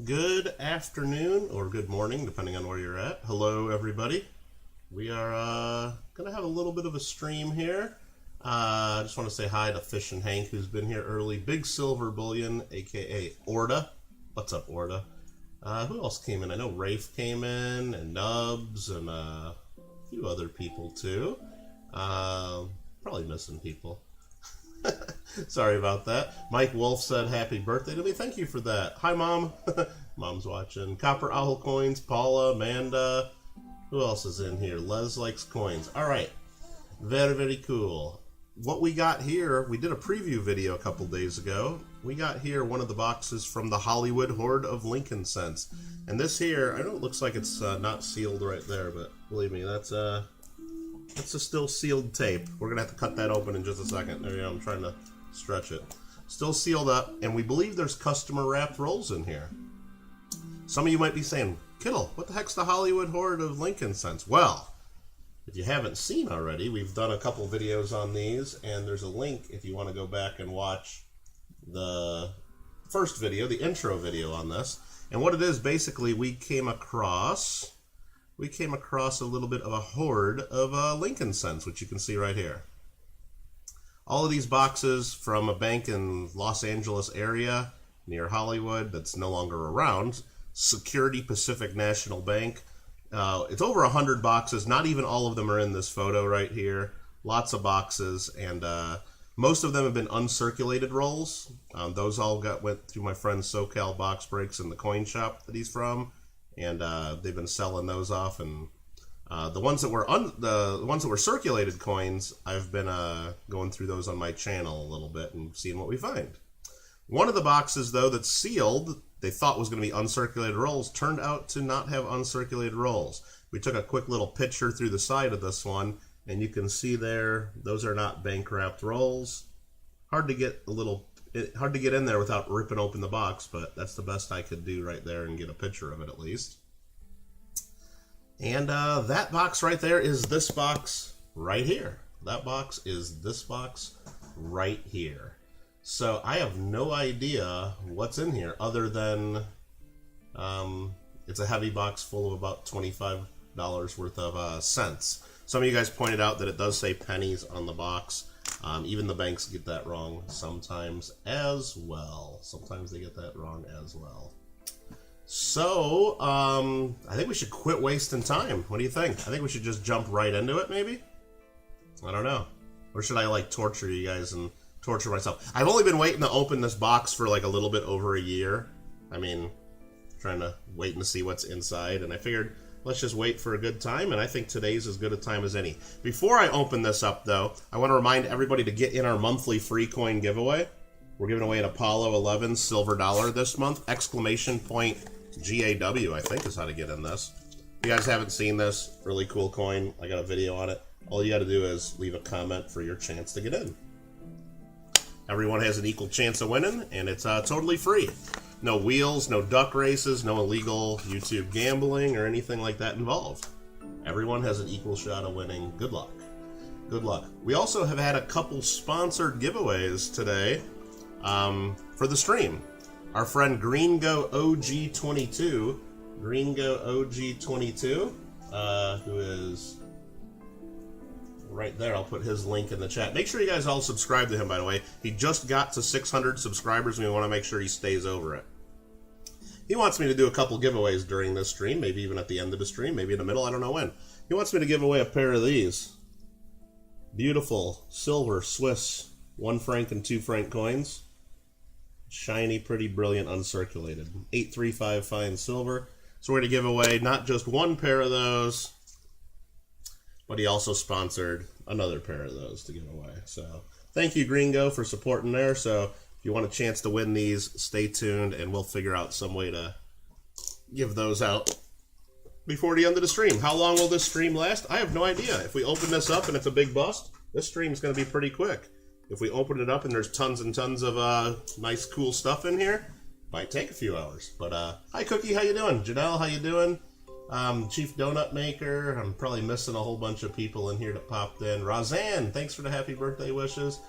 Good afternoon or good morning, depending on where you're at. Hello, everybody. We are going to have a little bit of a stream here. I just want to say hi to Fish and Hank, who's been here early. Big Silver Bullion, aka Orda. What's up, Orda? Who else came in? I know Rafe came in, and Nubs, and a few other people, too. Probably missing people. Sorry about that. Mike Wolf said happy birthday to me. Thank you for that. Hi, Mom. Mom's watching. Copper Owl Coins, Paula, Amanda. Who else is in here? Les likes coins. All right. Very, very cool. What we got here, we did a preview video a couple days ago. We got here one of the boxes from the Hollywood Hoard of Lincoln Cents. And this here, I know it looks like it's not sealed right there, but believe me, that's a still sealed tape. We're going to have to cut that open in just a second. There you go. I'm trying to stretch it. Still sealed up, and we believe there's customer wrapped rolls in here. Some of you might be saying, Kittle, what the heck's the Hollywood Hoard of Lincoln Cents? Well, if you haven't seen already, we've done a couple videos on these, and there's a link if you want to go back and watch the first video, the intro video on this. And what it is, basically, we came across a little bit of a hoard of Lincoln Cents, which you can see right here. All of these boxes from a bank in Los Angeles area near Hollywood that's no longer around, Security Pacific National Bank. It's over 100 boxes. Not even all of them are in this photo right here. Lots of boxes, and most of them have been uncirculated rolls. Those all went through my friend SoCal Box Breaks in the coin shop that he's from. And they've been selling those off, and the ones that were circulated coins, I've been going through those on my channel a little bit and seeing what we find. One of the boxes, though, that's sealed, they thought was going to be uncirculated rolls, turned out to not have uncirculated rolls. We took a quick little picture through the side of this one, and you can see there, those are not bank wrapped rolls. Hard to get in there without ripping open the box, but that's the best I could do right there and get a picture of it at least. And that box right there is this box right here. That box is this box right here. So I have no idea what's in here other than it's a heavy box full of about $25 worth of cents. Some of you guys pointed out that it does say pennies on the box. Even the banks get that wrong sometimes as well. Sometimes they get that wrong as well. So, I think we should quit wasting time. What do you think? I think we should just jump right into it, maybe? I don't know. Or should I, like, torture you guys and torture myself? I've only been waiting to open this box for, like, a little bit over a year. I mean, trying to wait and see what's inside. And I figured, let's just wait for a good time, and I think today's as good a time as any. Before I open this up, though, I want to remind everybody to get in our monthly free coin giveaway. We're giving away an Apollo 11 silver dollar this month. Exclamation point GAW, I think, is how to get in this. If you guys haven't seen this, really cool coin. I got a video on it. All you got to do is leave a comment for your chance to get in. Everyone has an equal chance of winning, and it's totally free. No wheels, no duck races, no illegal YouTube gambling or anything like that involved. Everyone has an equal shot of winning. Good luck. Good luck. We also have had a couple sponsored giveaways today for the stream. Our friend Gringo OG22, who is right there. I'll put his link in the chat. Make sure you guys all subscribe to him, by the way. He just got to 600 subscribers, and we want to make sure he stays over it. He wants me to do a couple giveaways during this stream, maybe even at the end of the stream, maybe in the middle, I don't know when. He wants me to give away a pair of these. Beautiful silver Swiss 1 franc and 2 franc coins. Shiny, pretty, brilliant, uncirculated. 835 fine silver. So we're going to give away not just one pair of those, but he also sponsored another pair of those to give away. So thank you, Gringo, for supporting there. So if you want a chance to win these, stay tuned, and we'll figure out some way to give those out before the end of the stream. How long will this stream last? I have no idea. If we open this up and it's a big bust, this stream's going to be pretty quick. If we open it up and there's tons and tons of nice, cool stuff in here, might take a few hours. But hi, Cookie, how you doing? Janelle, how you doing? Chief Donut Maker. I'm probably missing a whole bunch of people in here that popped in. Roseanne, thanks for the happy birthday wishes.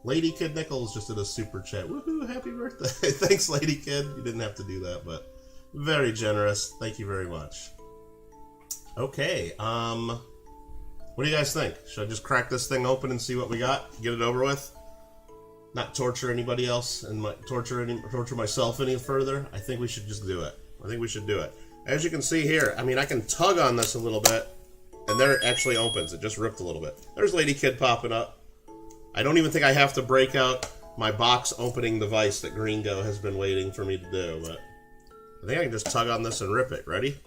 Lady Kid Nichols just did a super chat. Woohoo, happy birthday. Thanks, Lady Kid. You didn't have to do that, but Very generous. Thank you very much. Okay, what do you guys think? Should I just crack this thing open and see what we got? Get it over with? Not torture anybody else and torture myself any further? I think we should just do it. I think we should do it. As you can see here, I mean, I can tug on this a little bit, and there it actually opens. It just ripped a little bit. There's Lady Kid popping up. I don't even think I have to break out my box opening device that Gringo has been waiting for me to do, but I think I can just tug on this and rip it. Ready?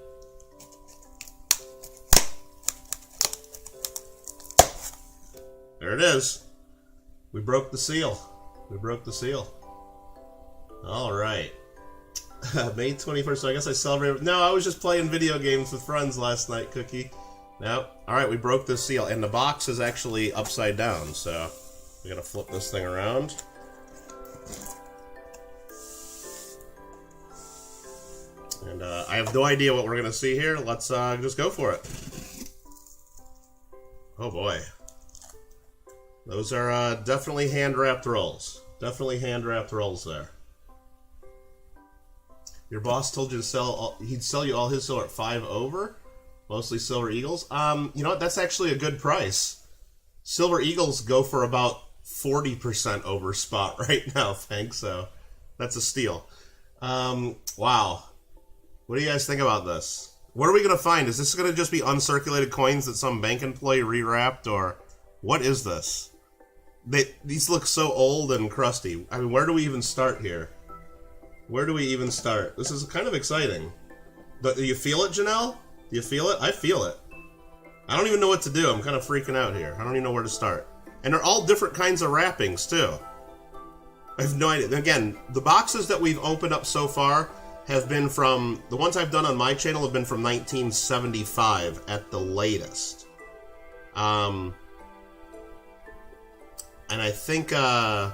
There it is. We broke the seal. We broke the seal. All right. May 21st, so I guess I celebrated. No, I was just playing video games with friends last night, Cookie. No. All right, we broke this seal, and the box is actually upside down, so we gotta flip this thing around. And I have no idea what we're gonna see here. Let's just go for it. Oh boy. Those are definitely hand-wrapped rolls. Definitely hand-wrapped rolls there. Your boss told you to he'd sell you all his silver at 5 over? Mostly Silver Eagles? You know what? That's actually a good price. Silver Eagles go for about 40% over spot right now, thanks. So that's a steal. Wow. What do you guys think about this? What are we going to find? Is this going to just be uncirculated coins that some bank employee rewrapped, or what is this? These look so old and crusty. I mean, where do we even start here? Where do we even start? This is kind of exciting. Do you feel it, Janelle? Do you feel it? I feel it. I don't even know what to do. I'm kind of freaking out here. I don't even know where to start. And they're all different kinds of wrappings, too. I have no idea. Again, the boxes that we've opened up so far have been from... The ones I've done on my channel have been from 1975 at the latest. And I think of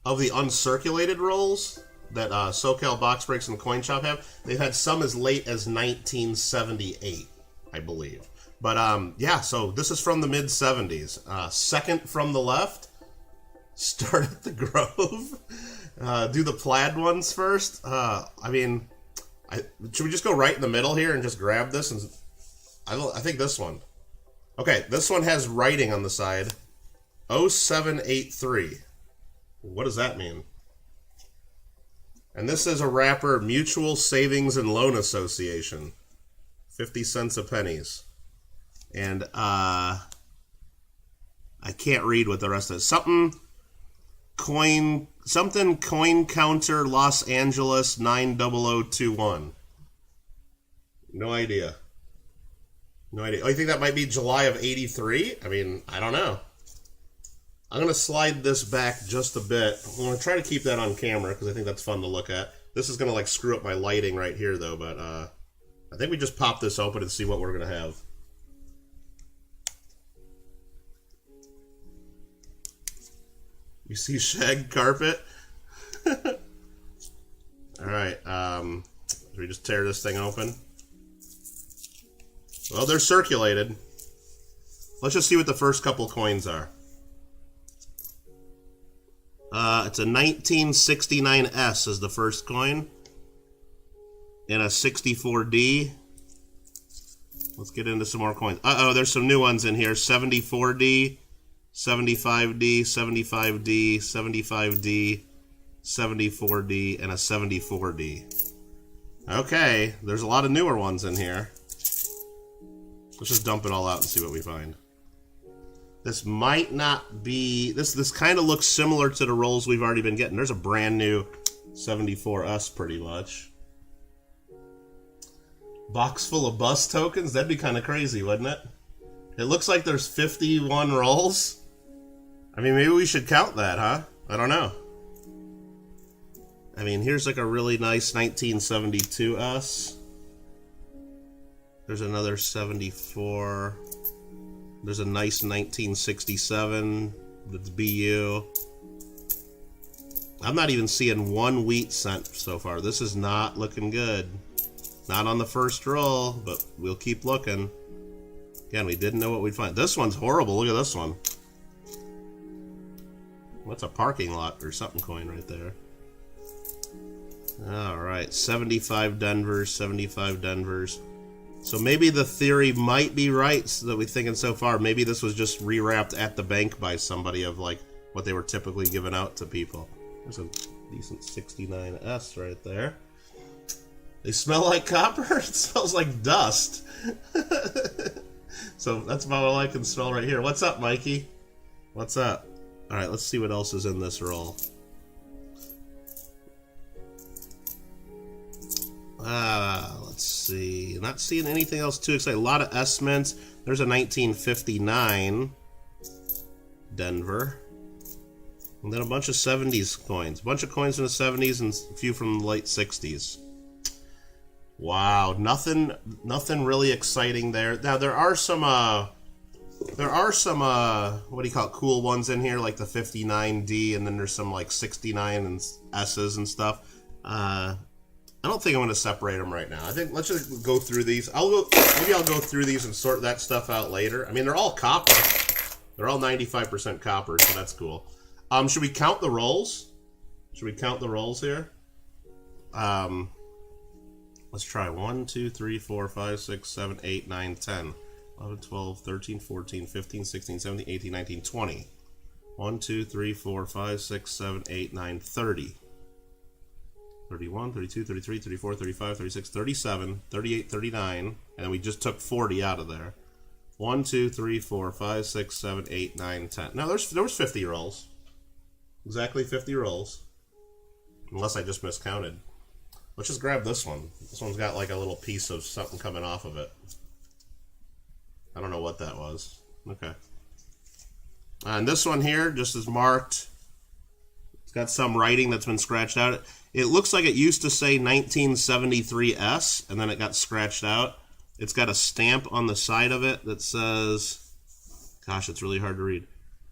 the uncirculated rolls that SoCal Box Breaks and Coin Shop have, they've had some as late as 1978, I believe. But yeah, so this is from the mid-70s. Second from the left, start at the Grove. Do the plaid ones first. I mean, should we just go right in the middle here and just grab this? And I think this one. Okay, this one has writing on the side. 0783. What does that mean? And this is a wrapper, Mutual Savings and Loan Association. 50 cents a pennies. And I can't read what the rest is. Something coin counter Los Angeles 90021. No idea. No idea. Oh, you think that might be July of 83? I mean, I don't know. I'm going to slide this back just a bit. I'm going to try to keep that on camera because I think that's fun to look at. This is going to like screw up my lighting right here though, but I think we just pop this open and see what we're going to have. You see shag carpet? Alright, should we just tear this thing open? Well, they're circulated. Let's just see what the first couple coins are. It's a 1969S is the first coin. And a 64D. Let's get into some more coins. Uh-oh, there's some new ones in here. 74D, 75D, 75D, 75D, 74D, and a 74D. Okay, there's a lot of newer ones in here. Let's just dump it all out and see what we find. This might not be... This kind of looks similar to the rolls we've already been getting. There's a brand new 74S pretty much. Box full of bus tokens? That'd be kind of crazy, wouldn't it? It looks like there's 51 rolls. I mean, maybe we should count that, huh? I don't know. I mean, here's like a really nice 1972S. There's another 74... There's a nice 1967 that's BU. I'm not even seeing one wheat cent so far. This is not looking good. Not on the first roll, but we'll keep looking. Again, we didn't know what we'd find. This one's horrible. Look at this one. What's a parking lot or something coin right there? All right, 75 Denvers, 75 Denvers. So maybe the theory might be right that we're thinking so far. Maybe this was just rewrapped at the bank by somebody of like what they were typically giving out to people. There's a decent 69S right there. They smell like copper? It smells like dust. So that's about all I can smell right here. What's up, Mikey? What's up? All right, let's see what else is in this roll. Let's see. Not seeing anything else too exciting. A lot of S mints. There's a 1959 Denver. And then a bunch of 70s coins. A bunch of coins from the 70s and a few from the late 60s. Wow, nothing really exciting there. Now there are some what do you call it, cool ones in here, like the 59D, and then there's some like 69 and S's and stuff. I don't think I'm going to separate them right now. I think let's just go through these. Maybe I'll go through these and sort that stuff out later. I mean, they're all copper. They're all 95% copper, so that's cool. Should we count the rolls? Should we count the rolls here? Let's try 1, 2, 3, 4, 5, 6, 7, 8, 9, 10, 11, 12, 13, 14, 15, 16, 17, 18, 19, 20. 1, 2, 3, 4, 5, 6, 7, 8, 9, 30. 31, 32, 33, 34, 35, 36, 37, 38, 39, and then we just took 40 out of there. 1, 2, 3, 4, 5, 6, 7, 8, 9, 10. Now there was 50 rolls. Exactly 50 rolls. Unless I just miscounted. Let's just grab this one. This one's got like a little piece of something coming off of it. I don't know what that was. Okay. And this one here just is marked. It's got some writing that's been scratched out. It looks like it used to say 1973S, and then it got scratched out. It's got a stamp on the side of it that says, gosh, it's really hard to read.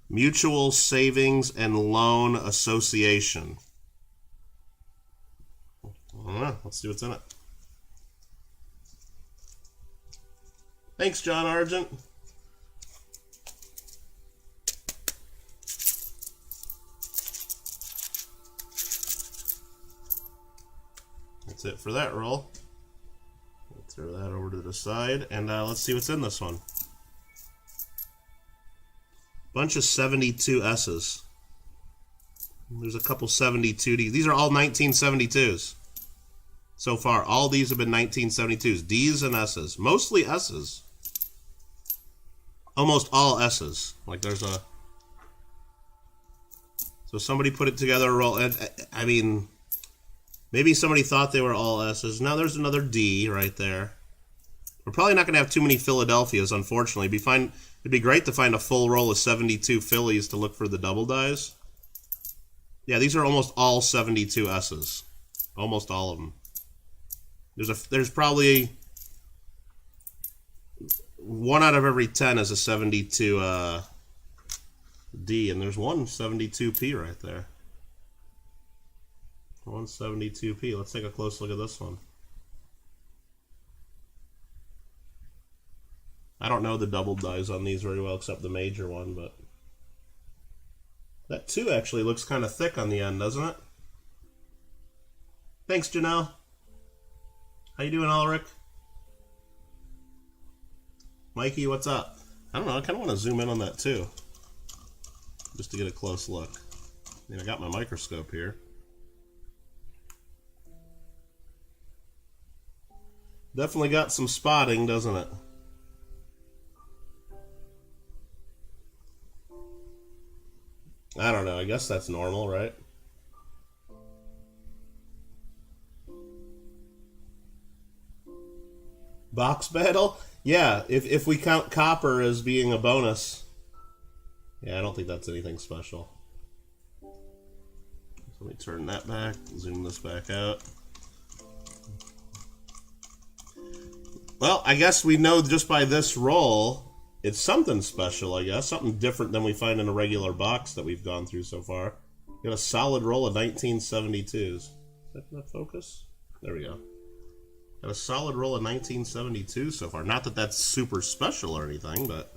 Mutual Savings and Loan Association. I don't know. Let's see what's in it. Thanks, John Argent. That's it for that roll. Let's throw that over to the side, and let's see what's in this one. Bunch of 72 S's. There's a couple 72Ds. These are all 1972s. So far, all these have been 1972s. D's and S's. Mostly S's. Almost all S's. Like there's a... So somebody put it together a roll. And, I mean, maybe somebody thought they were all S's. Now there's another D right there. We're probably not going to have too many Philadelphias, unfortunately. It'd be great to find a full roll of 72 Phillies to look for the double dies. Yeah, these are almost all 72 S's. Almost all of them. There's probably 1 out of every 10 is a 72 D, and there's one 72P right there. One 72P. Let's take a close look at this one. I don't know the double dies on these very well, except the major one, but that 2 actually looks kind of thick on the end, doesn't it? Thanks, Janelle. How you doing, Ulrich? Mikey, what's up? I don't know, I kind of want to zoom in on that too, just to get a close look. I mean, I got my microscope here. Definitely got some spotting, doesn't it? I don't know, I guess that's normal, right? Box battle? Yeah, if we count copper as being a bonus. Yeah, I don't think that's anything special. So let me turn that back, zoom this back out. Well, I guess we know just by this roll, it's something special, I guess. Something different than we find in a regular box that we've gone through so far. Got a solid roll of 1972s. Is that gonna focus? There we go. Got a solid roll of 1972 so far. Not that that's super special or anything, but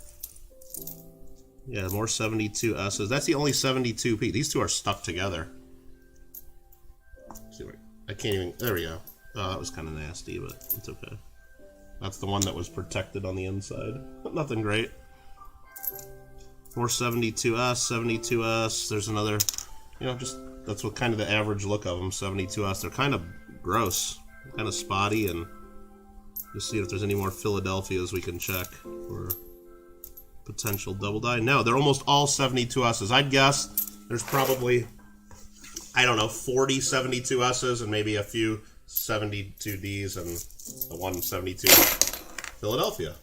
yeah, more 72 S's. That's the only 72P. These two are stuck together. Let's see, I can't even, there we go. Oh, that was kind of nasty, but it's okay. That's the one that was protected on the inside. But nothing great. More 72S, 72S. There's another, you know, just, that's what kind of the average look of them, 72S. They're kind of gross, kind of spotty, and just see if there's any more Philadelphias we can check for potential double die. No, they're almost all 72Ss. I'd guess there's probably, I don't know, 40 72Ss and maybe a few 72Ds and the 172 Philadelphia.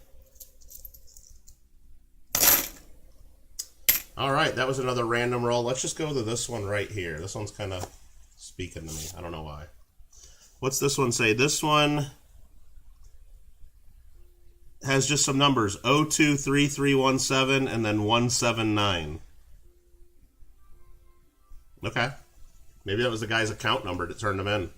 All right, that was another random roll. Let's just go to this one right here. This one's kind of speaking to me. I don't know why. What's this one say? This one has just some numbers, 023317 and then 179. Okay. Maybe that was the guy's account number that turned them in.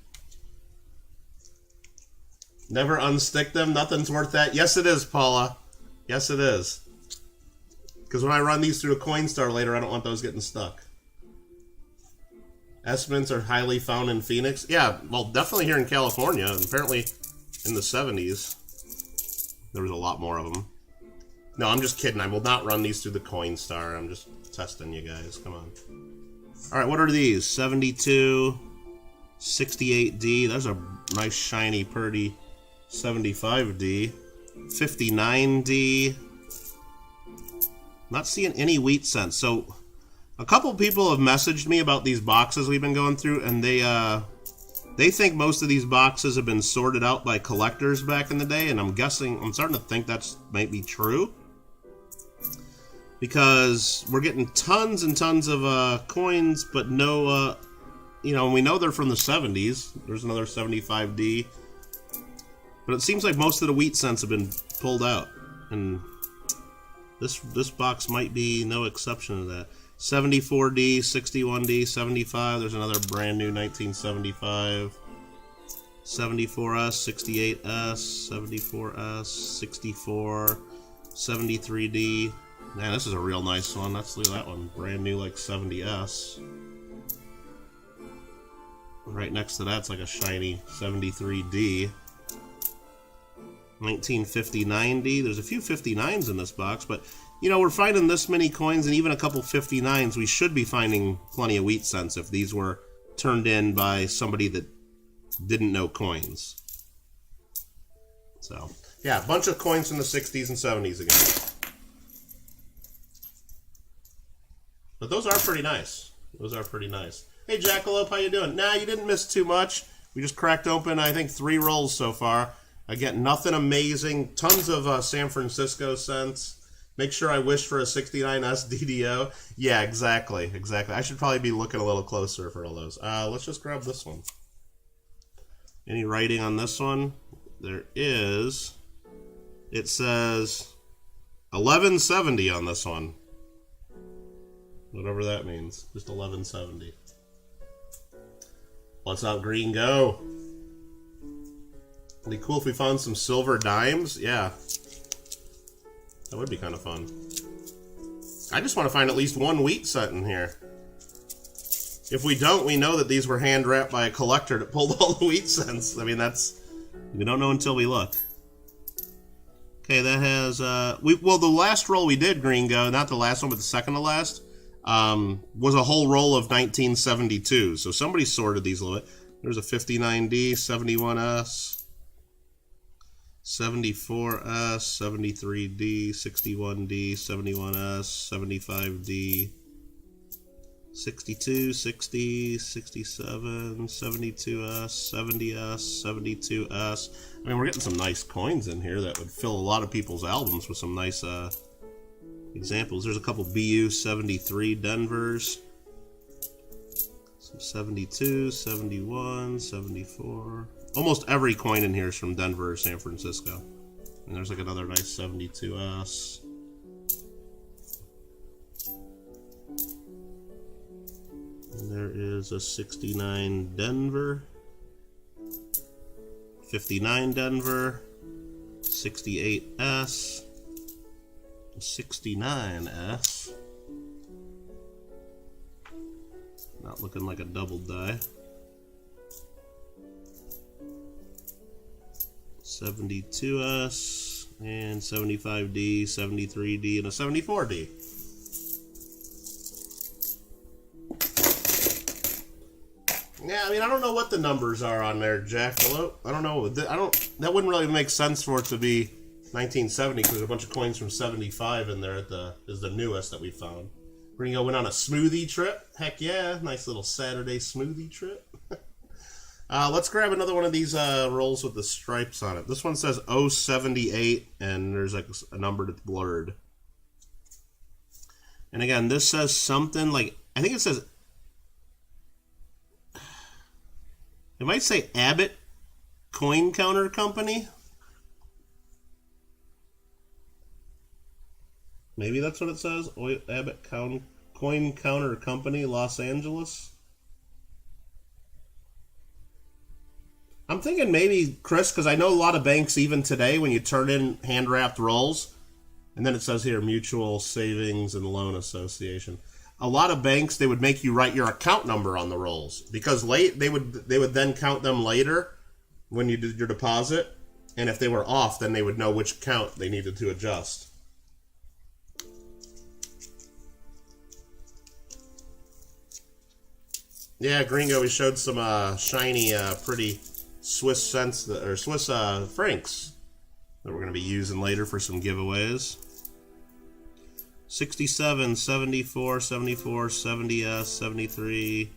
Never unstick them. Nothing's worth that. Yes, it is, Paula. Yes, it is. Because when I run these through a Coinstar later, I don't want those getting stuck. Estimates are highly found in Phoenix. Yeah, well, definitely here in California. And apparently in the 70s, there was a lot more of them. No, I'm just kidding. I will not run these through the Coinstar. I'm just testing you guys. Come on. All right, what are these? 72, 68D. There's a nice, shiny, pretty 75D. 59D. Not seeing any wheat cents. So a couple people have messaged me about these boxes we've been going through, and they think most of these boxes have been sorted out by collectors back in the day, and I'm starting to think that's might be true. Because we're getting tons and tons of coins, but no, you know, and we know they're from the 70s. There's another 75D. But it seems like most of the wheat cents have been pulled out, and this box might be no exception to that. 74D, 61D, 75. There's another brand new 1975. 74S, 68S, 74S, 64, 73D. Man, this is a real nice one. Let's look at that one. Brand new, like 70S. Right next to that's like a shiny 73D. 1959D. There's a few 59s in this box, but you know, we're finding this many coins and even a couple 59s. We should be finding plenty of wheat cents if these were turned in by somebody that didn't know coins. So, yeah, a bunch of coins from the 60s and 70s again. But those are pretty nice. Those are pretty nice. Hey, Jackalope, how you doing? Nah, you didn't miss too much. We just cracked open, I think, 3 rolls so far. Again, nothing amazing. Tons of San Francisco cents. Make sure I wish for a 69S DDO. Yeah, exactly. Exactly. I should probably be looking a little closer for all those. Let's just grab this one. Any writing on this one? There is. It says 1170 on this one. Whatever that means. Just 1170. What's up, Green? Go! It'd be cool if we found some silver dimes. Yeah. That would be kind of fun. I just want to find at least one wheat cent in here. If we don't, we know that these were hand wrapped by a collector that pulled all the wheat cents. I mean, we don't know until we look. Okay, that has, well, the last roll we did, Green Go, not the last one, but the second to last, was a whole roll of 1972. So somebody sorted these a little bit. There's a 59D, 71S. 74S, 73D, 61D, 71S, 75D, 62, 60, 67, 72S, 70S, 72S. I mean, we're getting some nice coins in here that would fill a lot of people's albums with some nice examples. There's a couple BU 73 Denvers, some 72, 71, 74. Almost every coin in here is from Denver or San Francisco. And there's like another nice 72S. And there is a 69 Denver. 59 Denver. 68S. 69S. Not looking like a double die. 72S, and 75D, 73D, and a 74D. Yeah, I mean, I don't know what the numbers are on there, Jack. Hello? I don't know. That wouldn't really make sense for it to be 1970 because there's a bunch of coins from 75 in there. Is the newest that we found. We're gonna go in on a smoothie trip. Heck yeah, nice little Saturday smoothie trip. Let's grab another one of these rolls with the stripes on it. This one says 078, and there's like a number that's blurred. And again, this says something like, I think it says, it might say Abbott Coin Counter Company. Maybe that's what it says. Abbott Coin Counter Company, Los Angeles. I'm thinking maybe, Chris, because I know a lot of banks even today, when you turn in hand-wrapped rolls, and then it says here, Mutual Savings and Loan Association. A lot of banks, they would make you write your account number on the rolls, because they would then count them later when you did your deposit, and if they were off, then they would know which account they needed to adjust. Yeah, Gringo, we showed some shiny, pretty Swiss francs that we're going to be using later for some giveaways. 67, 74, 74, 70S, 73,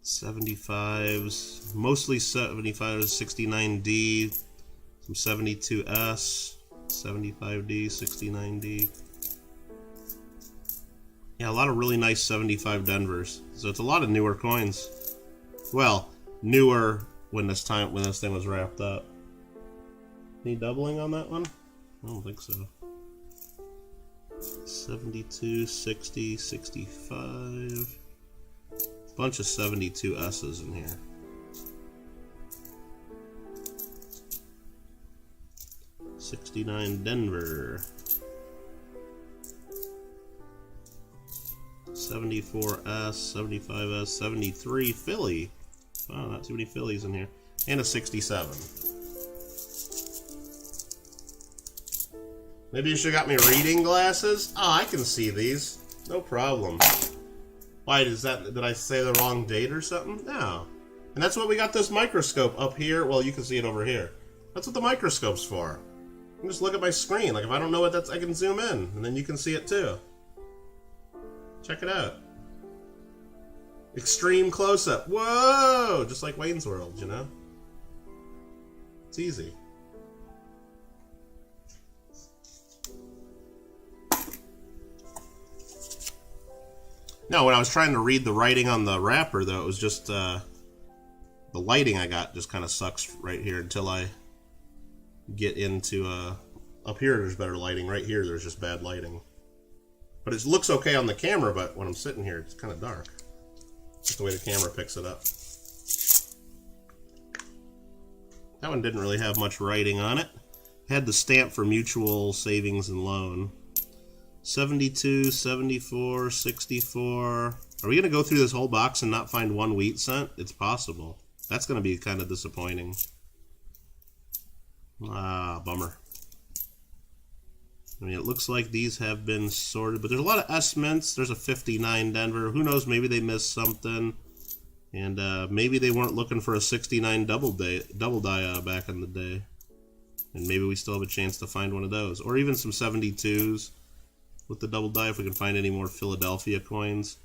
75s, mostly 75s, 69D, some 72S, 75D, 69D. Yeah, a lot of really nice 75 Denvers. So it's a lot of newer coins. Well, newer when this thing was wrapped up. Any doubling on that one? I don't think so. 72, 60, 65. Bunch of 72 S's in here. $69 Denver. 74S, 75S, 73 Philly. Wow, not too many Phillies in here. And a 67. Maybe you should have got me reading glasses. Oh, I can see these. No problem. Why, did I say the wrong date or something? No. And that's what we got this microscope up here. Well, you can see it over here. That's what the microscope's for. You can just look at my screen. Like, if I don't know what that's, I can zoom in, and then you can see it too. Check it out. Extreme close-up. Whoa! Just like Wayne's World, you know? It's easy. No, when I was trying to read the writing on the wrapper, though, it was just, the lighting I got just kind of sucks right here until I get into, up here there's better lighting. Right here there's just bad lighting. But it looks okay on the camera, but when I'm sitting here, it's kind of dark. Just the way the camera picks it up. That one didn't really have much writing on it. Had the stamp for Mutual Savings and Loan. 72, 74, 64. Are we going to go through this whole box and not find one wheat cent? It's possible. That's going to be kind of disappointing. Ah, bummer. I mean, it looks like these have been sorted, but there's a lot of S mints. There's a 59 Denver. Who knows? Maybe they missed something, and maybe they weren't looking for a 69 double die back in the day, and maybe we still have a chance to find one of those, or even some 72s with the double die if we can find any more Philadelphia coins.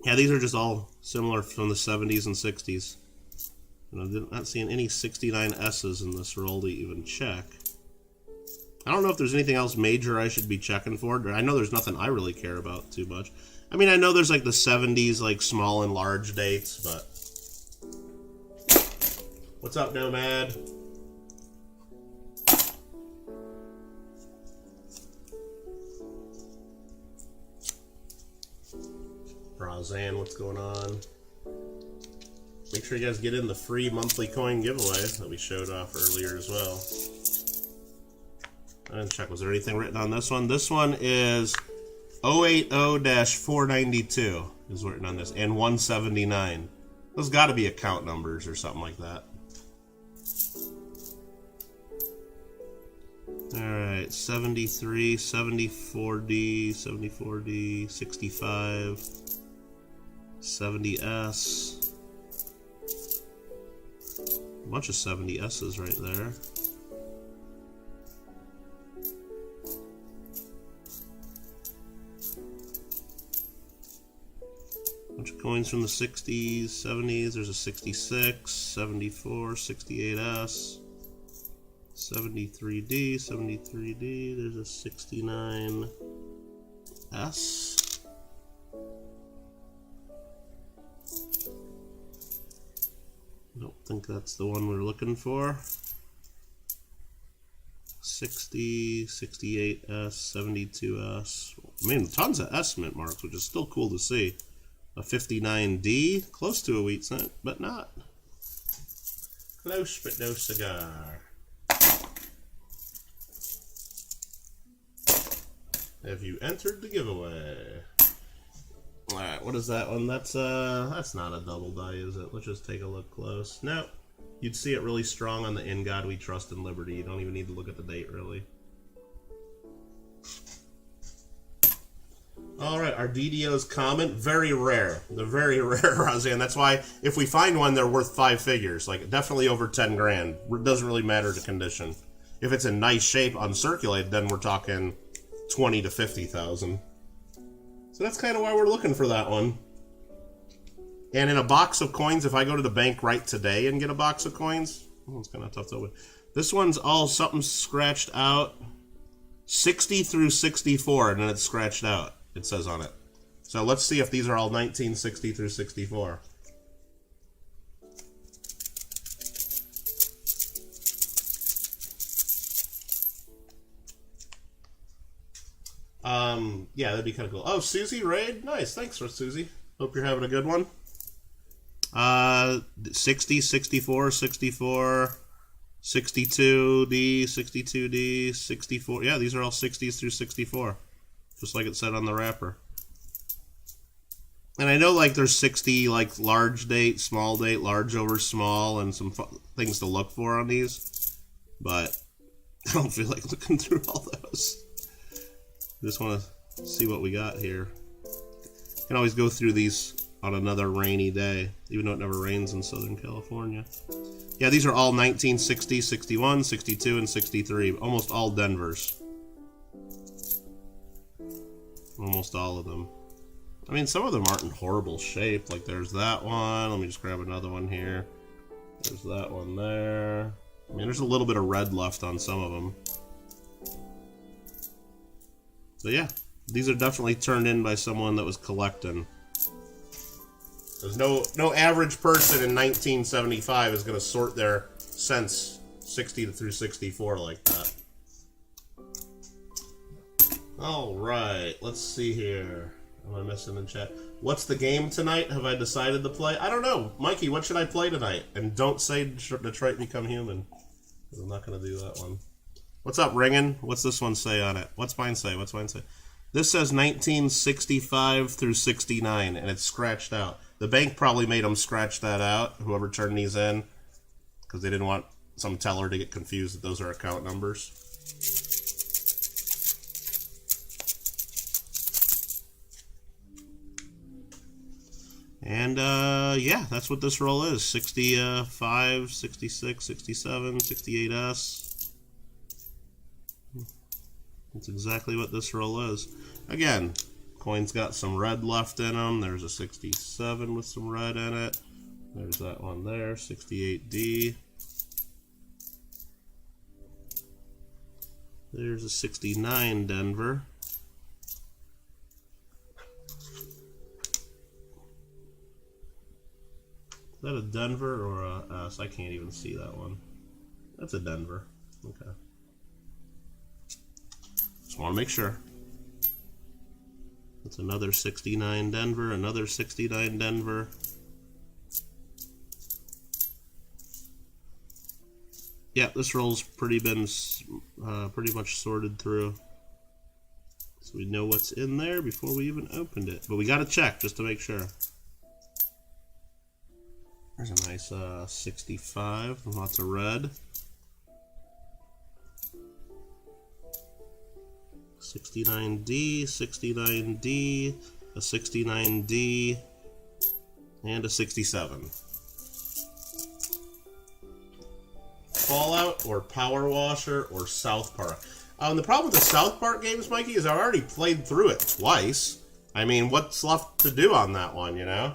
Yeah, these are just all similar from the 70s and 60s. And I'm not seeing any 69 S's in this roll to even check. I don't know if there's anything else major I should be checking for. I know there's nothing I really care about too much. I mean, I know there's like the 70s, like small and large dates, but... What's up, Nomad? Roseanne, what's going on? Make sure you guys get in the free monthly coin giveaway that we showed off earlier as well. I didn't check, was there anything written on this one? This one is 080-492 is written on this, and 179. Those got to be account numbers or something like that. Alright, 73, 74D, 74D, 65, 70S. A bunch of 70S's right there. Bunch of coins from the 60s, 70s. There's a 66, 74, 68S, 73D, 73D. There's a 69S. Don't think that's the one we're looking for. 60, 68S, 72S. I mean, tons of S mint marks, which is still cool to see. A 59D, close to a wheat cent, but not. Close, but no cigar. Have you entered the giveaway? Alright, what is that one? That's not a double die, is it? Let's just take a look close. Nope. You'd see it really strong on the In God We Trust and Liberty. You don't even need to look at the date, really. Alright, our DDO's comment, very rare. They're very rare, Roseanne. That's why, if we find one, they're worth 5 figures. Like, definitely over 10 grand. It doesn't really matter the condition. If it's in nice shape, uncirculated, then we're talking 20 to 50,000. So that's kind of why we're looking for that one. And in a box of coins, if I go to the bank right today and get a box of coins, it's kind of tough to open. This one's all something scratched out. 60 through 64, and then it's scratched out. It says on it. So let's see if these are all 1960 through 64. Yeah, that'd be kind of cool. Oh, Susie Raid? Nice. Thanks for Susie. Hope you're having a good one. 60, 64, 64, 62D, 62D, 64. Yeah, these are all 60s through 64. Just like it said on the wrapper. And I know, like, there's 60, like, large date, small date, large over small, and some things to look for on these. But I don't feel like looking through all those. Just want to see what we got here. Can always go through these on another rainy day, even though it never rains in Southern California. Yeah, these are all 1960, 61, 62, and 63. Almost all Denvers. Almost all of them. I mean, some of them aren't in horrible shape. Like, there's that one. Let me just grab another one here. There's that one there. I mean, there's a little bit of red left on some of them. So yeah, these are definitely turned in by someone that was collecting. There's no average person in 1975 is going to sort their cents 60 through 64 like that. All right, let's see here. Am I missing in chat? What's the game tonight? Have I decided to play? I don't know. Mikey, what should I play tonight? And don't say Detroit Become Human. I'm not going to do that one. What's up, Ringin'? What's this one say on it? What's mine say? What's mine say? This says 1965 through 69, and it's scratched out. The bank probably made them scratch that out, whoever turned these in, because they didn't want some teller to get confused that those are account numbers. And, yeah, that's what this roll is. 65, 66, 67, 68S. That's exactly what this roll is. Again, coin's got some red left in them. There's a 67 with some red in it. There's that one there, 68D. There's a 69 Denver. Is that a Denver or a S? I can't even see that one. That's a Denver. Okay. Just want to make sure. That's another 69 Denver, another 69 Denver. Yeah, this roll's pretty much sorted through. So we know what's in there before we even opened it. But we got to check just to make sure. There's a nice 65, lots of red. 69D, 69D, a 69D, and a 67. Fallout or Power Washer or South Park. The problem with the South Park games, Mikey, is I've already played through it twice. I mean, what's left to do on that one, you know?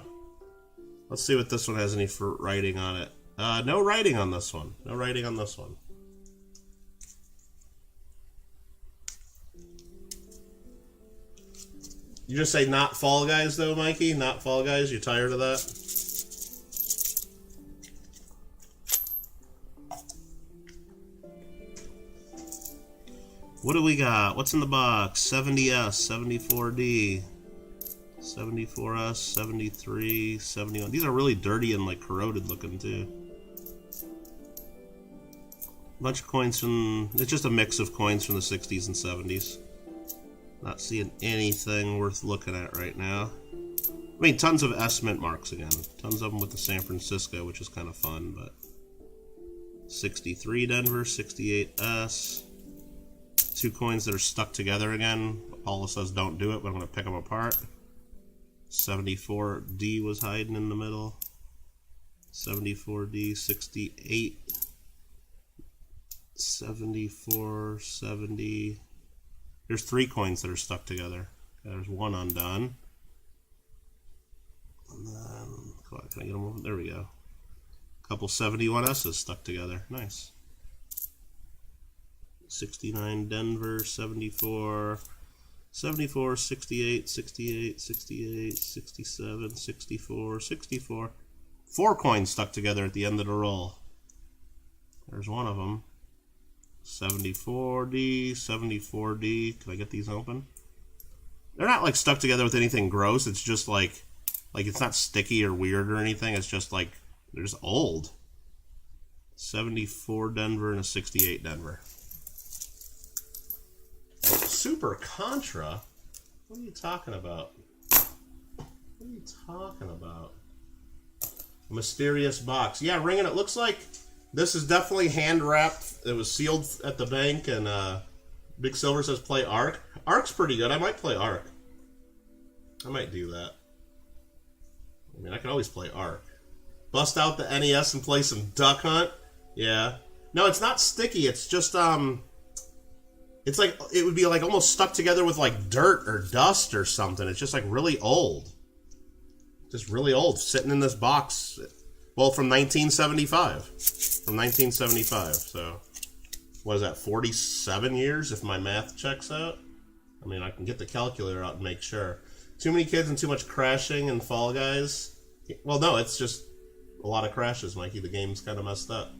Let's see what this one has any for writing on it. No writing on this one. No writing on this one. You just say not Fall Guys, though, Mikey? Not Fall Guys? You tired of that? What do we got? What's in the box? 70S, 74D, 74S, 73, 71. These are really dirty and like corroded looking too. Bunch of coins from... It's just a mix of coins from the 60s and 70s. Not seeing anything worth looking at right now. I mean, tons of S mint marks again. Tons of them with the San Francisco, which is kind of fun, but... 63 Denver, 68S. Two coins that are stuck together again. Paula says don't do it, but I'm going to pick them apart. 74D was hiding in the middle. 74D, 68. 74, 70. There's three coins that are stuck together. There's one undone. And then, can I get them over? There we go. A couple 71S's stuck together. Nice. 69 Denver, 74, 74, 68, 68, 68, 67, 64, 64. Four coins stuck together at the end of the roll. There's one of them. 74D, 74D. Can I get these open? They're not like stuck together with anything gross. It's just like it's not sticky or weird or anything. It's just like they're just old. 74 Denver and a 68 Denver. Super Contra? What are you talking about? What are you talking about? A mysterious box. Yeah, Ringing, it looks like this is definitely hand wrapped. It was sealed at the bank, and Big Silver says play Ark. Ark's pretty good. I might play Ark. I might do that. I mean, I can always play Ark. Bust out the NES and play some Duck Hunt. Yeah. No, it's not sticky. It's just it's like, it would be like almost stuck together with like dirt or dust or something. It's just like really old. Just really old, sitting in this box. Well, from 1975. From 1975, so what is that, 47 years if my math checks out? I mean, I can get the calculator out and make sure. Too many kids and too much crashing and Fall Guys. Well, no, it's just a lot of crashes, Mikey. The game's kind of messed up.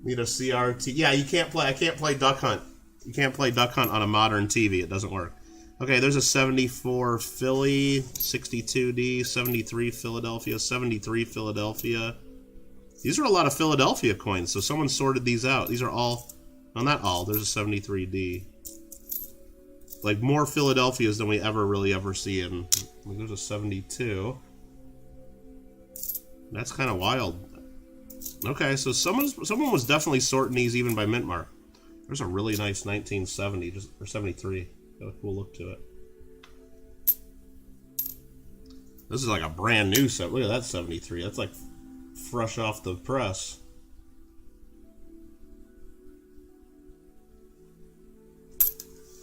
Need a CRT. Yeah, you can't play. I can't play Duck Hunt. You can't play Duck Hunt on a modern TV. It doesn't work. Okay, there's a 74 Philly, 62D, 73 Philadelphia, 73 Philadelphia. These are a lot of Philadelphia coins, so someone sorted these out. These are all... No, not all. There's a 73D. Like, more Philadelphias than we ever see in... There's a 72. That's kind of wild. Okay, so someone was definitely sorting these even by mint mark. There's a really nice 1970, or 73. Got a cool look to it. This is like a brand new set. Look at that 73. That's like fresh off the press.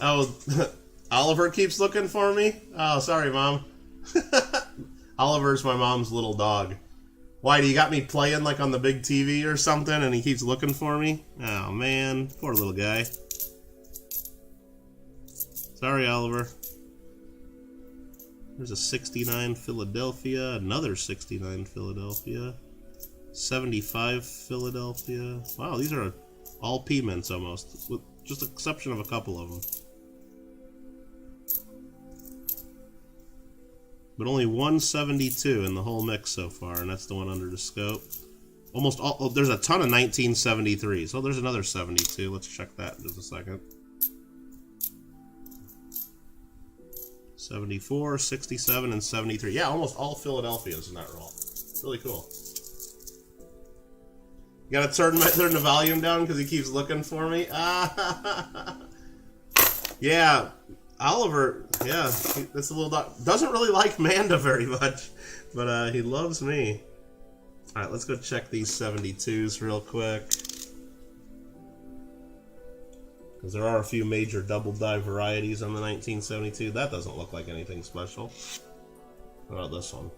Oh, Oliver keeps looking for me? Oh, sorry, Mom. Oliver's my mom's little dog. Why, do you got me playing like on the big TV or something and he keeps looking for me? Oh, man. Poor little guy. Sorry, Oliver. There's a 69 Philadelphia, another 69 Philadelphia, 75 Philadelphia. Wow, these are all P mints almost, with just the exception of a couple of them. But only 172 in the whole mix so far, and that's the one under the scope. Almost all, oh, there's a ton of 1973s. So there's another 72. Let's check that in just a second. 74, 67, and 73. Yeah, almost all Philadelphias in that roll. Really cool. Gotta turn the volume down because he keeps looking for me. Yeah, Oliver, yeah, this little dog doesn't really like Manda very much, but he loves me. All right, let's go check these 72s real quick. Because there are a few major double die varieties on the 1972. That doesn't look like anything special. What about this one?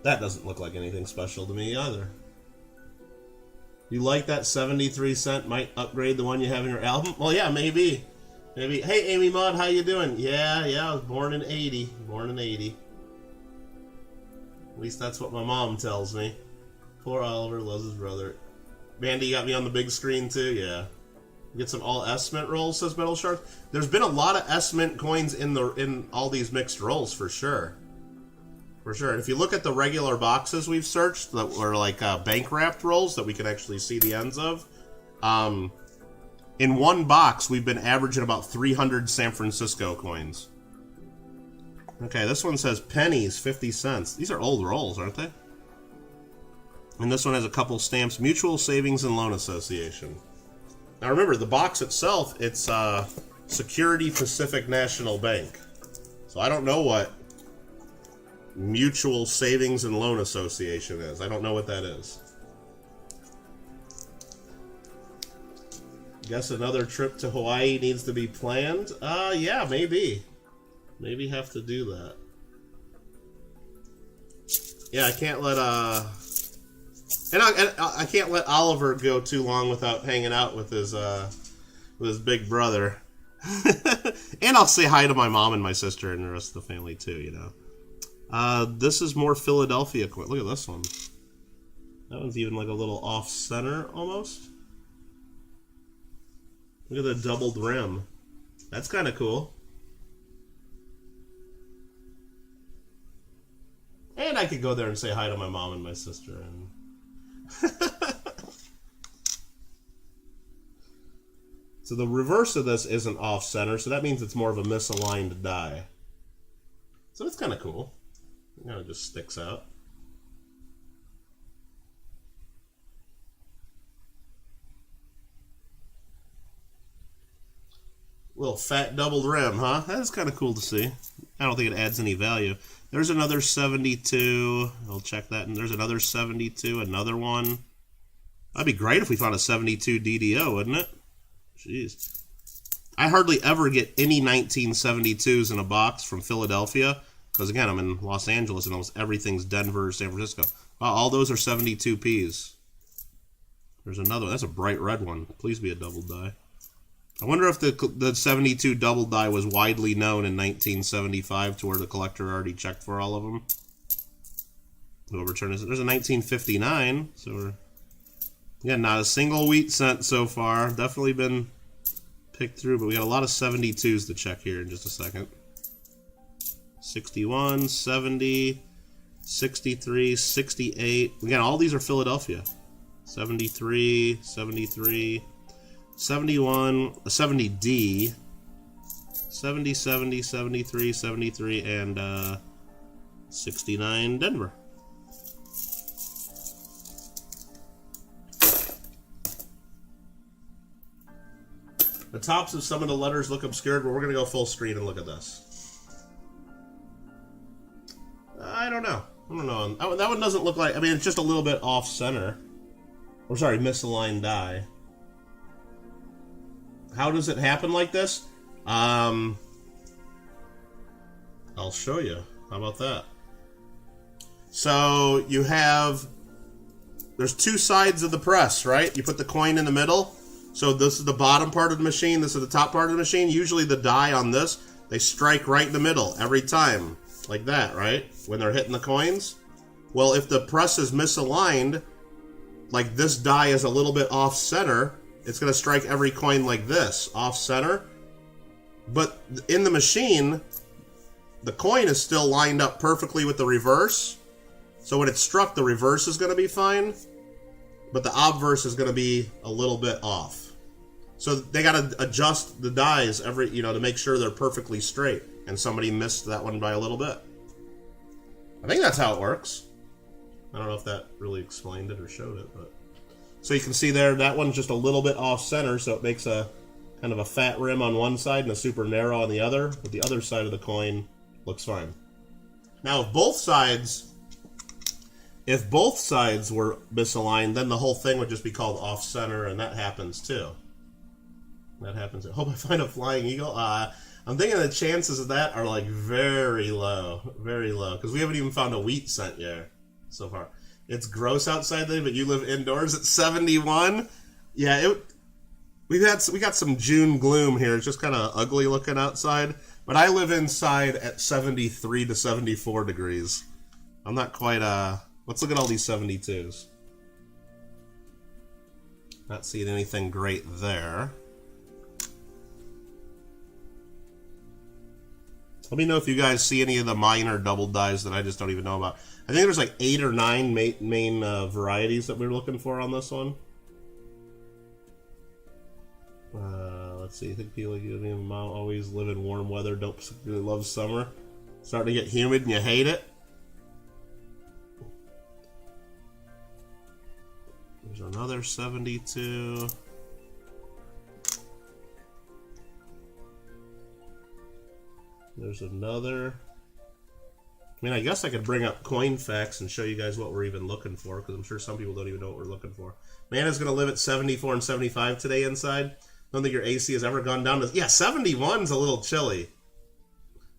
That doesn't look like anything special to me either. You like that 73-cent might upgrade the one you have in your album? Well, yeah, maybe. Maybe. Hey, Amy Mudd, how you doing? Yeah, I was born in 80. Born in 80. At least that's what my mom tells me. Poor Oliver loves his brother. Mandy, you got me on the big screen too? Yeah. Get some all S-Mint rolls, says Metal Shark. There's been a lot of S-Mint coins in all these mixed rolls, for sure. For sure. And if you look at the regular boxes we've searched, that were like bank-wrapped rolls that we can actually see the ends of, in one box, we've been averaging about 300 San Francisco coins. Okay, this one says pennies, 50 cents. These are old rolls, aren't they? And this one has a couple stamps. Mutual Savings and Loan Association. Now remember, the box itself, it's Security Pacific National Bank. So I don't know what Mutual Savings and Loan Association is. I don't know what that is. Guess another trip to Hawaii needs to be planned? Yeah, maybe. Maybe have to do that. Yeah, I can't let, And I can't let Oliver go too long without hanging out with his big brother. And I'll say hi to my mom and my sister and the rest of the family too, you know. This is more Philadelphia. Look at this one. That one's even like a little off-center almost. Look at the doubled rim. That's kind of cool. And I could go there and say hi to my mom and my sister. And so the reverse of this isn't off-center, so that means it's more of a misaligned die. So that's kind of cool. It kind of just sticks out. Little fat doubled rim, huh? That is kind of cool to see. I don't think it adds any value. There's another 72. I'll check that. And there's another 72, another one. That'd be great if we found a 72 DDO, wouldn't it? Jeez. I hardly ever get any 1972s in a box from Philadelphia. Because, again, I'm in Los Angeles and almost everything's Denver or San Francisco. Wow, all those are 72Ps. There's another one. That's a bright red one. Please be a double die. I wonder if the 72 double die was widely known in 1975 to where the collector already checked for all of them. We'll return this. There's a 1959, so we're, yeah, not a single wheat cent so far. Definitely been picked through, but we got a lot of 72s to check here in just a second. 61, 70, 63, 68. Again, all these are Philadelphia. 73, 73. 71, 70D, 70, 70, 73, 73, and 69 Denver. The tops of some of the letters look obscured, but we're going to go full screen and look at this. I don't know. That one doesn't look like, I mean, it's just a little bit off-center. Or, sorry, misaligned die. How does it happen like this? I'll show you. How about that? So you have, there's two sides of the press, right? You put the coin in the middle. So this is the bottom part of the machine. This is the top part of the machine. Usually the die on this, they strike right in the middle every time. Like that, right? When they're hitting the coins. Well, if the press is misaligned, like this die is a little bit off center, it's going to strike every coin like this, off center. But in the machine, the coin is still lined up perfectly with the reverse. So when it's struck, the reverse is going to be fine. But the obverse is going to be a little bit off. So they got to adjust the dies to make sure they're perfectly straight. And somebody missed that one by a little bit. I think that's how it works. I don't know if that really explained it or showed it, but so you can see there that one's just a little bit off center, so it makes a kind of a fat rim on one side and a super narrow on the other, but the other side of the coin looks fine. Now if both sides were misaligned, then the whole thing would just be called off center, and that happens too. That happens. I hope I find a flying eagle. I'm thinking the chances of that are like very low, because we haven't even found a wheat cent yet so far. It's gross outside today, but you live indoors at 71. Yeah, we got some June gloom here. It's just kind of ugly looking outside, but I live inside at 73 to 74 degrees. I'm not quite. Let's look at all these 72s. Not seeing anything great there. Let me know if you guys see any of the minor double dies that I just don't even know about. I think there's like 8 or 9 main varieties that we're looking for on this one. Let's see. I think people like always live in warm weather, don't particularly love summer. Starting to get humid and you hate it. There's another 72. There's another. I mean, I guess I could bring up coin facts and show you guys what we're even looking for, because I'm sure some people don't even know what we're looking for. Man is going to live at 74 and 75 today inside. Don't think your AC has ever gone down to... Yeah, 71's a little chilly.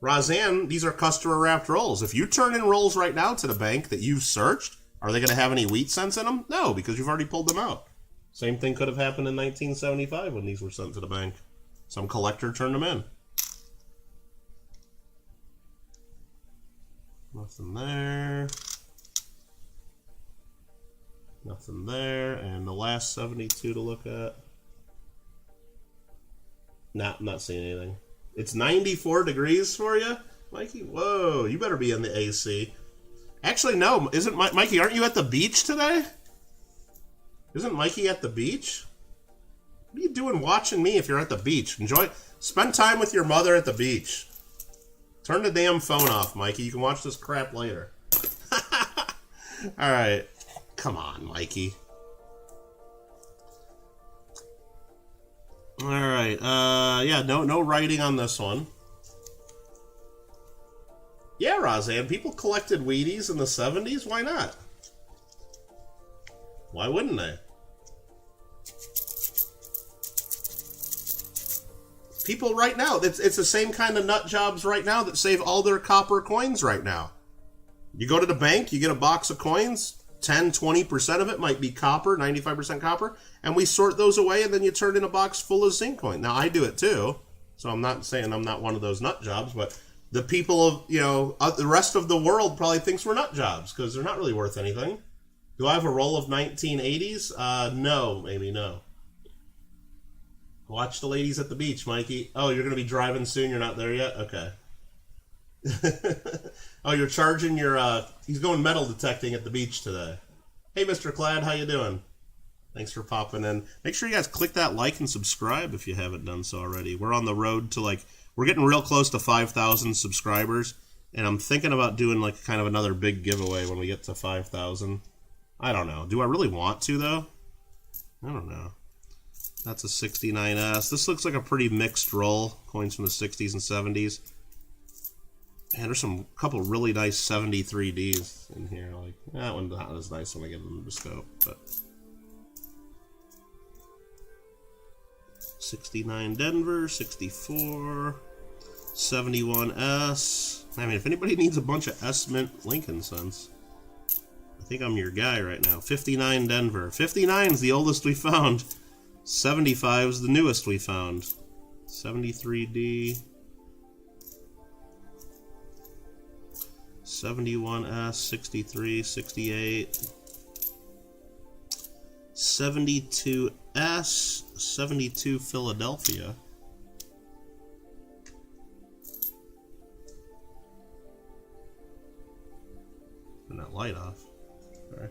Roseanne, these are customer wrapped rolls. If you turn in rolls right now to the bank that you've searched, are they going to have any wheat cents in them? No, because you've already pulled them out. Same thing could have happened in 1975 when these were sent to the bank. Some collector turned them in. Nothing there. Nothing there. And the last 72 to look at. Nah, I'm not seeing anything. It's 94 degrees for you, Mikey? Whoa, you better be in the AC. Actually, no. Isn't Mikey, aren't you at the beach today? Isn't Mikey at the beach? What are you doing watching me if you're at the beach? Spend time with your mother at the beach. Turn the damn phone off, Mikey. You can watch this crap later. Alright. Come on, Mikey. Alright. Yeah, no writing on this one. Yeah, Roseanne. People collected Wheaties in the 70s. Why not? Why wouldn't they? People right now, it's the same kind of nut jobs right now that save all their copper coins right now. You go to the bank, you get a box of coins, 10, 20% of it might be copper, 95% copper, and we sort those away, and then you turn in a box full of zinc coin. Now, I do it too, so I'm not saying I'm not one of those nut jobs, but the people of, the rest of the world probably thinks we're nut jobs, because they're not really worth anything. Do I have a roll of 1980s? No, maybe no. Watch the ladies at the beach, Mikey. Oh, you're going to be driving soon? You're not there yet? Okay. Oh, you're charging your... he's going metal detecting at the beach today. Hey, Mr. Clad, how you doing? Thanks for popping in. Make sure you guys click that like and subscribe if you haven't done so already. We're on the road to, we're getting real close to 5,000 subscribers, and I'm thinking about doing, kind of another big giveaway when we get to 5,000. I don't know. Do I really want to, though? I don't know. That's a 69S. This looks like a pretty mixed roll. Coins from the 60s and 70s. And there's a couple really nice 73Ds in here. That one not as nice when I get them to scope. But 69 Denver, 64, 71S. I mean, if anybody needs a bunch of S Mint Lincoln cents, I think I'm your guy right now. 59 Denver. 59's the oldest we found. 75 is the newest we found. 73D. 71S, 63, 68. 72S, 72 Philadelphia. Turn that light off. Sorry.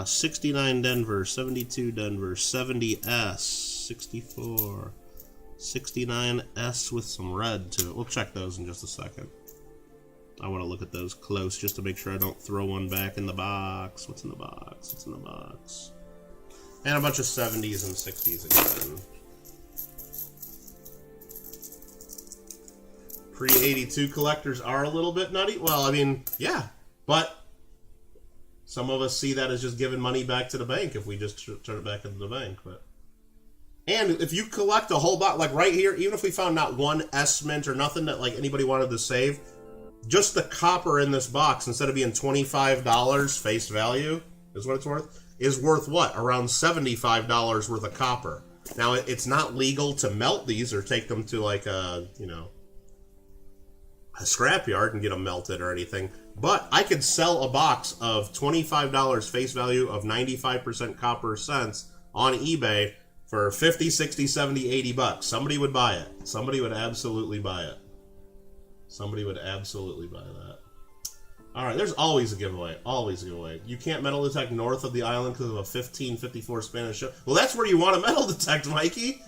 69 Denver, 72 Denver, 70S, 64, 69S with some red to it. We'll check those in just a second. I want to look at those close just to make sure I don't throw one back in the box. What's in the box? What's in the box? And a bunch of 70s and 60s again. Pre-82 collectors are a little bit nutty. Well, I mean, yeah, but some of us see that as just giving money back to the bank if we just turn it back into the bank. But and if you collect a whole box, like right here, even if we found not one S mint or nothing that like anybody wanted to save, just the copper in this box, instead of being $25 face value, is what it's worth, is worth what? Around $75 worth of copper. Now, it's not legal to melt these or take them to like a, you know, a scrapyard and get them melted or anything. But I could sell a box of $25 face value of 95% copper cents on eBay for 50, 60, 70, 80 bucks. Somebody would buy it. Somebody would absolutely buy it. Somebody would absolutely buy that. All right, there's always a giveaway. Always a giveaway. You can't metal detect north of the island because of a 1554 Spanish ship. Well, that's where you want to metal detect, Mikey.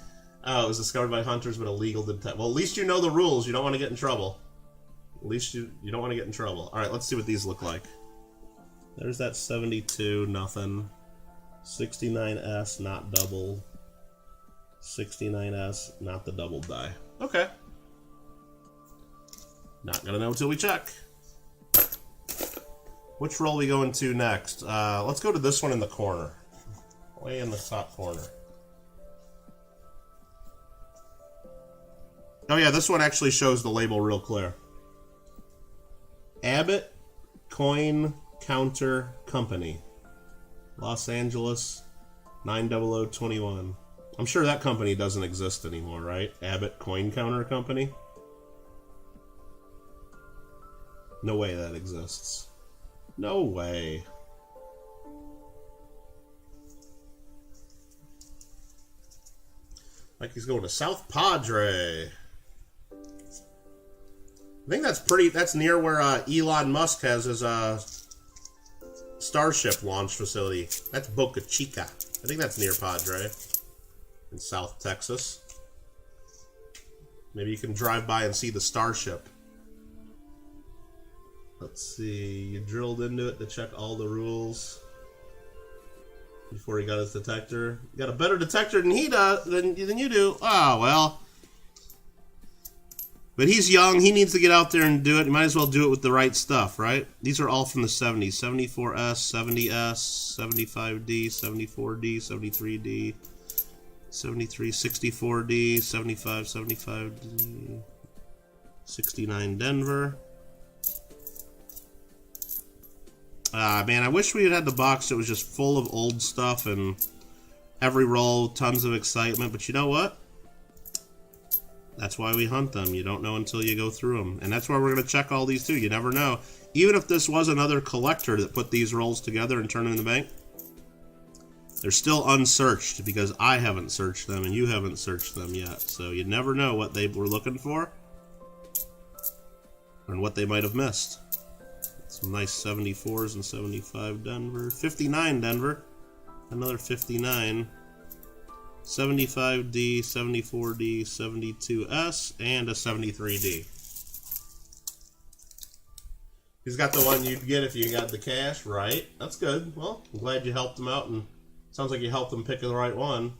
Oh, it was discovered by hunters, but illegal to detect. Well, at least you know the rules. You don't want to get in trouble. At least you don't want to get in trouble. All right, let's see what these look like. There's that 72, nothing. 69S, not double. 69S, not the double die. Okay. Not gonna know until we check. Which roll we going to next? Let's go to this one in the corner. Way in the top corner. Oh yeah, this one actually shows the label real clear. Abbott Coin Counter Company. Los Angeles, 90021. I'm sure that company doesn't exist anymore, right? Abbott Coin Counter Company? No way that exists. No way. Like he's going to South Padre. I think that's near where Elon Musk has his Starship launch facility. That's Boca Chica. I think that's near Padre in South Texas. Maybe you can drive by and see the Starship. Let's see, you drilled into it to check all the rules before he got his detector. You got a better detector than he does, than you do. Oh, well. But he's young, he needs to get out there and do it. You might as well do it with the right stuff, right? These are all from the 70s. 74S, 70S, 75D, 74D, 73D, 73, 64D, 75, 75D, 69 Denver. Man, I wish we had had the box that was just full of old stuff and every roll, tons of excitement. But you know what? That's why we hunt them. You don't know until you go through them. And that's why we're going to check all these too. You never know. Even if this was another collector that put these rolls together and turned them in the bank, they're still unsearched because I haven't searched them and you haven't searched them yet. So you never know what they were looking for and what they might have missed. Some nice 74s and 75 Denver. 59 Denver. Another 59. 75D, 74D, 72S, and a 73D. He's got the one you'd get if you got the cash, right? That's good. Well, I'm glad you helped him out, and sounds like you helped him pick the right one.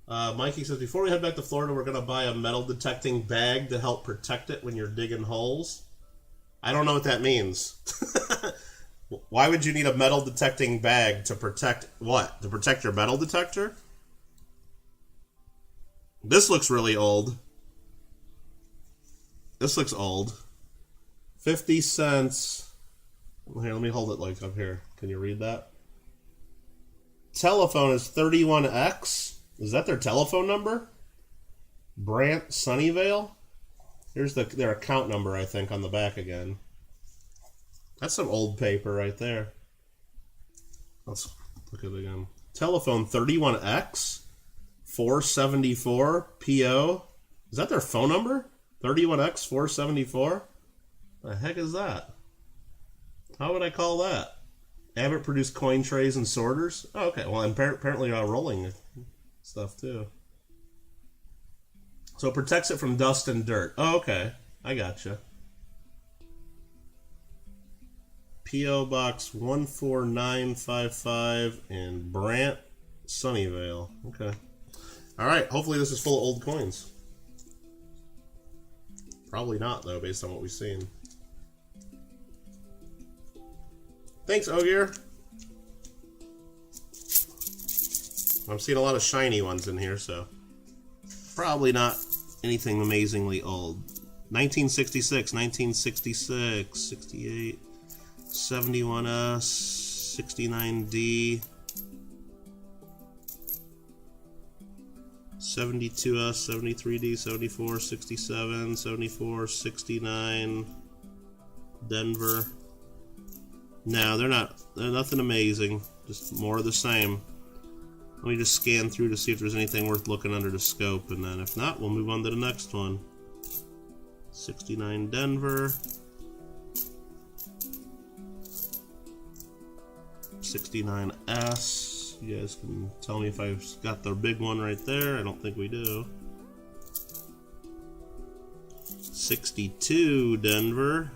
Mikey says, before we head back to Florida, we're going to buy a metal detecting bag to help protect it when you're digging holes. I don't know what that means. Why would you need a metal detecting bag to protect what? To protect your metal detector? This looks really old. This looks old. 50 cents. Here, let me hold it like up here. Can you read that? Telephone is 31X. Is that their telephone number? Brant Sunnyvale? Here's their account number, I think, on the back again. That's some old paper right there. Let's look at it again. Telephone 31X 474 PO. Is that their phone number? 31X 474? The heck is that? How would I call that? Abbott produced coin trays and sorters? Oh, okay. Well, and apparently rolling stuff too. So it protects it from dust and dirt. Oh, okay. I gotcha. P.O. Box 14955 in Brant, Sunnyvale. Okay. Alright, hopefully this is full of old coins. Probably not, though, based on what we've seen. Thanks, Ogier. I'm seeing a lot of shiny ones in here, so probably not anything amazingly old. 1966, 1966, 68, 71S, 69D, 72S, 73D, 74, 67, 74, 69, Denver. No, they're nothing amazing, just more of the same. Let me just scan through to see if there's anything worth looking under the scope, and then if not, we'll move on to the next one. 69 Denver. 69S. You guys can tell me if I've got the big one right there. I don't think we do. 62 Denver.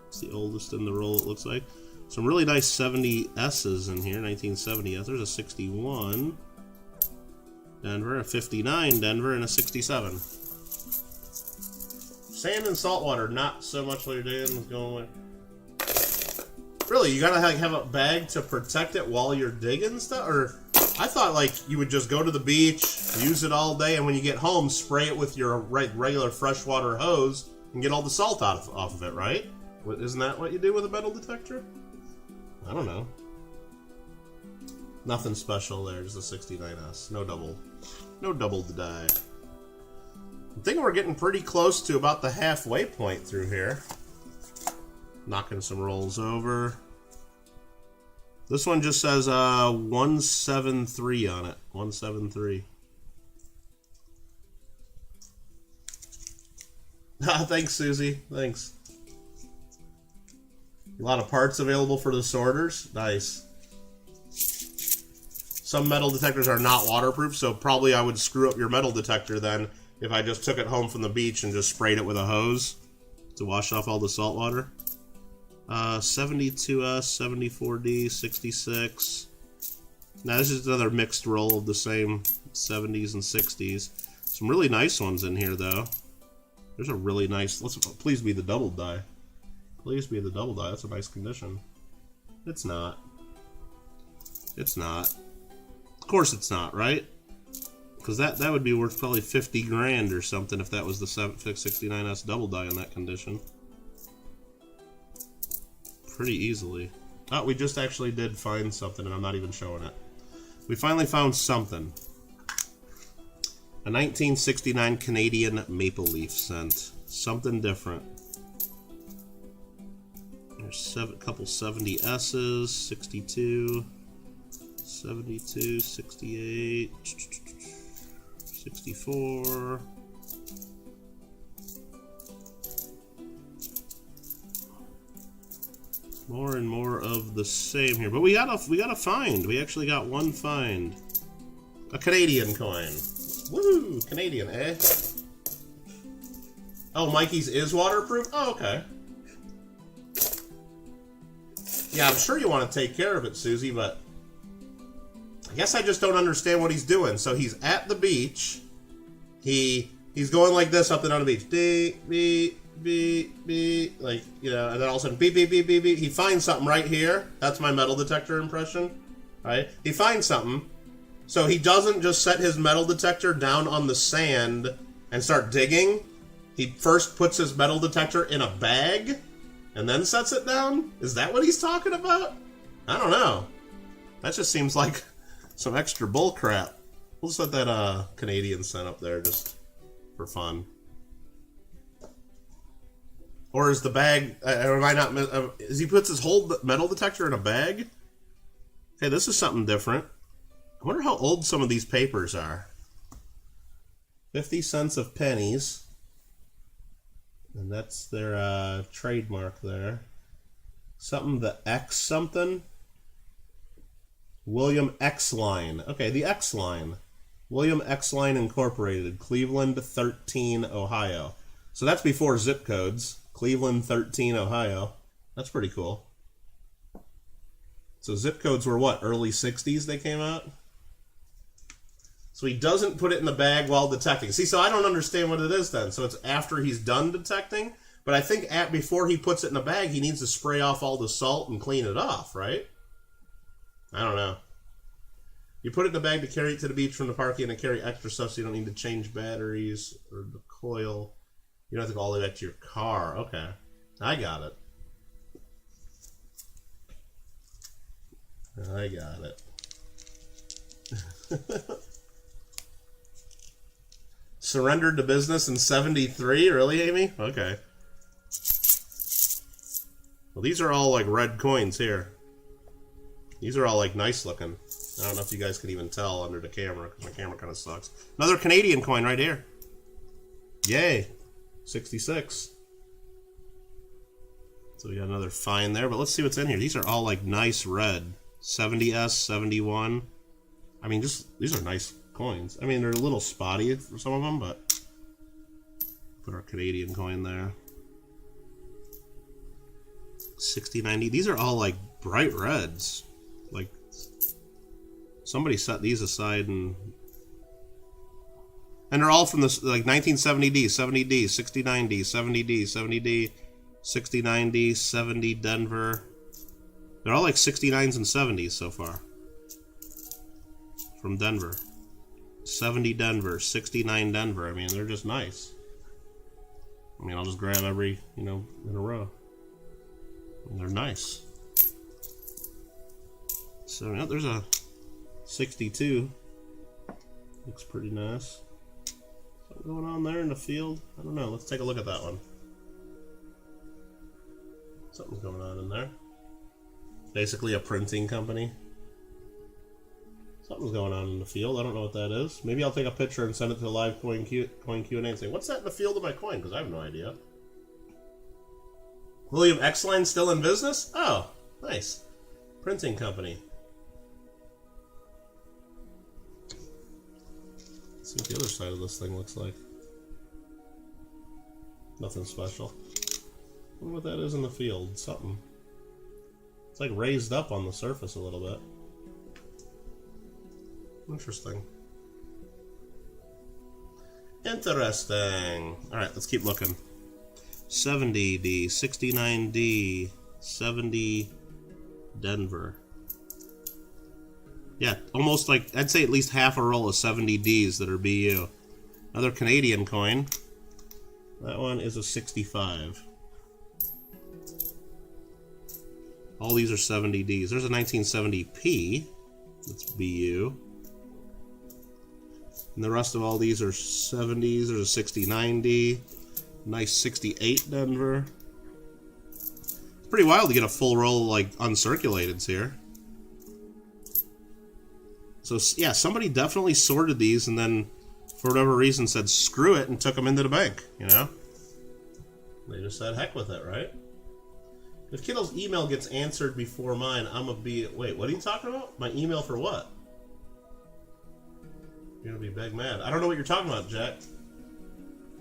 It's the oldest in the roll, it looks like. Some really nice 70S's in here, 1970S. There's a 61 Denver, a 59 Denver, and a 67. Sand and salt water, not so much what you're doing. Going with. Really, you gotta have a bag to protect it while you're digging stuff? Or I thought like you would just go to the beach, use it all day, and when you get home, spray it with your regular freshwater hose and get all the salt off of it, right? Isn't that what you do with a metal detector? I don't know. Nothing special there, just a 69S. No double to die. I'm thinking we're getting pretty close to about the halfway point through here. Knocking some rolls over. This one just says 173 on it. 173. Thanks, Susie. Thanks. A lot of parts available for the sorters. Nice. Some metal detectors are not waterproof, so probably I would screw up your metal detector then if I just took it home from the beach and just sprayed it with a hose to wash off all the salt water. 72S, 74D, 66. Now this is another mixed roll of the same 70s and 60s. Some really nice ones in here though. There's a really nice, please be the double die. Please be the double die, that's a nice condition. It's not. It's not. Of course it's not, right? Because that would be worth probably 50 grand or something if that was the 69S double die in that condition. Pretty easily. Oh, we just actually did find something and I'm not even showing it. We finally found something. A 1969 Canadian maple leaf scent. Something different. There's a couple 70S's, 62, 72, 68, 64. More and more of the same here, but we got a find. We actually got one find. A Canadian coin. Woo! Canadian, eh? Oh, Mikey's is waterproof? Oh, okay. Yeah, I'm sure you want to take care of it, Susie, but I guess I just don't understand what he's doing. So he's at the beach. He's going like this up and down the beach. Beep, beep, beep, beep. Like, you know, and then all of a sudden, beep, beep, beep, beep, beep. He finds something right here. That's my metal detector impression. Right? He finds something. So he doesn't just set his metal detector down on the sand and start digging. He first puts his metal detector in a bag and then sets it down? Is that what he's talking about? I don't know. That just seems like some extra bull crap. We'll just let that Canadian scent up there just for fun. Or is the bag... am I not... is he puts his whole metal detector in a bag? Okay, this is something different. I wonder how old some of these papers are. 50 cents of pennies. And that's their trademark there. Something, the X something. William X Line. Okay, the X Line. William X Line Incorporated, Cleveland 13, Ohio. So that's before zip codes. Cleveland 13, Ohio. That's pretty cool. So zip codes were what? Early 60s they came out? So he doesn't put it in the bag while detecting. See, so I don't understand what it is then. So it's after he's done detecting, but I think before he puts it in the bag, he needs to spray off all the salt and clean it off, right? I don't know. You put it in the bag to carry it to the beach from the parking and carry extra stuff so you don't need to change batteries or the coil. You don't have to go all the way back to your car. Okay. I got it. I got it. Surrendered to business in 73? Really, Amy? Okay. Well, these are all like red coins here. These are all like nice looking. I don't know if you guys can even tell under the camera because my camera kind of sucks. Another Canadian coin right here. Yay. 66. So we got another find there, but let's see what's in here. These are all like nice red. 70S, 71. I mean, these are nice coins. I mean, they're a little spotty for some of them, but put our Canadian coin there. 6090. These are all like bright reds. Like somebody set these aside and they're all from this like 1970D, 70D, 69D, 70D, 70D, 6090, 70 Denver. They're all like 69s and 70s so far. From Denver. 70 Denver, 69 Denver. I mean, they're just nice. I mean, I'll just grab every, in a row. And they're nice. So, yeah, there's a 62. Looks pretty nice. Something going on there in the field? I don't know. Let's take a look at that one. Something's going on in there. Basically a printing company. Something's going on in the field. I don't know what that is. Maybe I'll take a picture and send it to the live coin Q&A and say, what's that in the field of my coin? Because I have no idea. William X-Line still in business? Oh, nice. Printing company. Let's see what the other side of this thing looks like. Nothing special. I wonder what that is in the field. Something. It's like raised up on the surface a little bit. Interesting. Interesting. Alright, let's keep looking. 70D, 69D, 70 Denver. Yeah, almost like, I'd say at least half a roll of 70Ds that are BU. Another Canadian coin. That one is a 65. All these are 70Ds. There's a 1970P. That's BU. And the rest of all these are 70s. There's a 69D. Nice 68 Denver. It's pretty wild to get a full roll like uncirculateds here. So yeah, somebody definitely sorted these and then for whatever reason said screw it and took them into the bank, you know? They just said heck with it, right? If Kittle's email gets answered before mine, I'm gonna be... Wait, what are you talking about? My email for what? You're gonna be big mad. I don't know what you're talking about, Jack.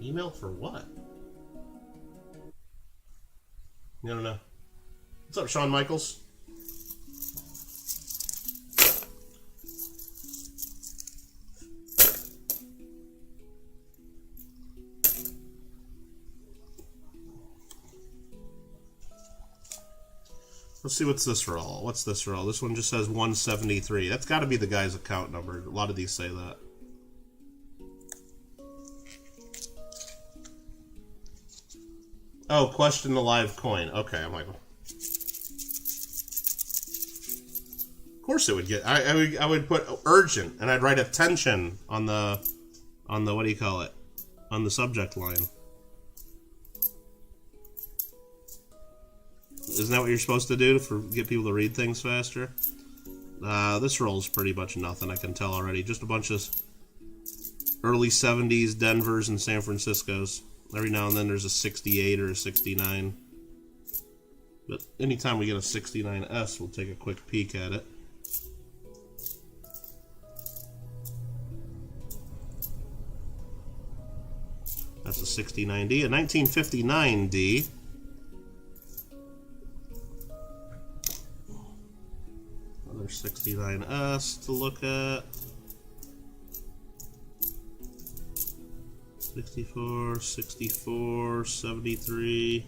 Email for what? I don't know. What's up, Shawn Michaels? Let's see what's this roll. What's this roll? This one just says 173. That's got to be the guy's account number. A lot of these say that. Oh, question the live coin. Okay, I'm like... Of course it would get... I would put urgent, and I'd write attention on the what do you call it? On the subject line. Isn't that what you're supposed to do to get people to read things faster? This roll's pretty much nothing, I can tell already. Just a bunch of early 70s Denvers and San Franciscos. Every now and then there's a 68 or a 69. But anytime we get a 69S, we'll take a quick peek at it. That's a 69D. A 1959D. 69S to look at. 64, 64, 73,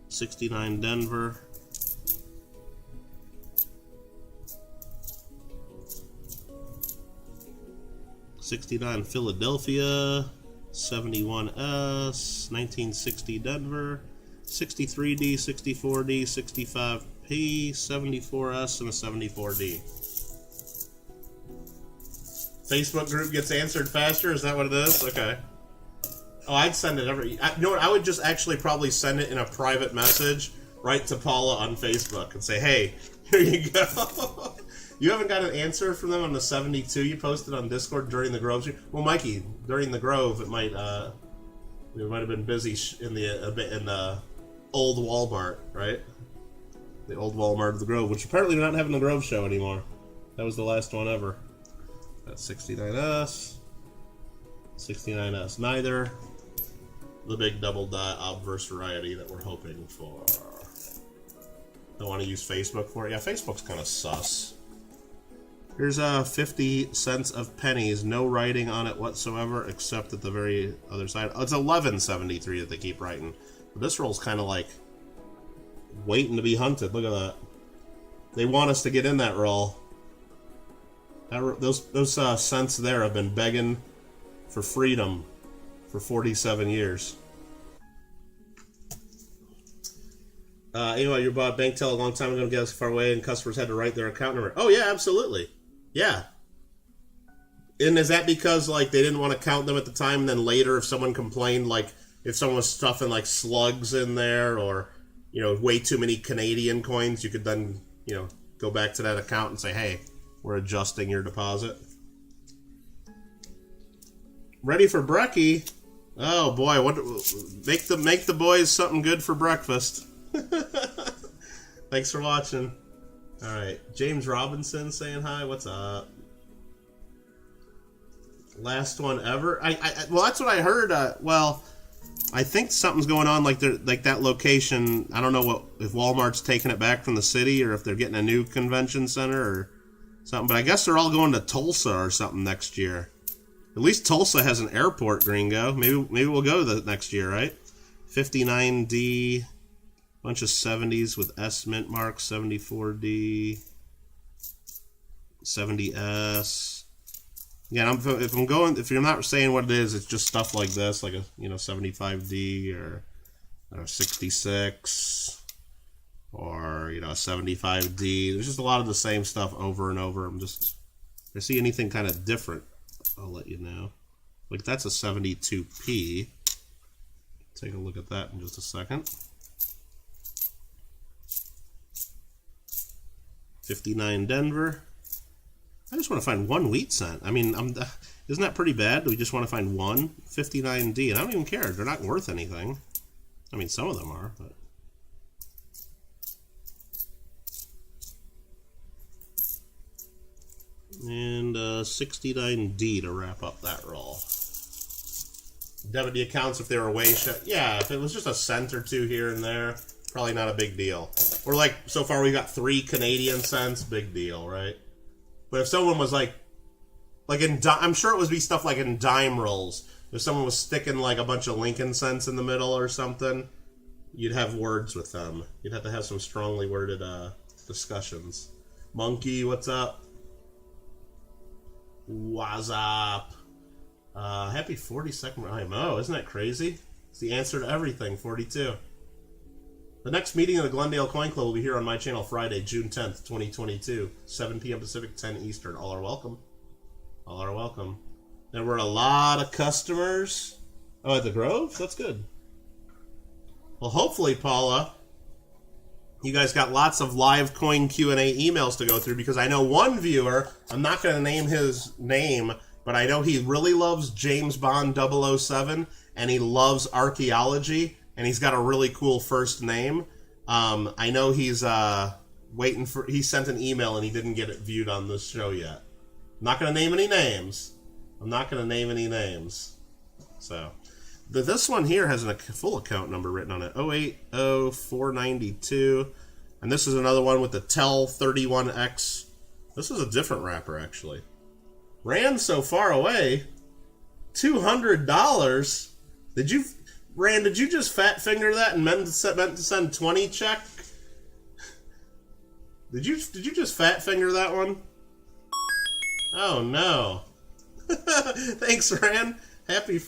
69 Denver, 69 Philadelphia, 71S, 1960 Denver, 63D, 64D, 65P, 74S, and a 74D. Facebook group gets answered faster? Is that what it is? Okay. Oh, I'd send it you know what? I would just actually probably send it in a private message right to Paula on Facebook and say, hey, here you go. You haven't got an answer from them on the 72 you posted on Discord during the Grove? Well, Mikey, during the Grove, it might have been busy in the old Walmart, right? The old Walmart of the Grove, which apparently they're not having the Grove show anymore. That was the last one ever. That's 69S, 69S neither, the big double dot obverse variety that we're hoping for. Don't want to use Facebook for it? Yeah, Facebook's kind of sus. Here's 50 cents of pennies, no writing on it whatsoever except at the very other side. Oh, it's 1173 that they keep writing. But this roll's kind of like waiting to be hunted. Look at that. They want us to get in that roll. Those cents there have been begging for freedom for 47 years. Anyway, you bought bank tell a long time ago, get us far away, and customers had to write their account number. Oh yeah, absolutely. Yeah. And is that because like they didn't want to count them at the time, and then later if someone complained, like if someone was stuffing like slugs in there or way too many Canadian coins, you could then go back to that account and say, hey, we're adjusting your deposit. Ready for brekkie? Oh boy, make the boys something good for breakfast. Thanks for watching. All right, James Robinson saying hi. What's up? Last one ever. Well, that's what I heard. Well, I think something's going on. Like that location. I don't know if Walmart's taking it back from the city or if they're getting a new convention center or something, but I guess they're all going to Tulsa or something next year. At least Tulsa has an airport, Gringo. Maybe we'll go the next year, right? 59D, bunch of 70s with S mint marks, 74D, 70S. Yeah, if you're not saying what it is, it's just stuff like this, like a 75D or 66. Or, a 75D. There's just a lot of the same stuff over and over. If I see anything kind of different, I'll let you know. Like, that's a 72P. Take a look at that in just a second. 59 Denver. I just want to find one wheat cent. I mean, isn't that pretty bad? We just want to find one? 59D. And I don't even care. They're not worth anything. I mean, some of them are, but... And 69D to wrap up that roll. Debit the accounts if they were way shut. Yeah, if it was just a cent or two here and there, probably not a big deal. Or like, so far we got 3 Canadian cents, big deal, right? But if someone was like I'm sure it would be stuff like in dime rolls. If someone was sticking like a bunch of Lincoln cents in the middle or something, you'd have words with them. You'd have to have some strongly worded discussions. Monkey, what's up? What's up? Happy 42nd IMO. Isn't that crazy? It's the answer to everything, 42. The next meeting of the Glendale Coin Club will be here on my channel Friday, June 10th, 2022, 7 p.m. Pacific, 10 Eastern. All are welcome. All are welcome. There were a lot of customers. Oh, at the Grove? That's good. Well, hopefully, Paula, you guys got lots of live coin Q&A emails to go through, because I know one viewer, I'm not going to name his name, but I know he really loves James Bond 007, and he loves archaeology, and he's got a really cool first name. I know he's waiting for... He sent an email, and he didn't get it viewed on this show yet. I'm not going to name any names. So... This one here has a full account number written on it. 080492. And this is another one with the Tel 31X. This is a different wrapper, actually. Rand so far away. $200. Rand, did you just fat finger that and meant to send 20 check? Did you just fat finger that one? Oh no. Thanks, Rand. Happy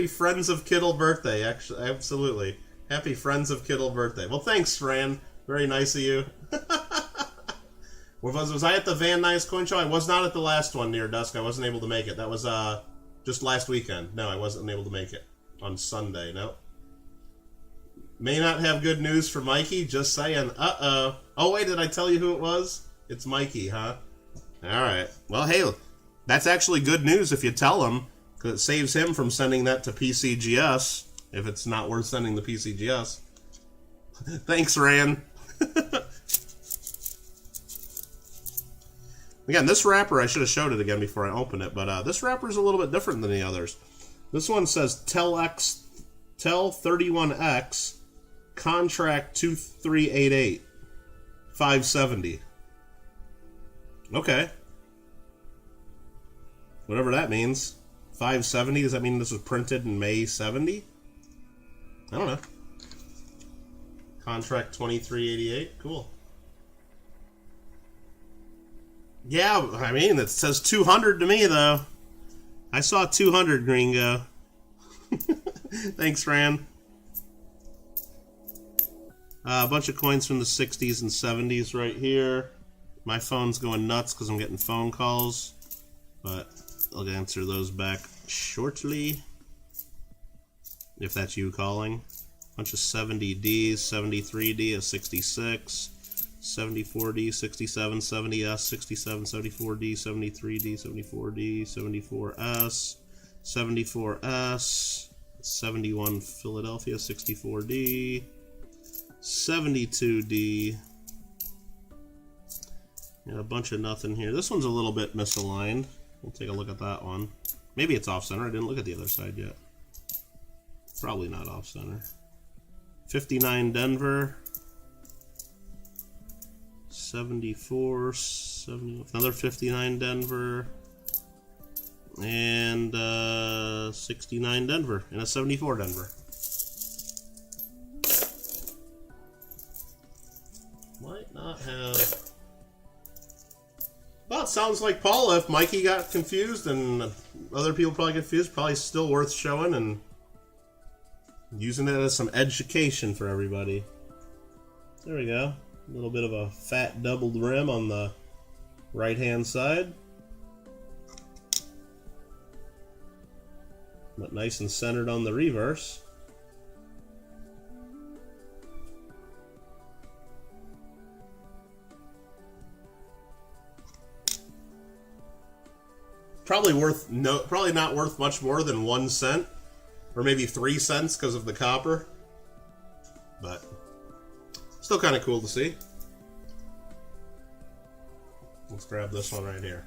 Friends of Kittle birthday. Actually, absolutely. Happy Friends of Kittle birthday. Well, thanks, Rand. Very nice of you. Was I at the Van Nuys Coin Show? I was not at the last one near dusk. I wasn't able to make it. That was just last weekend. No, I wasn't able to make it. On Sunday, no. May not have good news for Mikey, just saying. Uh-oh. Oh, wait, did I tell you who it was? It's Mikey, huh? Alright. Well, hey, that's actually good news if you tell him, because it saves him from sending that to PCGS, if it's not worth sending the PCGS. Thanks, Rand. Again, this wrapper, I should have showed it again before I opened it, but this wrapper is a little bit different than the others. This one says Tel 31X, contract 2388, 570. Okay. Whatever that means. 570, does that mean this was printed in May 70? I don't know. Contract 2388, cool. Yeah, I mean, it says 200 to me, though. I saw 200, Gringo. Thanks, Rand. A bunch of coins from the 60s and 70s right here. My phone's going nuts because I'm getting phone calls, but I'll answer those back shortly. If that's you calling. Bunch of 70Ds, 73D, a 66. 74D, 67, 70S, 67, 74D, 73D, 74D, 74S, 74S, 71 Philadelphia, 64D, 72D. Yeah, a bunch of nothing here. This one's a little bit misaligned. We'll take a look at that one. Maybe it's off-center. I didn't look at the other side yet. Probably not off-center. 59 Denver. 74, 70, another 59 Denver, and 69 Denver, and a 74 Denver. Might not have... Well, it sounds like Paula, if Mikey got confused and other people probably get confused, probably still worth showing and using it as some education for everybody. There we go. A little bit of a fat doubled rim on the right-hand side. But nice and centered on the reverse. Probably not worth much more than 1 cent, or maybe 3 cents because of the copper. But still kind of cool to see. Let's grab this one right here.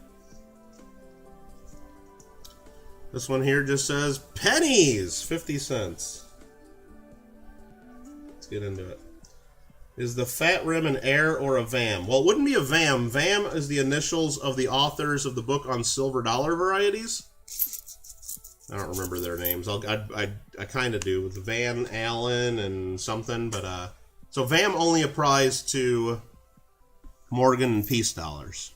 This one here just says pennies, 50 cents. Let's get into it. Is the fat rim an air or a VAM? Well, it wouldn't be a VAM. VAM is the initials of the authors of the book on silver dollar varieties. I don't remember their names. I kind of do, with Van Allen and something, but so VAM only applies to Morgan and Peace dollars.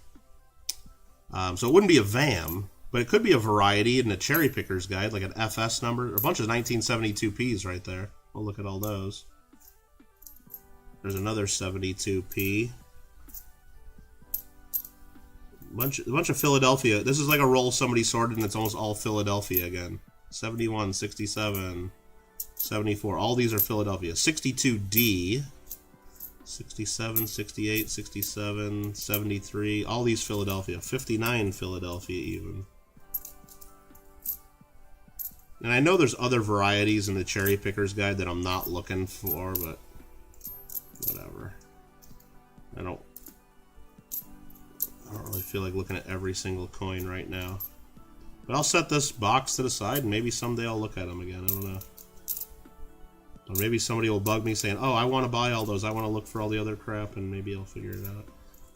So it wouldn't be a VAM, but it could be a variety in the cherry picker's guide, like an FS number. A bunch of 1972 Ps right there. We'll look at all those. There's another 72P. A bunch of Philadelphia. This is like a roll somebody sorted, and it's almost all Philadelphia again. 71, 67, 74. All these are Philadelphia. 62D. 67, 68, 67, 73. All these Philadelphia. 59 Philadelphia even. And I know there's other varieties in the cherry picker's guide that I'm not looking for, but whatever. I don't really feel like looking at every single coin right now. But I'll set this box to the side, and maybe someday I'll look at them again. I don't know. Or maybe somebody will bug me saying, oh, I want to buy all those. I want to look for all the other crap, and maybe I'll figure it out.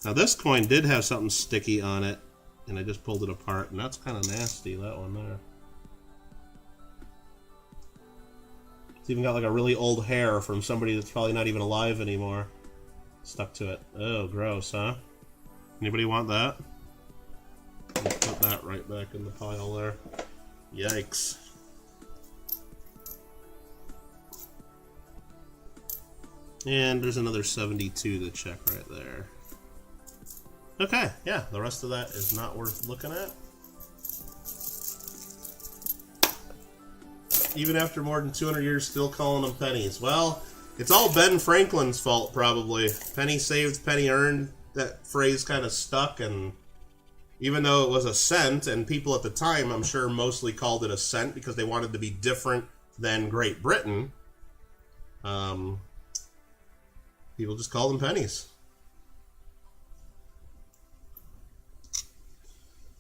Now, this coin did have something sticky on it, and I just pulled it apart, and that's kind of nasty, that one there. It's even got like a really old hair from somebody that's probably not even alive anymore. Stuck to it. Oh, gross, huh? Anybody want that? Let's put that right back in the pile there. Yikes. And there's another 72 to check right there. Okay, yeah, the rest of that is not worth looking at. Even after more than 200 years, still calling them pennies. Well, it's all Ben Franklin's fault, probably. Penny saved, penny earned. That phrase kind of stuck, and even though it was a cent, and people at the time, I'm sure, mostly called it a cent because they wanted to be different than Great Britain, people just called them pennies.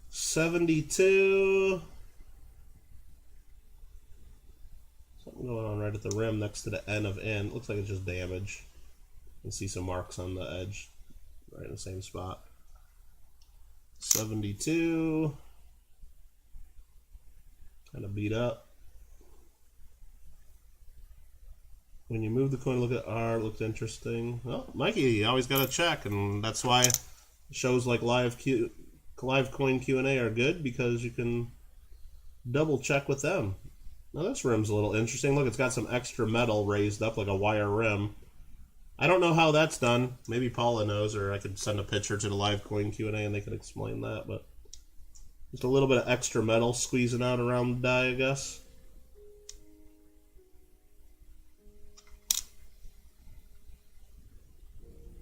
72. Something going on right at the rim next to the N of N. Looks like it's just damage. You can see some marks on the edge, right in the same spot. 72. Kind of beat up. When you move the coin, look at R, it looked interesting. Well, Mikey, you always got to check, and that's why shows like live coin Q&A are good, because you can double check with them. Now this rim's a little interesting. Look, it's got some extra metal raised up like a wire rim. I don't know how that's done. Maybe Paula knows, or I could send a picture to the live coin Q&A and they can explain that. But just a little bit of extra metal squeezing out around the die, I guess.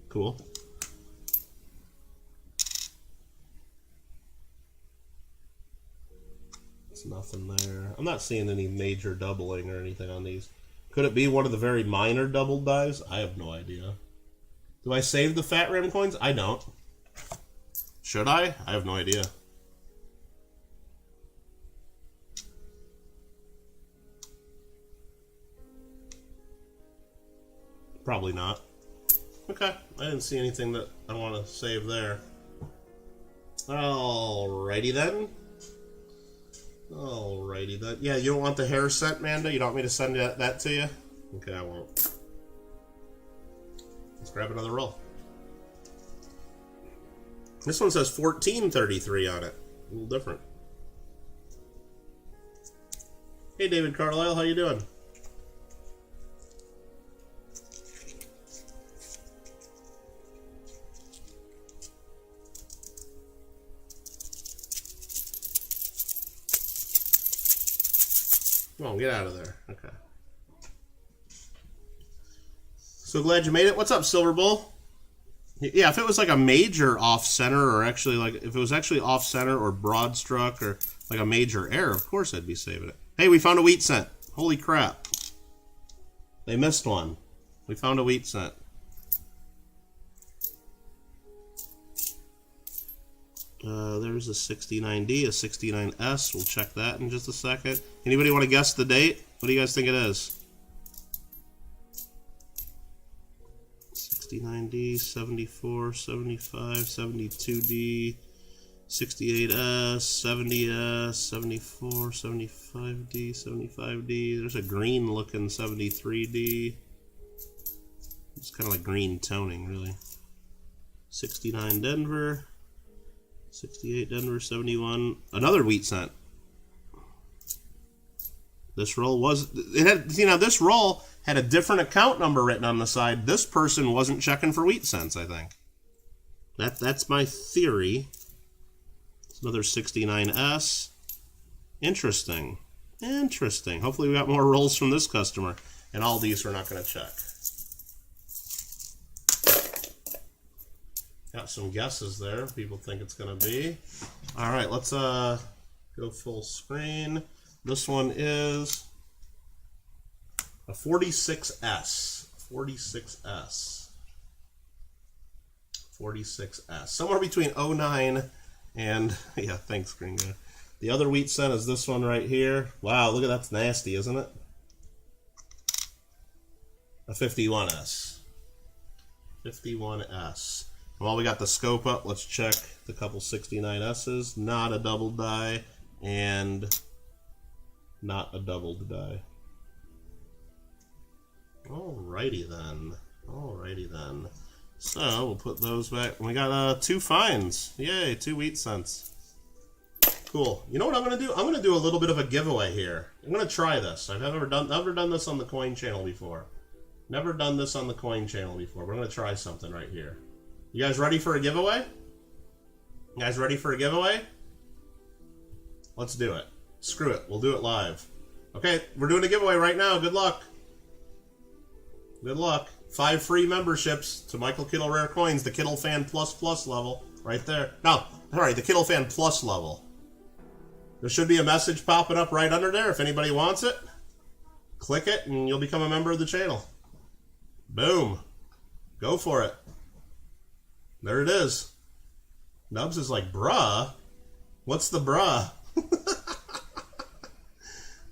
Cool. It's nothing there. I'm not seeing any major doubling or anything on these. Could it be one of the very minor doubled dies? I have no idea. Do I save the fat rim coins? I don't. Should I? I have no idea. Probably not. Okay, I didn't see anything that I want to save there. Alrighty then. Alrighty then. Yeah, you don't want the hair set, Manda? You don't want me to send that to you? Okay, I won't. Let's grab another roll. This one says 1433 on it. A little different. Hey, David Carlisle, how you doing? Come on, get out of there. Okay. So glad you made it. What's up, Silver Bull? Yeah, if it was like a major off-center, or actually like if it was actually off-center or broad struck or like a major error, of course I'd be saving it. Hey, we found a wheat cent. Holy crap. They missed one. We found a wheat cent. There's a 69D, a 69S. We'll check that in just a second. Anybody want to guess the date? What do you guys think it is? 69D, 74, 75, 72D, 68S, 70S, 74, 75D, 75D. There's a green looking 73D. It's kind of like green toning, really. 69 Denver. 68 Denver, 71. Another wheat cent. This roll was, it had, you know, this roll had a different account number written on the side. This person wasn't checking for wheat cents, I think. That's my theory. It's another 69S. Interesting. Interesting. Hopefully we got more rolls from this customer. And all these we're not going to check. Got some guesses there. People think it's going to be. All right, let's go full screen. This one is a 46S. 46S. 46S. Somewhere between 09 and, yeah, thanks, Green Guy. The other wheat cent is this one right here. Wow, look at that's nasty, isn't it? A 51S. 51S. While we got the scope up, let's check the couple 69S's. Not a double die, and not a doubled die. Alrighty then. Alrighty then. So we'll put those back. We got 2 fines. Yay, 2 wheat cents. Cool. You know what I'm gonna do? I'm gonna do a little bit of a giveaway here. I'm gonna try this. I've never done this on the coin channel before. Never done this on the coin channel before. We're gonna try something right here. You guys ready for a giveaway? You guys ready for a giveaway? Let's do it. Screw it. We'll do it live. Okay, we're doing a giveaway right now. Good luck. Good luck. 5 free memberships to Michael Kittle Rare Coins, the Kittle Fan Plus level, right there. No, sorry, the Kittle Fan Plus level. There should be a message popping up right under there if anybody wants it. Click it and you'll become a member of the channel. Boom. Go for it. There it is. Nubs is like, bruh? What's the bruh?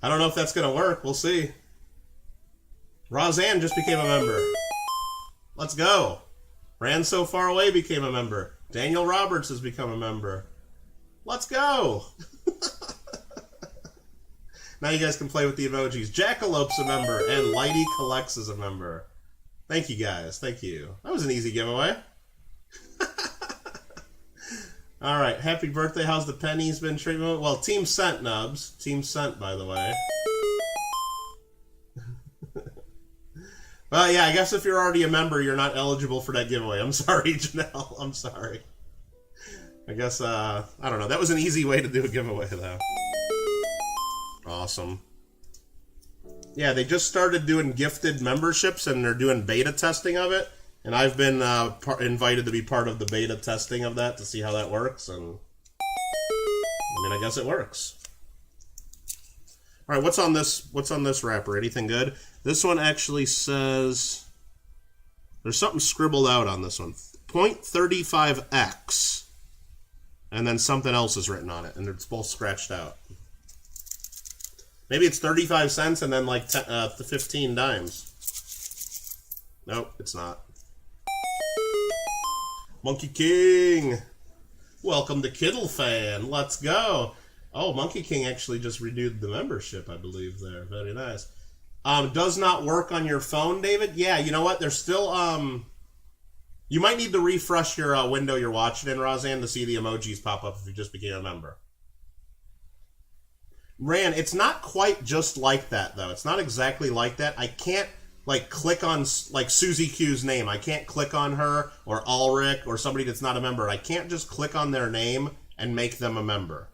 I don't know if that's going to work. We'll see. Roseanne just became a member. Let's go. Ran So Far Away became a member. Daniel Roberts has become a member. Let's go. Now you guys can play with the emojis. Jackalope's a member, and Lighty Collects is a member. Thank you guys. Thank you. That was an easy giveaway. All right. Happy birthday. How's the pennies been treated? Well, Team Sent, Nubs. Team Sent, by the way. Well, yeah, I guess if you're already a member, you're not eligible for that giveaway. I'm sorry, Janelle. I'm sorry. I guess, I don't know. That was an easy way to do a giveaway, though. Awesome. Yeah, they just started doing gifted memberships, and they're doing beta testing of it. And I've been invited to be part of the beta testing of that to see how that works. And I mean, I guess it works. All right, what's on this wrapper? Anything good? This one actually says there's something scribbled out on this one. 0.35x. And then something else is written on it, and it's both scratched out. Maybe it's 35 cents and then like 15 dimes. Nope, it's not. Monkey King! Welcome to Kittle Fan. Let's go. Oh, Monkey King actually just renewed the membership, I believe, there. Very nice. Does not work on your phone, David? Yeah, you know what? There's still, you might need to refresh your window you're watching in, Roseanne, to see the emojis pop up if you just became a member. Ran, it's not quite just like that, though. It's not exactly like that. I can't, like, click on, like, Susie Q's name. I can't click on her, or Ulrich, or somebody that's not a member. I can't just click on their name and make them a member.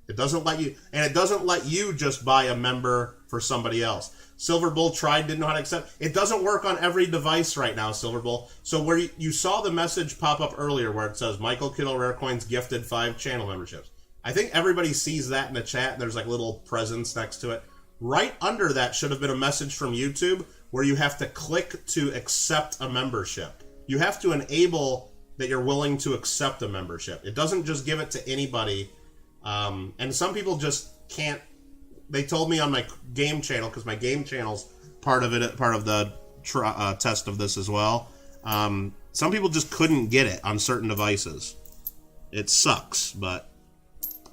It doesn't let you, and it doesn't let you just buy a member for somebody else. Silver Bull tried, didn't know how to accept. It doesn't work on every device right now, Silver Bull. So where you saw the message pop up earlier where it says, Michael Kittle Rare Coins gifted 5 channel memberships. I think everybody sees that in the chat, and there's like little presents next to it. Right under that should have been a message from YouTube where you have to click to accept a membership. You have to enable that you're willing to accept a membership. It doesn't just give it to anybody. And some people just can't. They told me on my game channel, because my game channel's part of it, part of the test of this as well. Some people just couldn't get it on certain devices. It sucks, but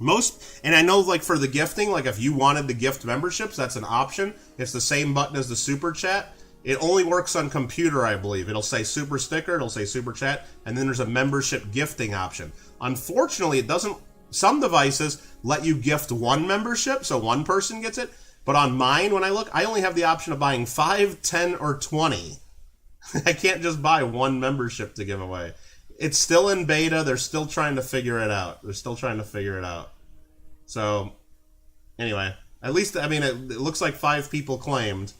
and I know, like, for the gifting, like, if you wanted to gift memberships, that's an option. It's the same button as the super chat. It only works on computer, I believe. It'll say super sticker, it'll say super chat, and then there's a membership gifting option. Unfortunately, it doesn't. Some devices let you gift 1 membership, so 1 person gets it. But on mine, when I look, I only have the option of buying 5, 10, or 20. I can't just buy 1 membership to give away. It's still in beta. They're still trying to figure it out. So, anyway, at least, I mean, it looks like 5 people claimed.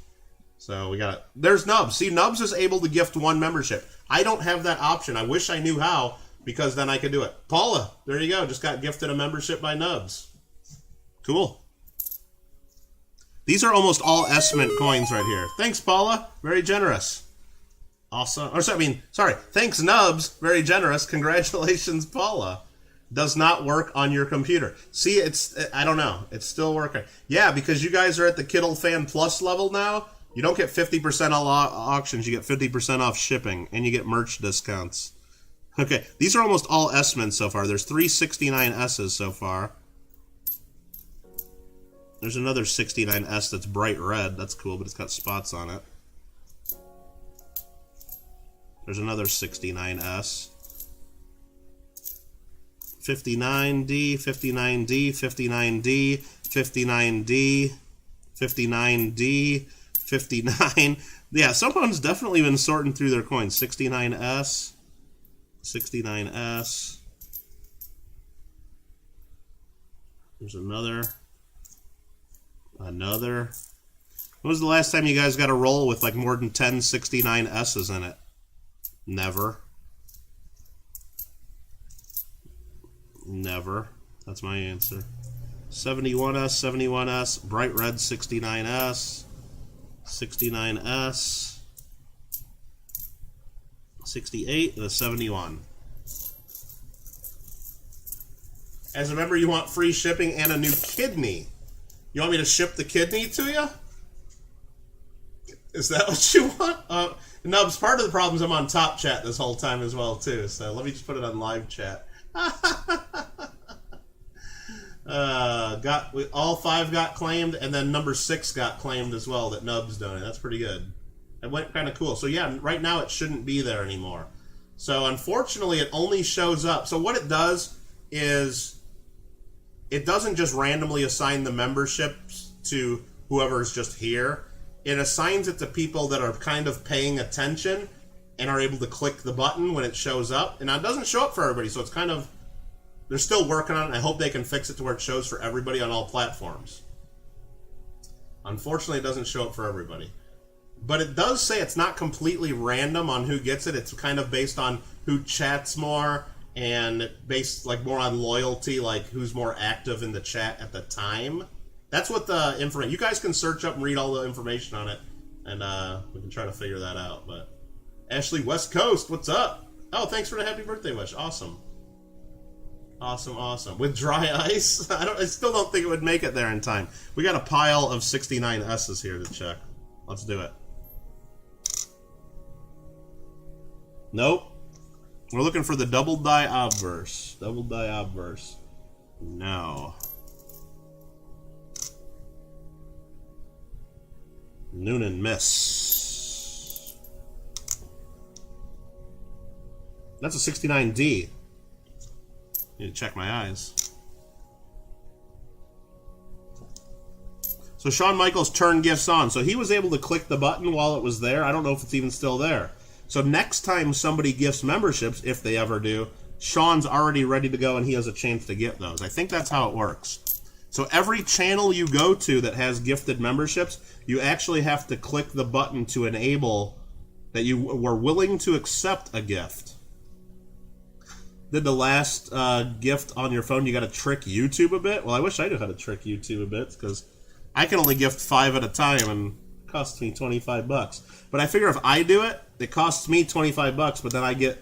So we got it. There's Nubs. See, Nubs is able to gift 1 membership. I don't have that option. I wish I knew how, because then I could do it. Paula, there you go. Just got gifted a membership by Nubs. Cool. These are almost all S-Mint coins right here. Thanks, Paula. Very generous. Awesome. Or, sorry. Thanks, Nubs. Very generous. Congratulations, Paula. Does not work on your computer. See, I don't know. It's still working. Yeah, because you guys are at the Kittle Fan Plus level now. You don't get 50% off auctions, you get 50% off shipping, and you get merch discounts. Okay, these are almost all S-men so far. There's 3 69S's so far. There's another 69S that's bright red. That's cool, but it's got spots on it. There's another 69S. 59D, 59D, 59D, 59D, 59D, 59. Yeah, someone's definitely been sorting through their coins. 69S, 69S. There's another. Another. When was the last time you guys got a roll with like more than 10 69S's in it? Never. Never. That's my answer. 71S, 71S, bright red 69S, 69S, 68, and a 71. As a member, you want free shipping and a new kidney. You want me to ship the kidney to you? Is that what you want? Nubs, part of the problem is I'm on top chat this whole time as well, too. So let me just put it on live chat. All 5 got claimed, and then number 6 got claimed as well that Nubs donated. That's pretty good. It went kind of cool. So yeah, right now it shouldn't be there anymore. So unfortunately, it only shows up. So what it does is it doesn't just randomly assign the memberships to whoever's just here. It assigns it to people that are kind of paying attention and are able to click the button when it shows up. And now it doesn't show up for everybody, so it's kind of... They're still working on it, and I hope they can fix it to where it shows for everybody on all platforms. Unfortunately, it doesn't show up for everybody. But it does say it's not completely random on who gets it. It's kind of based on who chats more and based like more on loyalty, like who's more active in the chat at the time. That's what the information... You guys can search up and read all the information on it, and we can try to figure that out. But Ashley West Coast, what's up? Oh, thanks for the happy birthday wish. Awesome. Awesome, awesome. With dry ice? I still don't think it would make it there in time. We got a pile of 69S's here to check. Let's do it. Nope. We're looking for the double die obverse. Double die obverse. No. Noonan miss. That's a 69D. Need to check my eyes. So Shawn Michaels turned gifts on. So he was able to click the button while it was there. I don't know if it's even still there. So next time somebody gifts memberships, if they ever do, Shawn's already ready to go and he has a chance to get those. I think that's how it works. So every channel you go to that has gifted memberships, you actually have to click the button to enable that you were willing to accept a gift. Did the last gift on your phone, you got to trick YouTube a bit? Well, I wish I knew how to trick YouTube a bit, because I can only gift 5 at a time, and it costs me 25 bucks. But I figure if I do it, it costs me 25 bucks, but then I get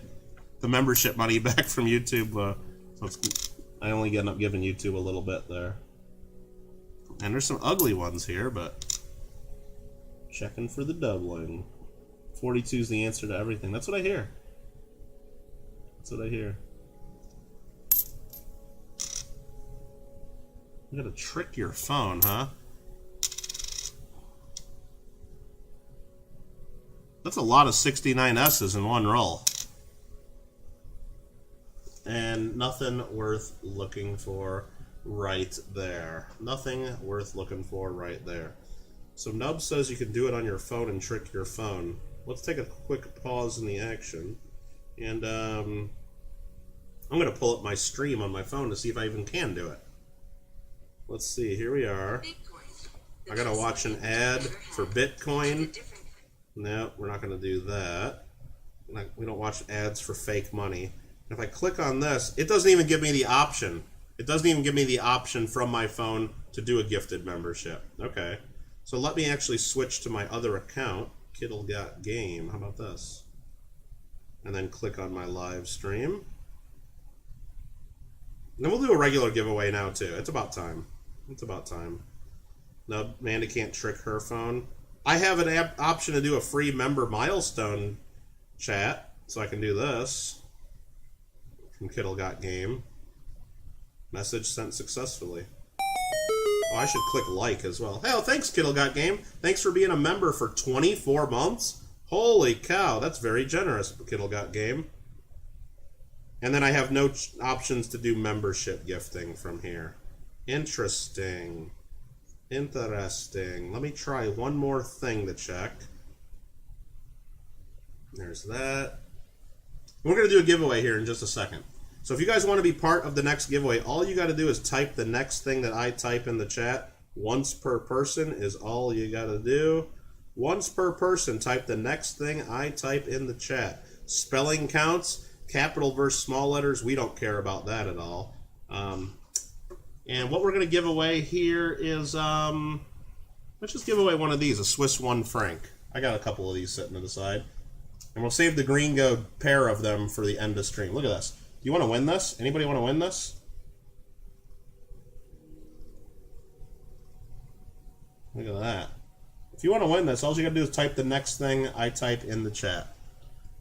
the membership money back from YouTube. So I only end up giving YouTube a little bit there. And there's some ugly ones here, but checking for the doubling. 42 is the answer to everything. That's what I hear. That's what I hear. You gotta trick your phone, huh? That's a lot of 69S's in one roll. And nothing worth looking for right there. Nothing worth looking for right there. So Nub says you can do it on your phone and trick your phone. Let's take a quick pause in the action. And I'm going to pull up my stream on my phone to see if I even can do it. Let's see, here we are. I got to watch an ad for Bitcoin. No, we're not going to do that. We don't watch ads for fake money. If I click on this, it doesn't even give me the option. It doesn't even give me the option from my phone to do a gifted membership. Okay. So let me actually switch to my other account, Kittle Game. How about this? And then click on my live stream. And then we'll do a regular giveaway now, too. It's about time. It's about time. No, Amanda can't trick her phone. I have an option to do a free member milestone chat, so I can do this from Kittle Got Game. Message sent successfully. Oh, I should click like as well. Hell, thanks, Kittle Got Game. Thanks for being a member for 24 months. Holy cow, that's very generous, Kittle Got Game. And then I have no options to do membership gifting from here. Interesting. Interesting. Let me try one more thing to check. There's that. We're going to do a giveaway here in just a second. So if you guys want to be part of the next giveaway, all you got to do is type the next thing that I type in the chat. Once per person is all you got to do. Once per person, type the next thing I type in the chat. Spelling counts, capital versus small letters, we don't care about that at all. And what we're going to give away here is, let's just give away one of these, a Swiss 1 franc. I got a couple of these sitting to the side. And we'll save the gringo pair of them for the end of stream. Look at this. Do you want to win this? Anybody want to win this? Look at that. If you want to win this, all you got to do is type the next thing I type in the chat.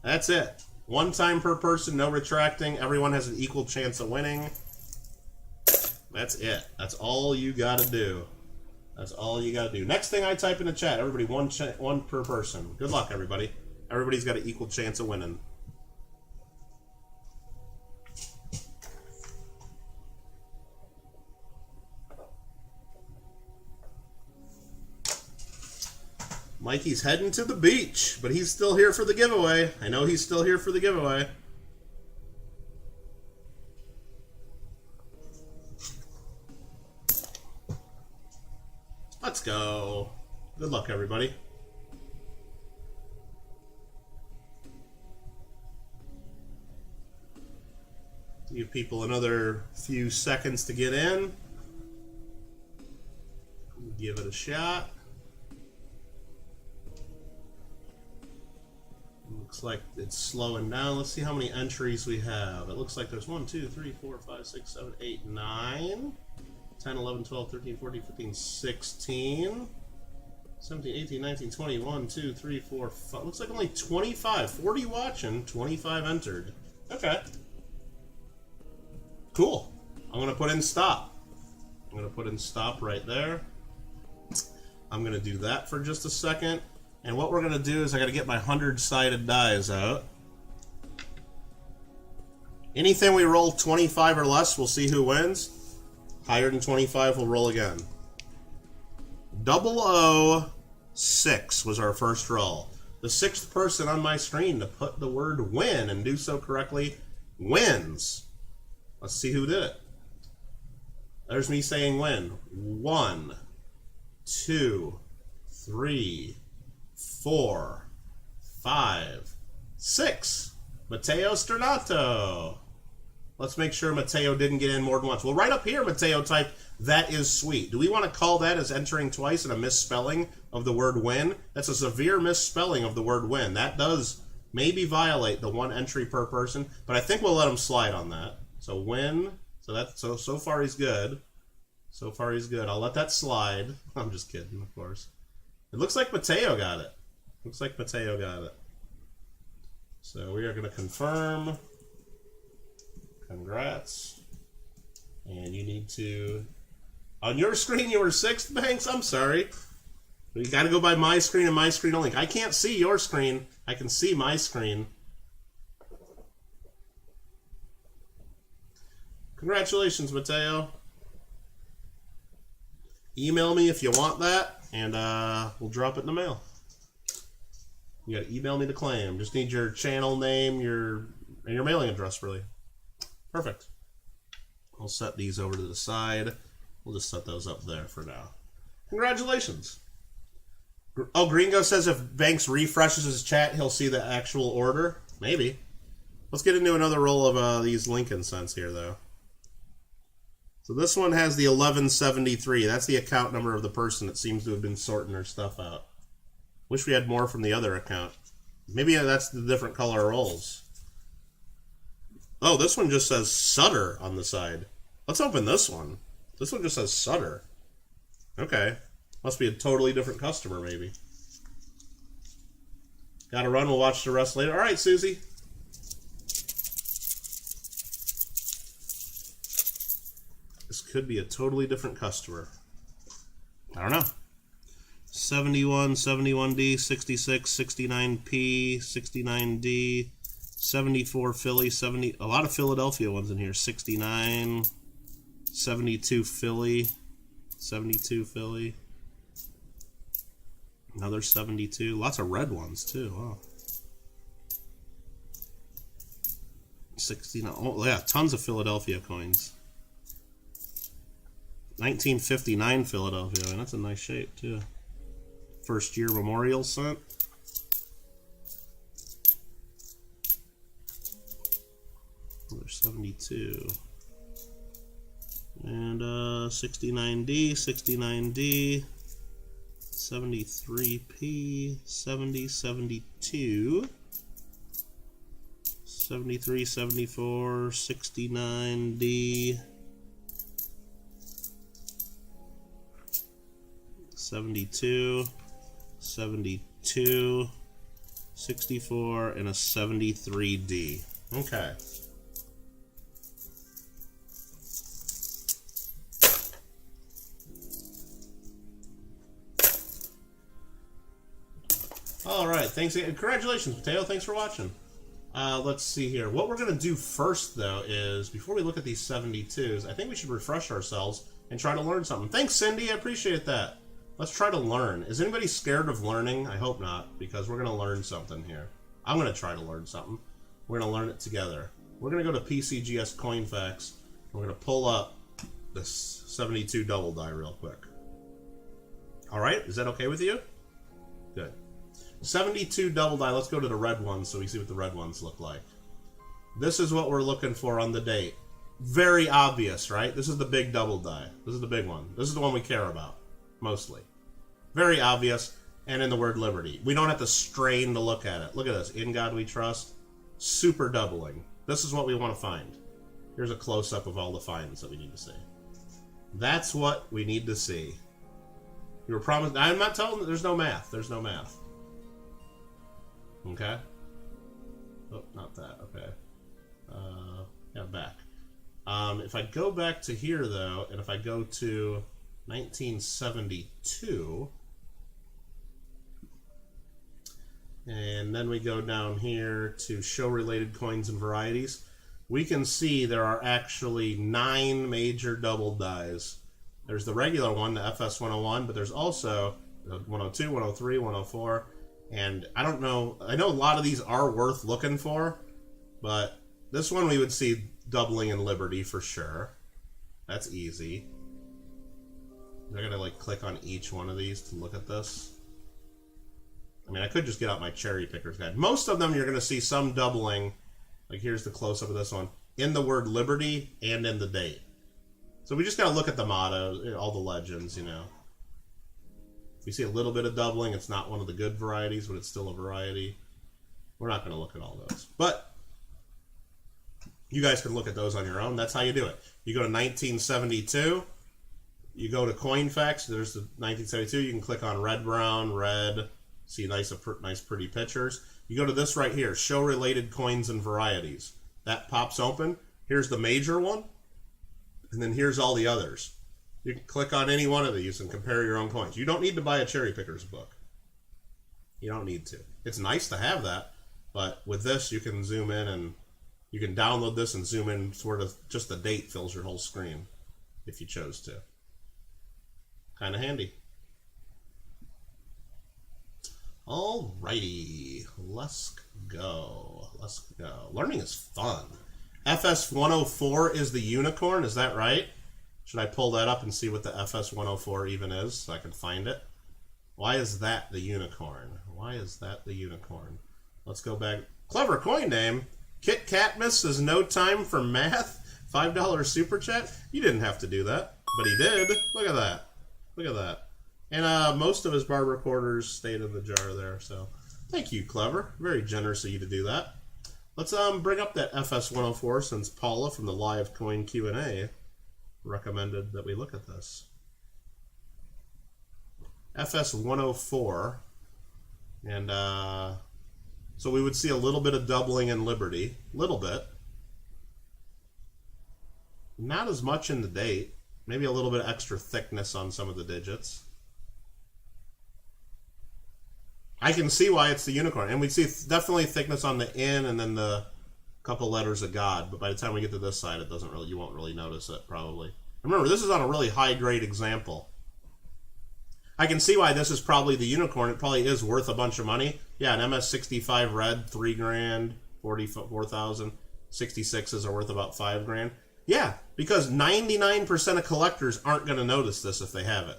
That's it. One time per person, no retracting. Everyone has an equal chance of winning. That's it. That's all you got to do. That's all you got to do. Next thing I type in the chat, everybody, one per person. Good luck, everybody. Everybody's got an equal chance of winning. Mikey's heading to the beach, but he's still here for the giveaway. I know he's still here for the giveaway. Let's go. Good luck, everybody. Give people another few seconds to get in. Give it a shot. Looks like it's slowing down. Let's see how many entries we have. It looks like there's 1, 2, 3, 4, 5, 6, 7, 8, 9, 10, 11, 12, 13, 14, 15, 16, 17, 18, 19, 20, 1, 2, 3, 4, 5. Looks like only 25. 40 watching, 25 entered. Okay. Cool. I'm going to put in stop. I'm going to put in stop right there. I'm going to do that for just a second. And what we're going to do is I got to get my 100-sided dies out. Anything we roll 25 or less, we'll see who wins. Higher than 25, we'll roll again. 006 was our first roll. The 6th person on my screen to put the word win and do so correctly wins. Let's see who did it. There's me saying win. 1, 2, 3, 4, 5, 6. Matteo Sternato. Let's make sure Matteo didn't get in more than once. Well, right up here, Matteo typed, "That is sweet." Do we want to call that as entering twice and a misspelling of the word win? That's a severe misspelling of the word win. That does maybe violate the 1 entry per person, but I think we'll let him slide on that. So win. So far he's good. So far he's good. I'll let that slide. I'm just kidding, of course. It looks like Matteo got it. Looks like Matteo got it. So we are going to confirm. Congrats. And you need to... On your screen, you were 6th, Banks? I'm sorry. You got to go by my screen and my screen only. I can't see your screen. I can see my screen. Congratulations, Matteo. Email me if you want that, and we'll drop it in the mail. You got to email me the claim. Just need your channel name, and your mailing address, really. Perfect. I'll set these over to the side. We'll just set those up there for now. Congratulations. Oh, Gringo says if Banks refreshes his chat, he'll see the actual order. Maybe. Let's get into another roll of these Lincoln cents here, though. So this one has the 1173. That's the account number of the person that seems to have been sorting their stuff out. Wish we had more from the other account. Maybe that's the different color rolls. Oh, this one just says Sutter on the side. Let's open this one. This one just says Sutter. Okay. Must be a totally different customer, maybe. Gotta run. We'll watch the rest later. All right, Susie. This could be a totally different customer. I don't know. 71, 71D, 66, 69P, 69D, 74 Philly, 70. A lot of Philadelphia ones in here. 69, 72 Philly, 72 Philly. Another 72. Lots of red ones too. Wow. 69. Oh yeah, tons of Philadelphia coins. 1959 Philadelphia. I mean, that's a nice shape too. First year memorial cent. Another 72. And 69D, 69D, 73P, 70, 72, 73, 74, 69D, 72, 72, 64, and a 73D. Okay. All right, thanks. Congratulations, Mateo. Thanks for watching. Let's see here. What we're going to do first, though, is before we look at these 72s, I think we should refresh ourselves and try to learn something. Thanks, Cindy. I appreciate that. Let's try to learn. Is anybody scared of learning? I hope not, because we're going to learn something here. I'm going to try to learn something. We're going to learn it together. We're going to go to PCGS Coin Facts. We're going to pull up this 72 double die real quick. All right, is that okay with you? Good. 72 double die. Let's go to the red ones so we see what the red ones look like. This is what we're looking for on the date. Very obvious, right? This is the big double die. This is the big one. This is the one we care about, mostly. Very obvious, and in the word liberty. We don't have to strain to look at it. Look at this. In God we trust. Super doubling. This is what we want to find. Here's a close-up of all the finds that we need to see. That's what we need to see. You were promised. I'm not telling. There's no math. There's no math. Okay. Oh, not that. Okay. Yeah, back. If I go back to here, though, and if I go to 1972, and then we go down here to show-related coins and varieties, we can see there are actually 9 major double dies. There's the regular one, the FS 101, but there's also 102, 103, 104, and I don't know, I know a lot of these are worth looking for, but this one we would see doubling in Liberty for sure. That's easy. I gotta like click on each one of these to look at this. I mean, I could just get out my cherry picker's guide. Most of them you're gonna see some doubling, like here's the close-up of this one, in the word Liberty and in the date. So we just gotta look at the mottos, all the legends, you know. If we see a little bit of doubling, it's not one of the good varieties, but it's still a variety. We're not gonna look at all those. But you guys can look at those on your own. That's how you do it. You go to 1972, you go to Coin Facts, there's the 1972, you can click on red, brown, red, see nice pretty pictures. You go to this right here, show related coins and varieties. That pops open. Here's the major one, and then here's all the others. You can click on any one of these and compare your own coins. You don't need to buy a cherry picker's book. You don't need to. It's nice to have that, but with this you can zoom in and you can download this and zoom in sort of just the date fills your whole screen if you chose to. Kind of handy. Alrighty, let's go. Let's go. Learning is fun. FS 104 is the unicorn, is that right? Should I pull that up and see what the FS 104 even is so I can find it? Why is that the unicorn? Why is that the unicorn? Let's go back. Clever coin name. Kit Katmus is no time for math. $5 super chat. You didn't have to do that, but he did. Look at that. Look at that. And most of his barber quarters stayed in the jar there, so thank you, Clever. Very generous of you to do that. Let's bring up that FS 104 since Paula from the live coin Q&A recommended that we look at this. FS 104, and So we would see a little bit of doubling in Liberty. Little bit. Not as much in the date. Maybe a little bit extra thickness on some of the digits. I can see why it's the unicorn. And we see definitely thickness on the N and then the couple letters of God. But by the time we get to this side, it doesn't really, you won't really notice it probably. Remember, this is on a really high grade example. I can see why this is probably the unicorn. It probably is worth a bunch of money. Yeah, an MS65 red, $3 grand, 44,000. 66s are worth about $5 grand. Yeah, because 99% of collectors aren't going to notice this if they have it.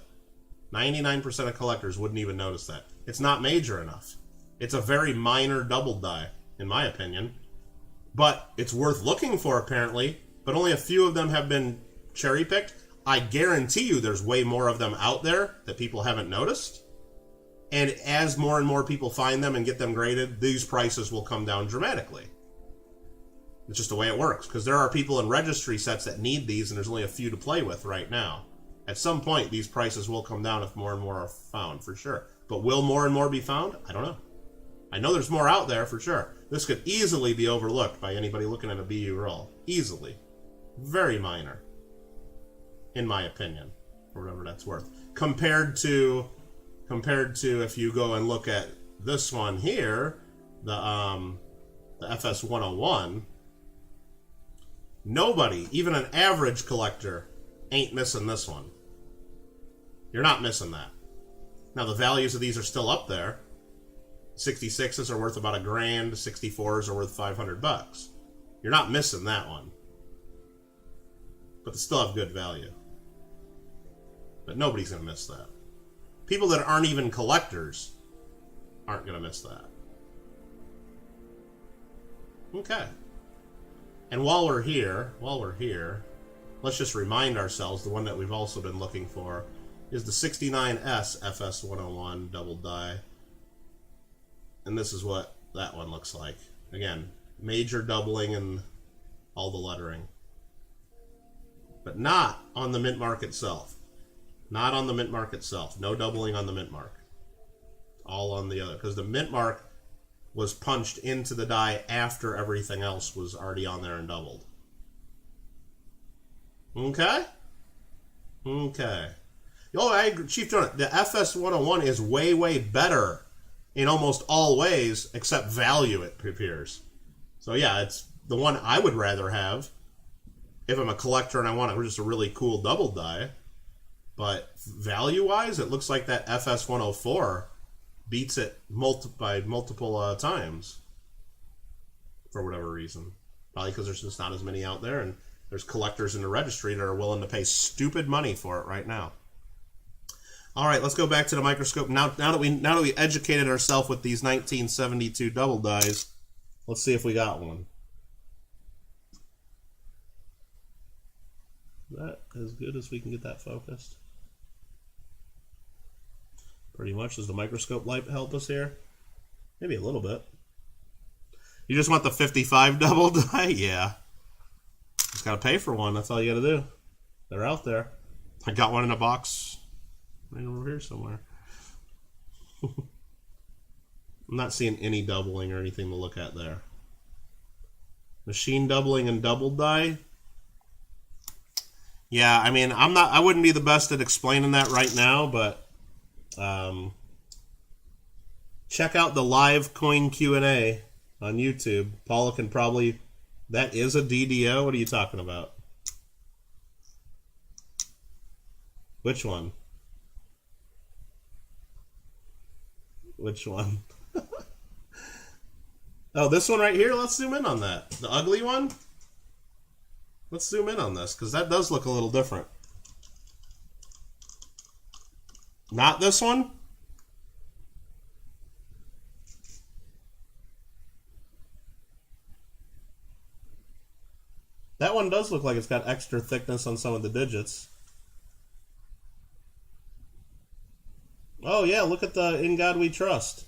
99% of collectors wouldn't even notice that. It's not major enough. It's a very minor double die, in my opinion. But it's worth looking for, apparently. But only a few of them have been cherry-picked. I guarantee you there's way more of them out there that people haven't noticed. And as more and more people find them and get them graded, these prices will come down dramatically. It's just the way it works. Because there are people in registry sets that need these, and there's only a few to play with right now. At some point, these prices will come down if more and more are found, for sure. But will more and more be found? I don't know. I know there's more out there, for sure. This could easily be overlooked by anybody looking at a BU roll. Easily. Very minor. In my opinion. Or whatever that's worth. Compared to if you go and look at this one here, the FS101, nobody, even an average collector, ain't missing this one. You're not missing that. Now, the values of these are still up there. 66s are worth about $1 grand. 64s are worth $500. You're not missing that one. But they still have good value. But nobody's going to miss that. People that aren't even collectors aren't going to miss that. Okay. And while we're here, let's just remind ourselves the one that we've also been looking for is the 69S FS101 double die. And this is what that one looks like. Again, major doubling in all the lettering. But not on the mint mark itself. Not on the mint mark itself. No doubling on the mint mark. All on the other. Because the mint mark was punched into the die after everything else was already on there and doubled. Okay? Okay. Oh, I agree. Chief Jonah, the FS101 is way, way better in almost all ways, except value, it appears. So yeah, it's the one I would rather have if I'm a collector and I want just a really cool double die. But value-wise, it looks like that FS104 beats it by multiple times for whatever reason. Probably because there's just not as many out there, and there's collectors in the registry that are willing to pay stupid money for it right now. All right, let's go back to the microscope. Now that we educated ourselves with these 1972 double dies, let's see if we got one. Is that as good as we can get that focused? Pretty much. Does the microscope light help us here? Maybe a little bit. You just want the 55 double die? Yeah. Just got to pay for one. That's all you got to do. They're out there. I got one in a box right over here somewhere. I'm not seeing any doubling or anything to look at there. Machine doubling and double die? Yeah, I mean, I wouldn't be the best at explaining that right now, but check out the live coin Q&A on YouTube. Paula can probably... That is a DDO? What are you talking about? Which one? Which one? Oh, this one right here? Let's zoom in on that. The ugly one? Let's zoom in on this, because that does look a little different. Not this one? That one does look like it's got extra thickness on some of the digits. Oh yeah, look at the In God We Trust.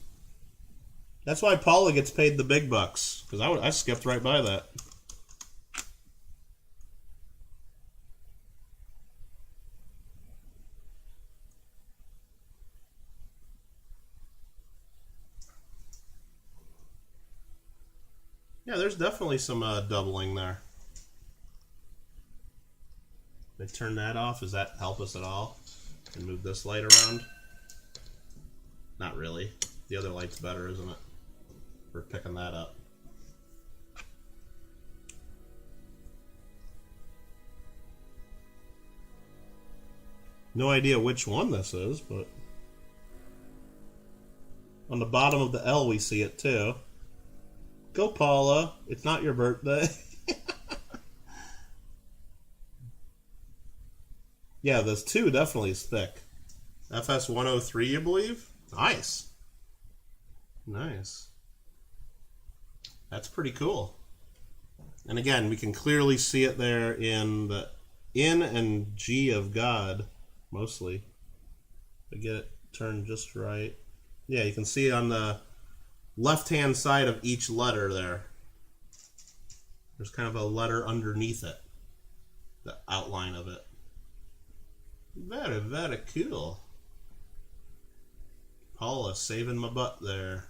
That's why Paula gets paid the big bucks, because I skipped right by that. definitely some doubling there. They turn that off. Does that help us at all? And move this light around? Not really. The other light's better, isn't it? We're picking that up. No idea which one this is, but on the bottom of the L we see it too. Go Paula, it's not your birthday. Yeah, this 2 definitely is thick. FS 103, you believe? Nice. Nice. That's pretty cool. And again, we can clearly see it there in the N and G of God, mostly. I get it turned just right. Yeah, you can see it on the left-hand side of each letter there. There's kind of a letter underneath it. The outline of it. Very, very cool. Paula saving my butt there.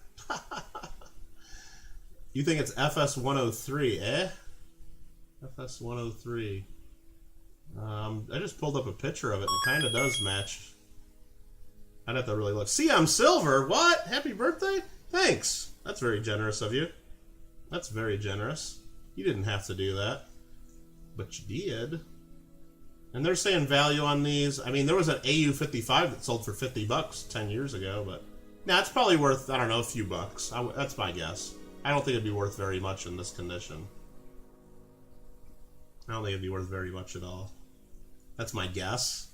You think it's FS 103, eh? FS 103. I just pulled up a picture of it and it kind of does match. I'd have to really look. See, I'm silver. What? Happy birthday? Thanks. That's very generous of you. That's very generous. You didn't have to do that. But you did. And they're saying value on these. I mean, there was an AU55 that sold for 50 bucks 10 years ago, but nah, it's probably worth, I don't know, a few bucks. That's my guess. I don't think it'd be worth very much in this condition. I don't think it'd be worth very much at all. That's my guess.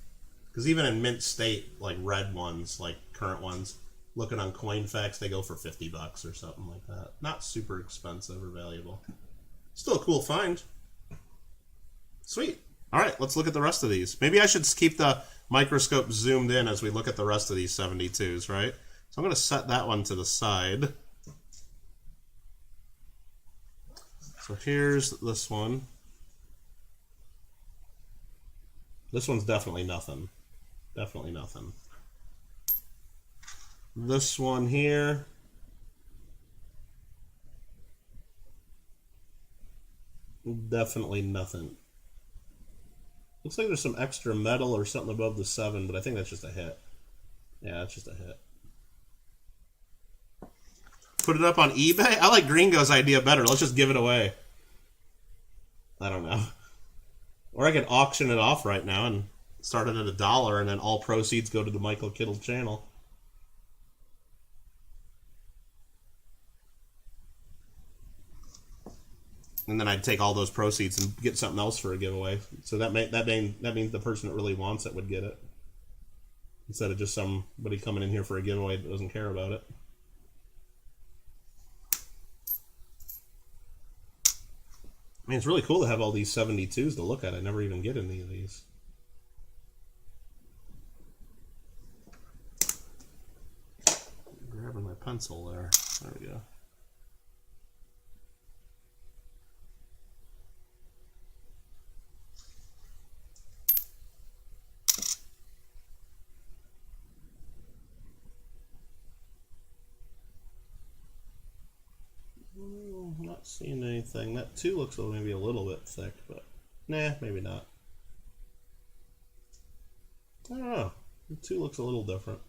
Because even in mint state, like red ones, like current ones, looking on CoinFacts, they go for 50 bucks or something like that. Not super expensive or valuable. Still a cool find. Sweet. All right, let's look at the rest of these. Maybe I should keep the microscope zoomed in as we look at the rest of these 72s, right? So I'm going to set that one to the side. So here's this one. This one's definitely nothing. Definitely nothing. This one here. Definitely nothing. Looks like there's some extra metal or something above the 7, but I think that's just a hit. Yeah, that's just a hit. Put it up on eBay? I like Gringo's idea better. Let's just give it away. I don't know. Or I could auction it off right now and start it at $1 and then all proceeds go to the Michael Kittle channel. And then I'd take all those proceeds and get something else for a giveaway. So that means the person that really wants it would get it. Instead of just somebody coming in here for a giveaway that doesn't care about it. I mean, it's really cool to have all these 72s to look at. I never even get any of these. Grabbing my pencil there. There we go. Not seeing anything. That 2 looks maybe a little bit thick, but nah, maybe not. I don't know. The 2 looks a little different.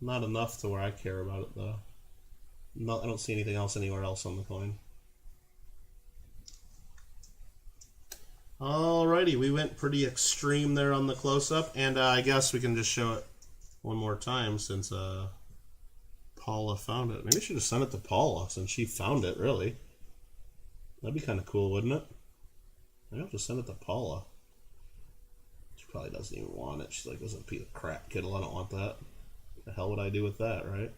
Not enough to where I care about it, though. I don't see anything else anywhere else on the coin. Alrighty, we went pretty extreme there on the close-up, and I guess we can just show it one more time since Paula found it. Maybe I should have sent it to Paula since she found it, really. That'd be kind of cool, wouldn't it? Maybe I'll just send it to Paula. She probably doesn't even want it. She's like, this is a piece of crap, Kittle. I don't want that. What the hell would I do with that, right?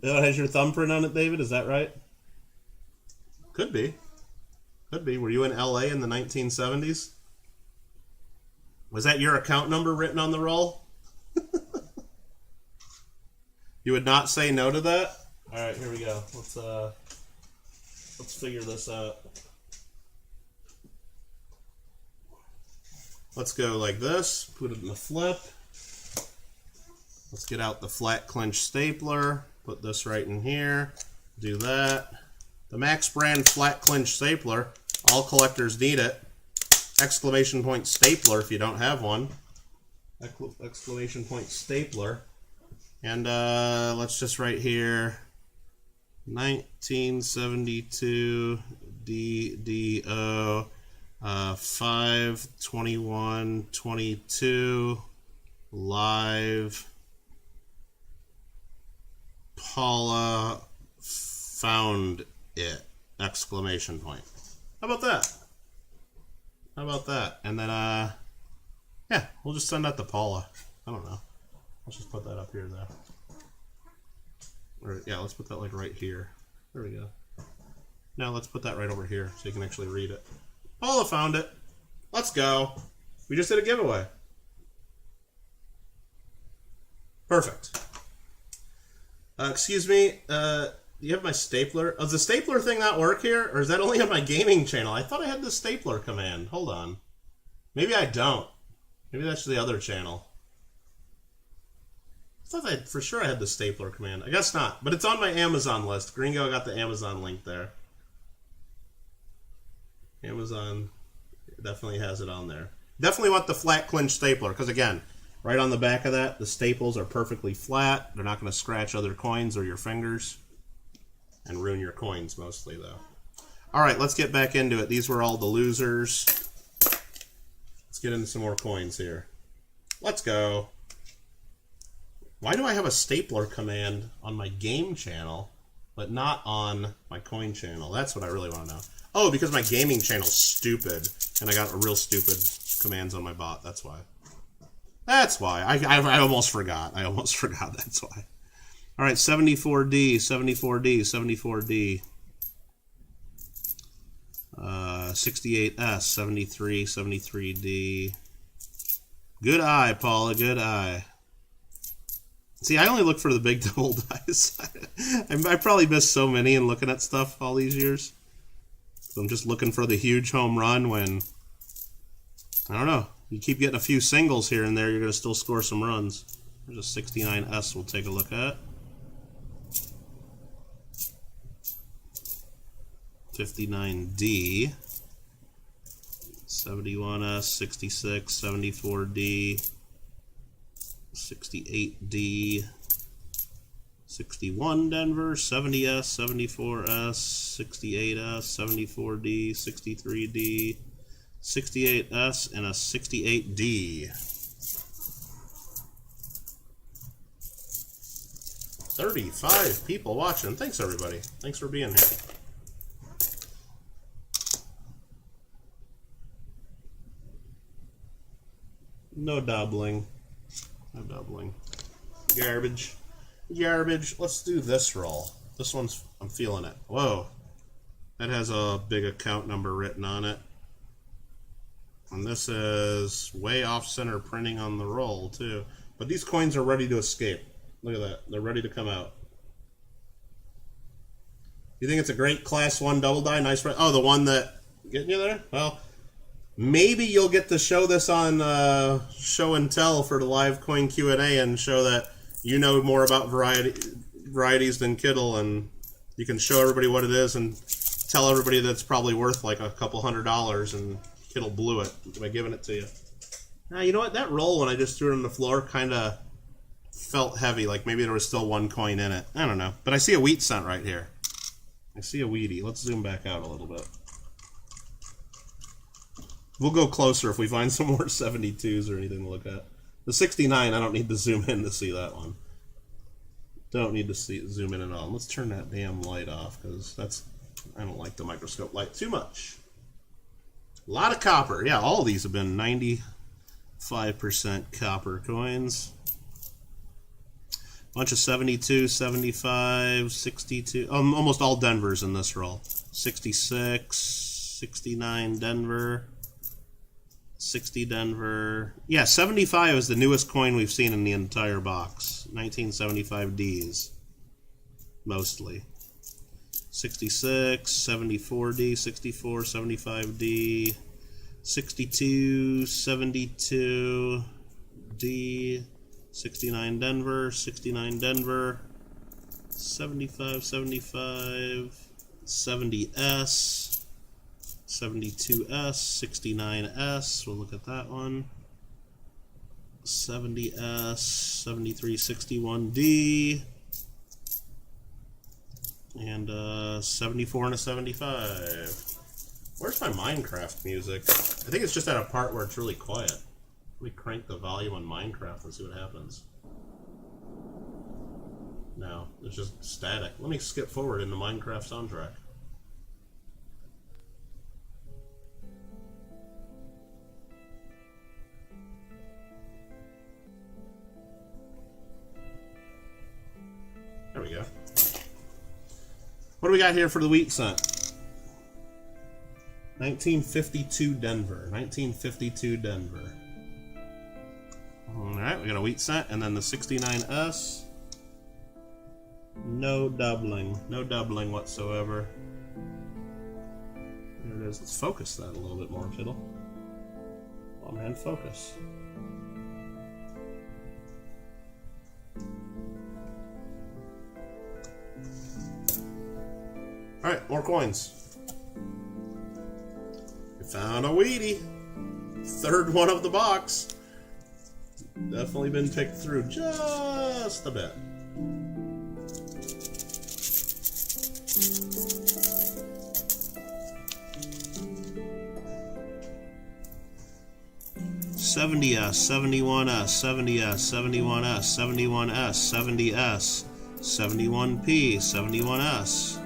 It has your thumbprint on it, David? Is that right? Could be. Could be. Were you in LA in the 1970s? Was that your account number written on the roll? You would not say no to that? Alright, here we go. Let's figure this out. Let's go like this. Put it in the flip. Let's get out the flat clinch stapler. Put this right in here. Do that. The Max brand flat clinch stapler. All collectors need it. Exclamation point stapler if you don't have one. Exclamation point stapler. And let's just write here 1972 DDO 5/21/22 live Paula found it! Exclamation point. How about that? How about that? And then yeah, we'll just send that to Paula. I don't know. Let's just put that up here though. Or yeah, let's put that like right here. There we go. Now let's put that right over here so you can actually read it. Paula found it. Let's go. We just did a giveaway. Perfect. Excuse me, do you have my stapler? Does the stapler thing not work here? Or is that only on my gaming channel? I thought I had the stapler command. Hold on. Maybe I don't. Maybe that's the other channel. I thought for sure I had the stapler command. I guess not, but it's on my Amazon list. Gringo got the Amazon link there. Amazon definitely has it on there. Definitely want the flat clinch stapler, because again, right on the back of that, the staples are perfectly flat. They're not going to scratch other coins or your fingers and ruin your coins mostly, though. All right, let's get back into it. These were all the losers. Let's get into some more coins here. Let's go. Why do I have a stapler command on my game channel, but not on my coin channel? That's what I really want to know. Oh, because my gaming channel's stupid, and I got a real stupid commands on my bot. That's why. That's why. I almost forgot. I almost forgot. That's why. All right, 74D, 74D, 74D. 68S, 73, 73D. Good eye, Paula, good eye. See, I only look for the big double dice. I probably missed so many in looking at stuff all these years. So I'm just looking for the huge home run when, I don't know, you keep getting a few singles here and there, you're going to still score some runs. There's a 69S we'll take a look at. 59D. 71S, 66, 74D. 68D, 61 Denver, 70S, 74S, 68S, 74D, 63D, 68S, and a 68D. 35 people watching. Thanks, everybody. Thanks for being here. No doubling. No doubling. Garbage. Garbage. Let's do this roll. This one's, I'm feeling it. Whoa. That has a big account number written on it. And this is way off center printing on the roll, too. But these coins are ready to escape. Look at that. They're ready to come out. You think it's a great class 1 double die? Nice. Oh, the one that getting you there? Well, maybe you'll get to show this on Show and Tell for the live coin Q&A and show that you know more about varieties than Kittle, and you can show everybody what it is and tell everybody that's probably worth like a couple $100 and Kittle blew it by giving it to you. Now, you know what? That roll, when I just threw it on the floor, kind of felt heavy, like maybe there was still one coin in it. I don't know. But I see a wheat cent right here. I see a wheatie. Let's zoom back out a little bit. We'll go closer if we find some more 72s or anything to look at. The 69, I don't need to zoom in to see that one. Don't need to zoom in at all. Let's turn that damn light off, because I don't like the microscope light too much. A lot of copper. Yeah, all of these have been 95% copper coins. Bunch of 72, 75, 62. Almost all Denvers in this roll. 66, 69 Denver. 60 Denver. Yeah, 75 is the newest coin we've seen in the entire box. 1975 Ds. Mostly. 66, 74D, 64, 75D, 62, 72D, 69 Denver, 69 Denver, 75, 75, 70S, 72S, 69S, we'll look at that one, 70S, 73, 61D, and 74 and a 75. Where's my Minecraft music? I think it's just at a part where it's really quiet. Let me crank the volume on Minecraft and see what happens. No, it's just static. Let me skip forward into Minecraft soundtrack. There we go. What do we got here for the wheat cent? 1952 Denver. 1952 Denver. Alright, we got a wheat cent, and then the 69S. No doubling. No doubling whatsoever. There it is. Let's focus that a little bit more, Kittle. Oh man, focus. Alright, more coins. We found a Wheatie. Third one of the box. Definitely been picked through just a bit. $70S, $71S, $70S, $71S, $71S, $70S, $71P, $71S,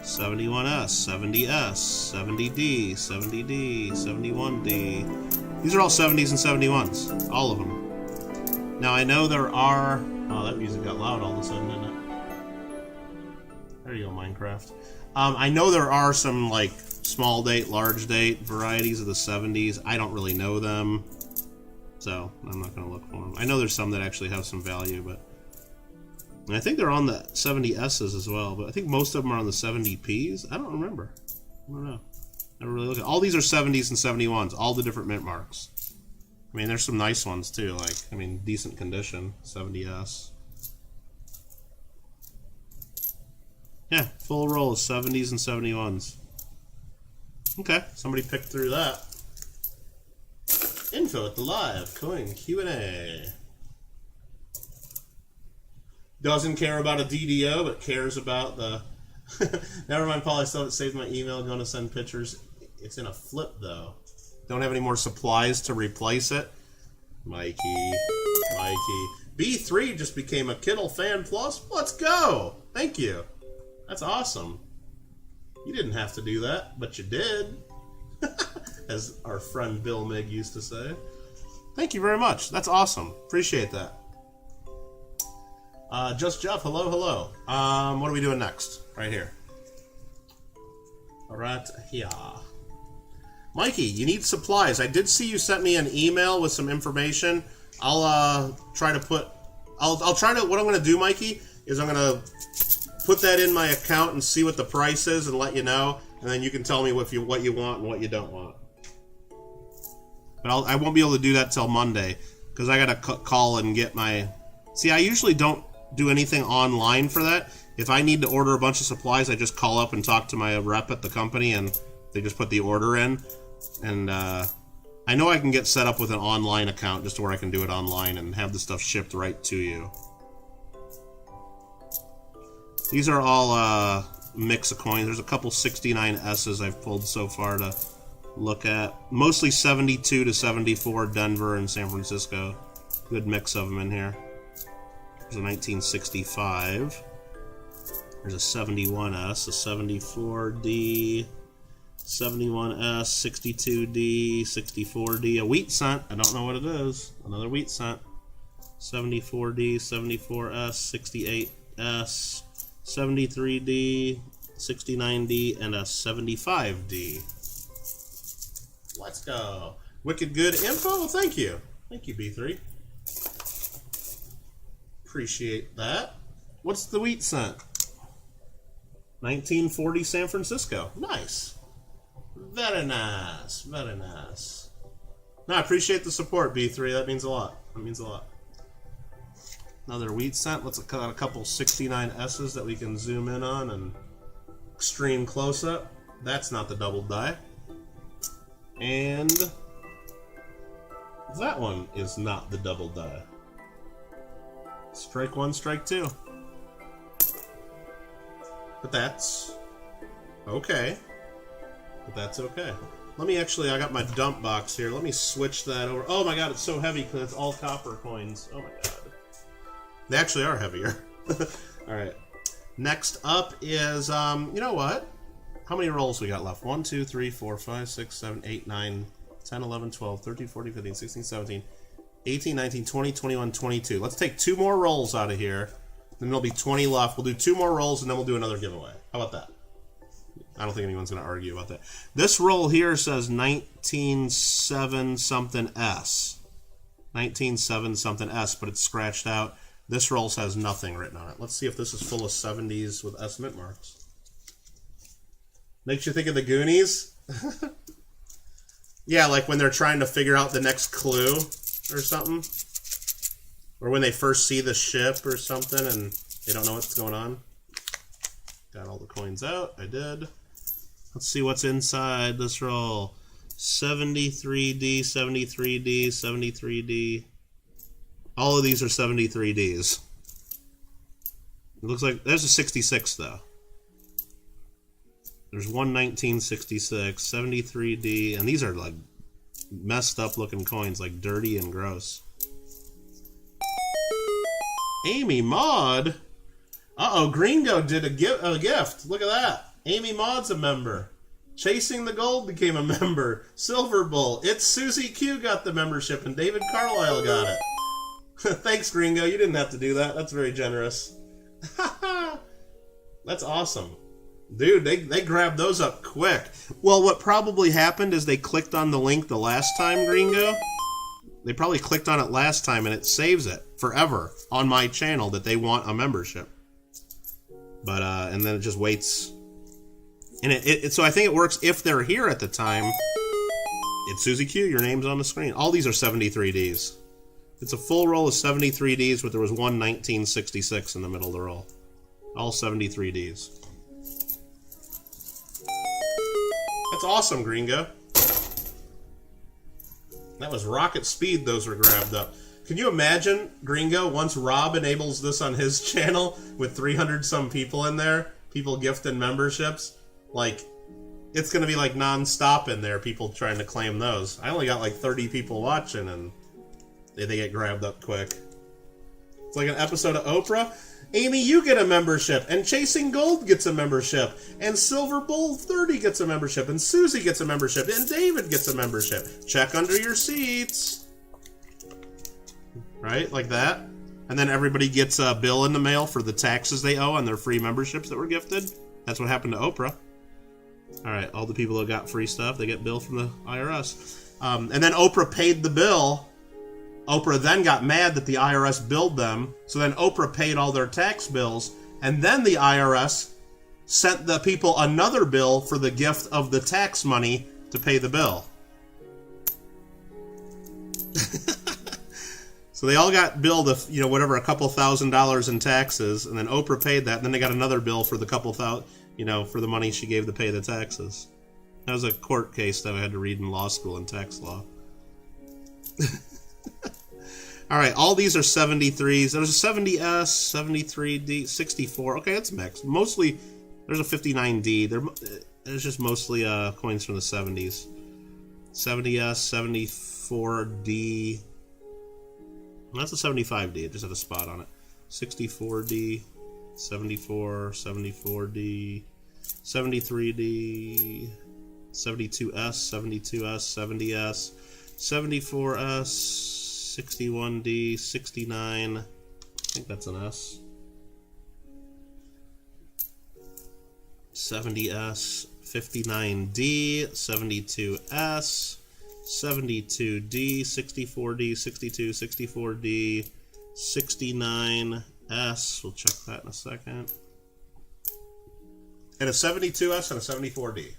$71S, $70S, $70D, $70D, $71D. These are all 70s and 71s, all of them. Now I know there are... Oh, that music got loud all of a sudden, didn't it? There you go, Minecraft. I know there are some, like, small date, large date varieties of the 70s. I don't really know them, so I'm not going to look for them. I know there's some that actually have some value, but... And I think they're on the 70S's as well, but I think most of them are on the 70Ps. I don't remember. I don't know. Never really looked at. All these are 70s and 71s, all the different mint marks. I mean, there's some nice ones too, like, I mean, decent condition, 70S. Yeah, full roll of 70s and 71s. Okay, somebody picked through that. Info at the live coin Q&A. Doesn't care about a DDO, but cares about the... Never mind, Paul, I still saved my email, going to send pictures. It's in a flip, though. Don't have any more supplies to replace it. Mikey. B3 just became a Kittle Fan Plus. Let's go! Thank you. That's awesome. You didn't have to do that, but you did. As our friend Bill Mig used to say. Thank you very much. That's awesome. Appreciate that. Just Jeff, hello. What are we doing next? Right here. Alright, here. Mikey, you need supplies. I did see you sent me an email with some information. I'll try to put... I'll try to... What I'm going to do, Mikey, is I'm going to put that in my account and see what the price is and let you know. And then you can tell me what you want and what you don't want. But I won't be able to do that till Monday, because I got to call and get my... See, I usually don't do anything online for that. If I need to order a bunch of supplies, I just call up and talk to my rep at the company, and they just put the order in. And I know I can get set up with an online account just where I can do it online and have the stuff shipped right to you. These are all mix of coins. There's a couple 69S's I've pulled so far to look at. Mostly 72 to 74 Denver and San Francisco. Good mix of them in here. There's a 1965. There's a 71S, a 74D, 71S, 62D, 64D, a wheat cent. I don't know what it is. Another wheat cent. 74D, 74S, 68S, 73D, 69D, and a 75D. Let's go. Wicked good info. Thank you. Thank you, B3. Appreciate that. What's the wheat cent? 1940 San Francisco. Nice. Very nice. Very nice. No, I appreciate the support, B3. That means a lot. That means a lot. Another wheat cent. Let's cut a couple 69 S's that we can zoom in on and extreme close up. That's not the double die. And that one is not the double die. Strike one, strike two. But that's okay. But that's okay. Let me actually, I got my dump box here. Let me switch that over. Oh my god, it's so heavy because it's all copper coins. Oh my god. They actually are heavier. Alright. Next up is, you know what? How many rolls we got left? 1, 2, 3, 4, 5, 6, 7, 8, 9, 10, 11, 12, 13, 14, 15, 16, 17, 18, 19, 20, 21, 22. Let's take 2 more rolls out of here. Then there'll be 20 left. We'll do 2 more rolls and then we'll do another giveaway. How about that? I don't think anyone's going to argue about that. This roll here says 19.7 something S. 19.7 something S, but it's scratched out. This roll says nothing written on it. Let's see if this is full of 70s with S mint marks. Makes you think of the Goonies? Yeah, like when they're trying to figure out the next clue or something. Or when they first see the ship or something and they don't know what's going on. Got all the coins out. I did. Let's see what's inside this roll. 73D, 73D, 73D. All of these are 73Ds. It looks like there's a 66 though. There's one 1966, 73D, and these are like messed up looking coins, like dirty and gross. Amy Maud? Uh-oh, Gringo did a gift. Look at that. Amy Maud's a member. Chasing the Gold became a member. Silver Bull. It's Susie Q got the membership, and David Carlisle got it. Thanks, Gringo. You didn't have to do that. That's very generous. That's awesome. Dude, they grabbed those up quick. Well, what probably happened is they clicked on the link the last time, Gringo. They probably clicked on it last time, and it saves it forever on my channel that they want a membership. But, and then it just waits. And so I think it works if they're here at the time. It's Susie Q. Your name's on the screen. All these are 73Ds. It's a full roll of 73Ds, but there was one 1966 in the middle of the roll. All 73Ds. That's awesome, Gringo. That was rocket speed those were grabbed up. Can you imagine, Gringo, once Rob enables this on his channel with 300 some people in there, people gifting memberships, like, it's going to be like non-stop in there, people trying to claim those. I only got like 30 people watching and they get grabbed up quick. It's like an episode of Oprah. Amy, you get a membership, and Chasing Gold gets a membership, and Silver Bull 30 gets a membership, and Susie gets a membership, and David gets a membership. Check under your seats. Right? Like that. And then everybody gets a bill in the mail for the taxes they owe on their free memberships that were gifted. That's what happened to Oprah. Alright, all the people that got free stuff, they get billed from the IRS. And then Oprah paid the bill. Oprah then got mad that the IRS billed them, so then Oprah paid all their tax bills, and then the IRS sent the people another bill for the gift of the tax money to pay the bill. So they all got billed, whatever, a couple $1,000s in taxes, and then Oprah paid that, and then they got another bill for the couple thousand, for the money she gave to pay the taxes. That was a court case that I had to read in law school in tax law. Alright, all these are 73s. There's a 70S, 73D, 64. Okay, that's mixed. Mostly, there's a 59D. There's just mostly coins from the 70s. 70S, 74D. Well, that's a 75D. It just had a spot on it. 64D, 74, 74D, 73D, 72S, 72S, 70S, 74S, 61D, 69, I think that's an S, 70S, 59D, 72S, 72D, 64D, 62, 64D, 69S, we'll check that in a second, and a 72S and a 74D.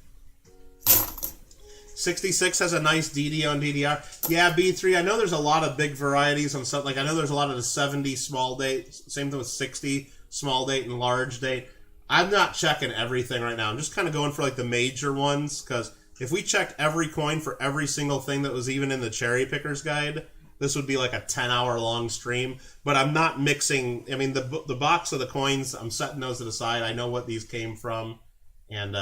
66 has a nice DD on DDR. Yeah, B3, I know there's a lot of big varieties on stuff. Like, I know there's a lot of the 70 small date. Same thing with 60 small date and large date. I'm not checking everything right now. I'm just kind of going for, like, the major ones. Because if we checked every coin for every single thing that was even in the Cherry Picker's Guide, this would be like a 10-hour-long stream. But I'm not mixing. I mean, the box of the coins, I'm setting those to the side. I know what these came from. And,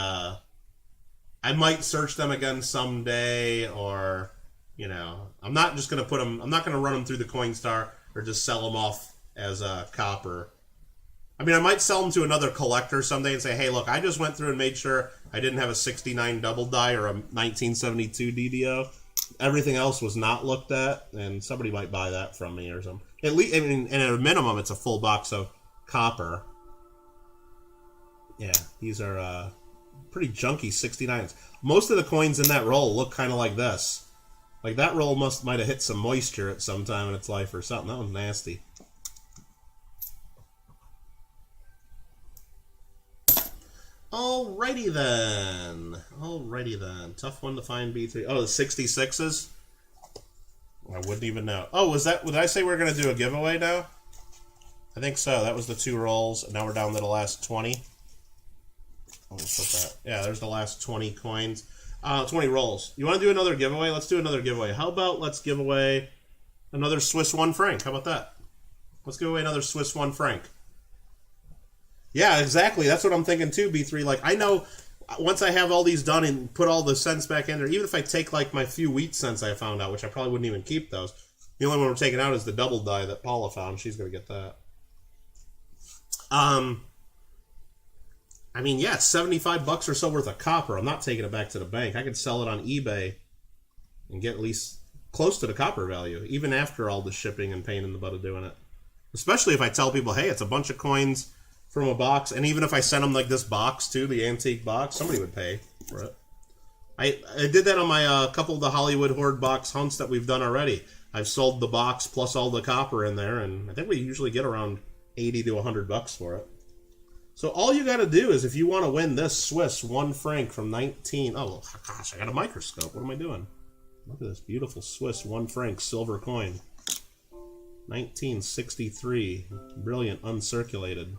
I might search them again someday, or, you know, I'm not just going to put them, I'm not going to run them through the Coinstar or just sell them off as a copper. I mean, I might sell them to another collector someday and say, hey, look, I just went through and made sure I didn't have a 69 double die or a 1972 DDO. Everything else was not looked at, and somebody might buy that from me or something. At least, I mean, and at a minimum, it's a full box of copper. Yeah, these are, pretty junky 69s. Most of the coins in that roll look kind of like this. Like that roll might have hit some moisture at some time in its life or something. That one's nasty. Alrighty then. Alrighty then. Tough one to find, B3. Oh, the 66s? I wouldn't even know. Oh, was that? Would I say we're going to do a giveaway now? I think so. That was the 2 rolls, and now we're down to the last 20. I'll just put that. Yeah, there's the last 20 coins. 20 rolls. You want to do another giveaway? Let's do another giveaway. How about let's give away another Swiss 1 franc? How about that? Let's give away another Swiss 1 franc. Yeah, exactly. That's what I'm thinking too, B3. Like, I know once I have all these done and put all the cents back in there, even if I take like my few wheat cents I found out, which I probably wouldn't even keep those. The only one we're taking out is the double die that Paula found. She's going to get that. I mean, yeah, $75 or so worth of copper. I'm not taking it back to the bank. I could sell it on eBay and get at least close to the copper value, even after all the shipping and pain in the butt of doing it. Especially if I tell people, hey, it's a bunch of coins from a box, and even if I sent them like this box too, the antique box, somebody would pay for it. I did that on my couple of the Hollywood Hoard box hunts that we've done already. I've sold the box plus all the copper in there, and I think we usually get around $80 to $100 for it. So all you got to do is, if you want to win this Swiss 1 franc from 19... Oh, gosh, I got a microscope. What am I doing? Look at this beautiful Swiss 1 franc silver coin. 1963. Brilliant, uncirculated.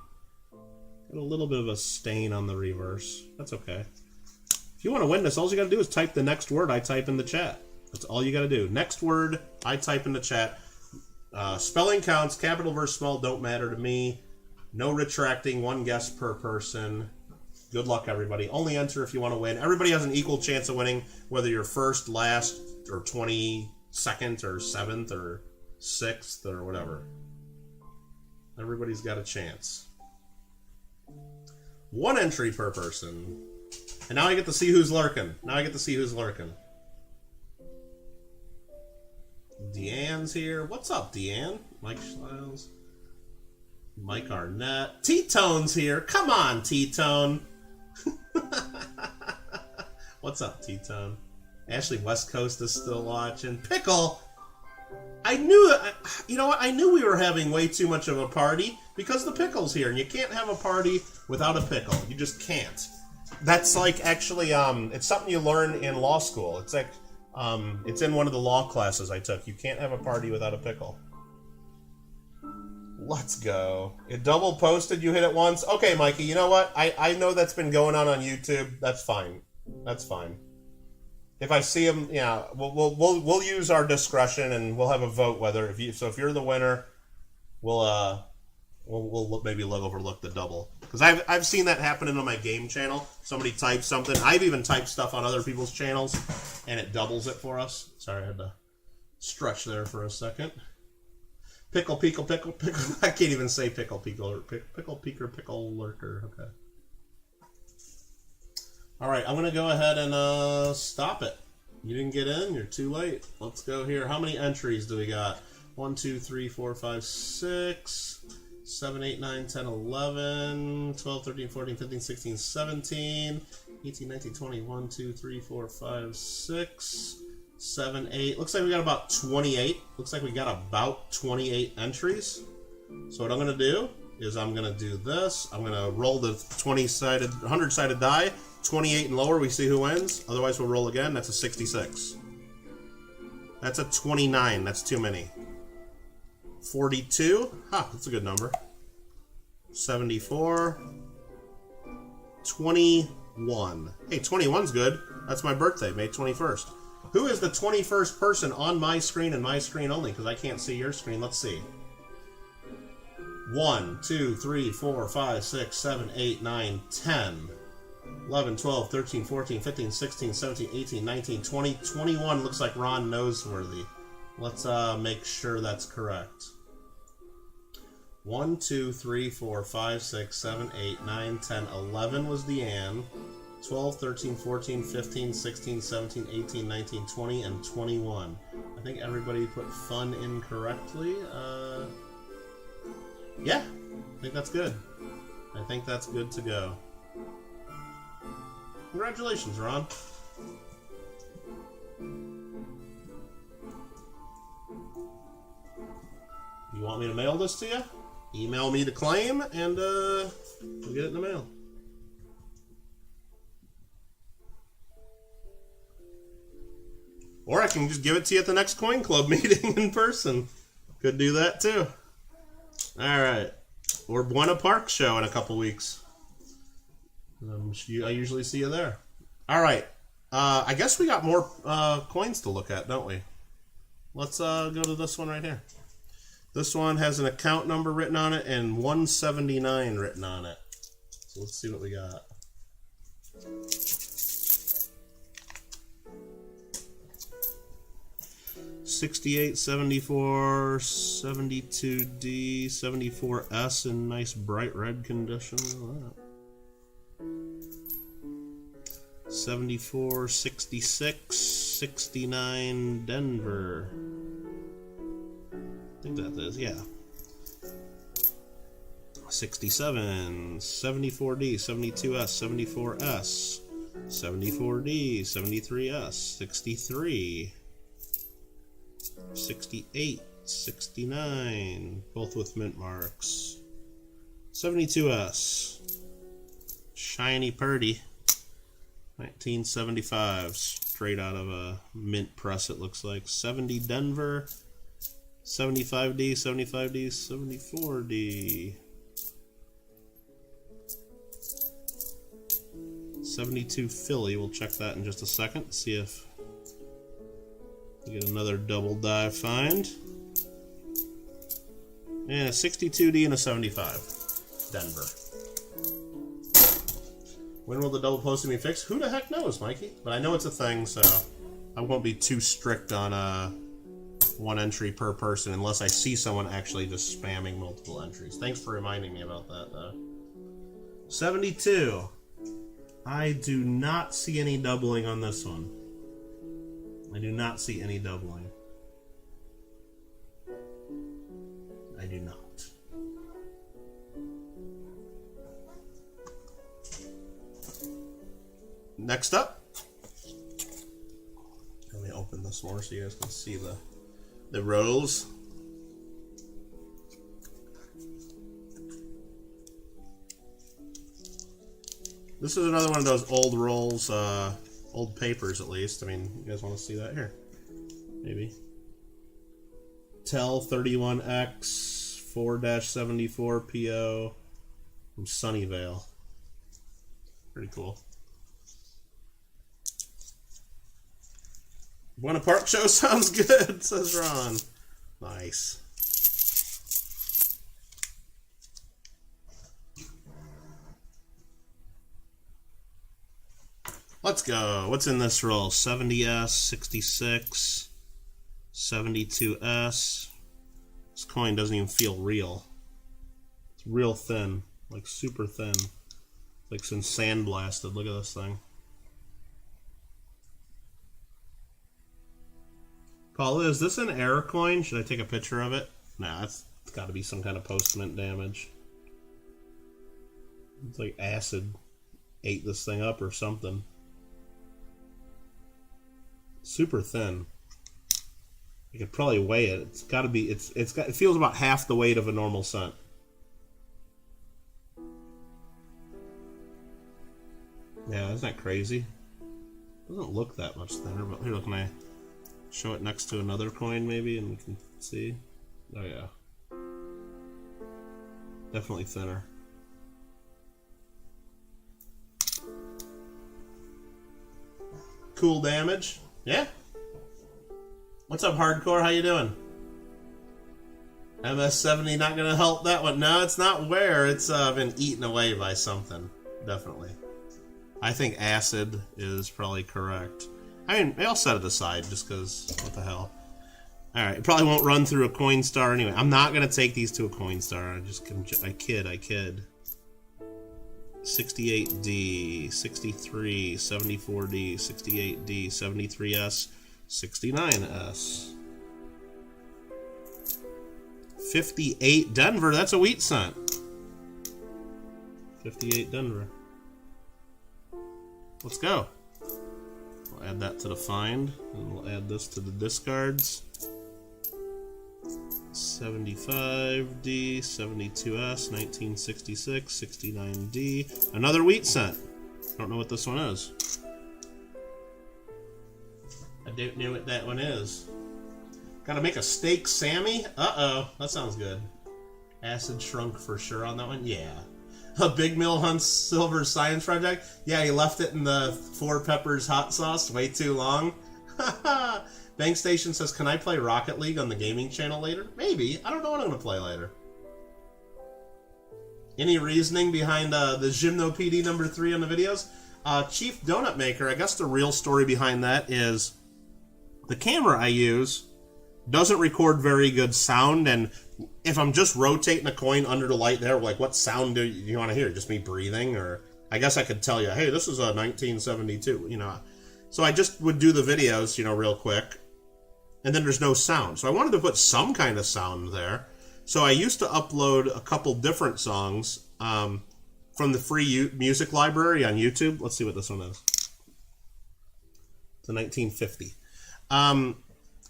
Got a little bit of a stain on the reverse. That's okay. If you want to win this, all you got to do is type the next word I type in the chat. That's all you got to do. Next word I type in the chat. Spelling counts. Capital versus small don't matter to me. No retracting, 1 guess per person. Good luck, everybody. Only enter if you want to win. Everybody has an equal chance of winning, whether you're first, last, or 22nd, or 7th, or 6th, or whatever. Everybody's got a chance. 1 entry per person. And now I get to see who's lurking. Deanne's here. What's up, Deanne? Mike Schliles. Mike Arnett. T-Tone's here. Come on, T-Tone. What's up, T-Tone? Ashley West Coast is still watching. Pickle! I knew that. You know what? I knew we were having way too much of a party because the Pickle's here. And you can't have a party without a pickle. You just can't. That's like actually, it's something you learn in law school. It's like, it's in one of the law classes I took. You can't have a party without a pickle. Let's go. It double posted, you hit it once. Okay, Mikey, you know what? I know that's been going on YouTube. That's fine. That's fine. If I see them, yeah, we'll use our discretion and we'll have a vote whether if you're the winner, we'll maybe overlook the double. Because I've seen that happen on my game channel. Somebody types something. I've even typed stuff on other people's channels and it doubles it for us. Sorry, I had to stretch there for a second. Pickle. I can't even say pickle lurker. Okay. All right, I'm gonna go ahead and stop it. You didn't get in. You're too late. Let's go here. How many entries do we got? 1, 2, 3, 4, 5, 6, 7, 8, 9, 10, 11, 12, 13, 14, 15, 16, 17, 18, 19, 20. 1, 2, 3, 4, 5, 6. 7, 8. Looks like we got about 28. Looks like we got about 28 entries. So what I'm going to do is I'm going to do this. I'm going to roll the 20-sided, 100-sided die. 28 and lower, we see who wins. Otherwise, we'll roll again. That's a 66. That's a 29. That's too many. 42. That's a good number. 74. 21. Hey, 21's good. That's my birthday, May 21st. Who is the 21st person on my screen and my screen only? Because I can't see your screen. Let's see. 1, 2, 3, 4, 5, 6, 7, 8, 9, 10, 11, 12, 13, 14, 15, 16, 17, 18, 19, 20, 21 looks like Ron Noseworthy. Let's make sure that's correct. 1, 2, 3, 4, 5, 6, 7, 8, 9, 10, 11 was Deanne. 12, 13, 14, 15, 16, 17, 18, 19, 20, and 21. I think everybody put fun in correctly. Yeah, I think that's good. I think that's good to go. Congratulations, Ron. You want me to mail this to you? Email me to claim, and we'll get it in the mail. Or I can just give it to you at the next Coin Club meeting in person. Could do that too. Alright. Or Buena Park show in a couple weeks. I usually see you there. Alright. I guess we got more coins to look at, don't we? Let's go to this one right here. This one has an account number written on it and 179 written on it. So let's see what we got. $68, $74, $72D, $74S in nice bright red condition. $74, $66, $69 Denver. I think that is, yeah. $67, $74D, $72S, $74S, $74D, $73S, $63. 68, 69, both with mint marks. 72S, shiny purdy. 1975, straight out of a mint press it looks like. 70 Denver, 75D, 75D, 74D. 72 Philly, we'll check that in just a second, see if get another double die find. And a 62D and a 75. Denver. When will the double posting be fixed? Who the heck knows, Mikey? But I know it's a thing, so I won't be too strict on one entry per person unless I see someone actually just spamming multiple entries. Thanks for reminding me about that, though. 72. I do not see any doubling on this one. I do not see any doubling. I do not. Next up, let me open this more so you guys can see the rows. This is another one of those old rolls, old papers at least. I mean, you guys want to see that here? Maybe. Tel 31X 4-74 PO from Sunnyvale. Pretty cool. Buena Park show sounds good, says Ron. Nice. Let's go. What's in this roll? 70S, 66, 72S. This coin doesn't even feel real. It's real thin, like super thin. Like some sandblasted. Look at this thing. Paul, is this an error coin? Should I take a picture of it? Nah, it's got to be some kind of post-mint damage. It's like acid ate this thing up or something. Super thin. You could probably weigh it. It's got to be. It feels about half the weight of a normal cent. Yeah, isn't that crazy? Doesn't look that much thinner, but here, look, can I show it next to another coin maybe and we can see? Oh yeah. Definitely thinner. Cool damage. Yeah. What's up, Hardcore? How you doing? MS-70 not gonna help that one. No, it's not wear. It's been eaten away by something. Definitely. I think acid is probably correct. I mean, I'll set it aside just because, what the hell. Alright, it probably won't run through a Coinstar anyway. I'm not gonna take these to a Coinstar. I kid. 68D, 63, 74D, 68D, 73S, 69S. 58 Denver, that's a wheat cent. 58 Denver. Let's go. We'll add that to the find, and we'll add this to the discards. 75D, 72S, 1966, 69D. Another wheat cent. I don't know what this one is. I don't know what that one is. Gotta make a steak Sammy? Uh-oh, that sounds good. Acid shrunk for sure on that one? Yeah. A Big Mill Hunt's Silver Science Project? Yeah, he left it in the Four Peppers hot sauce way too long. Bank Station says, can I play Rocket League on the gaming channel later? Maybe. I don't know what I'm gonna play later. Any reasoning behind the Gymno PD number 3 on the videos? Chief Donut Maker, I guess the real story behind that is the camera I use doesn't record very good sound, and if I'm just rotating a coin under the light there, like, what sound do you want to hear? Just me breathing? Or I guess I could tell you, hey, this is a 1972, you know. So I just would do the videos, you know, real quick, and then there's no sound. So I wanted to put some kind of sound there. So I used to upload a couple different songs from the free music library on YouTube. Let's see what this one is. It's a 1950.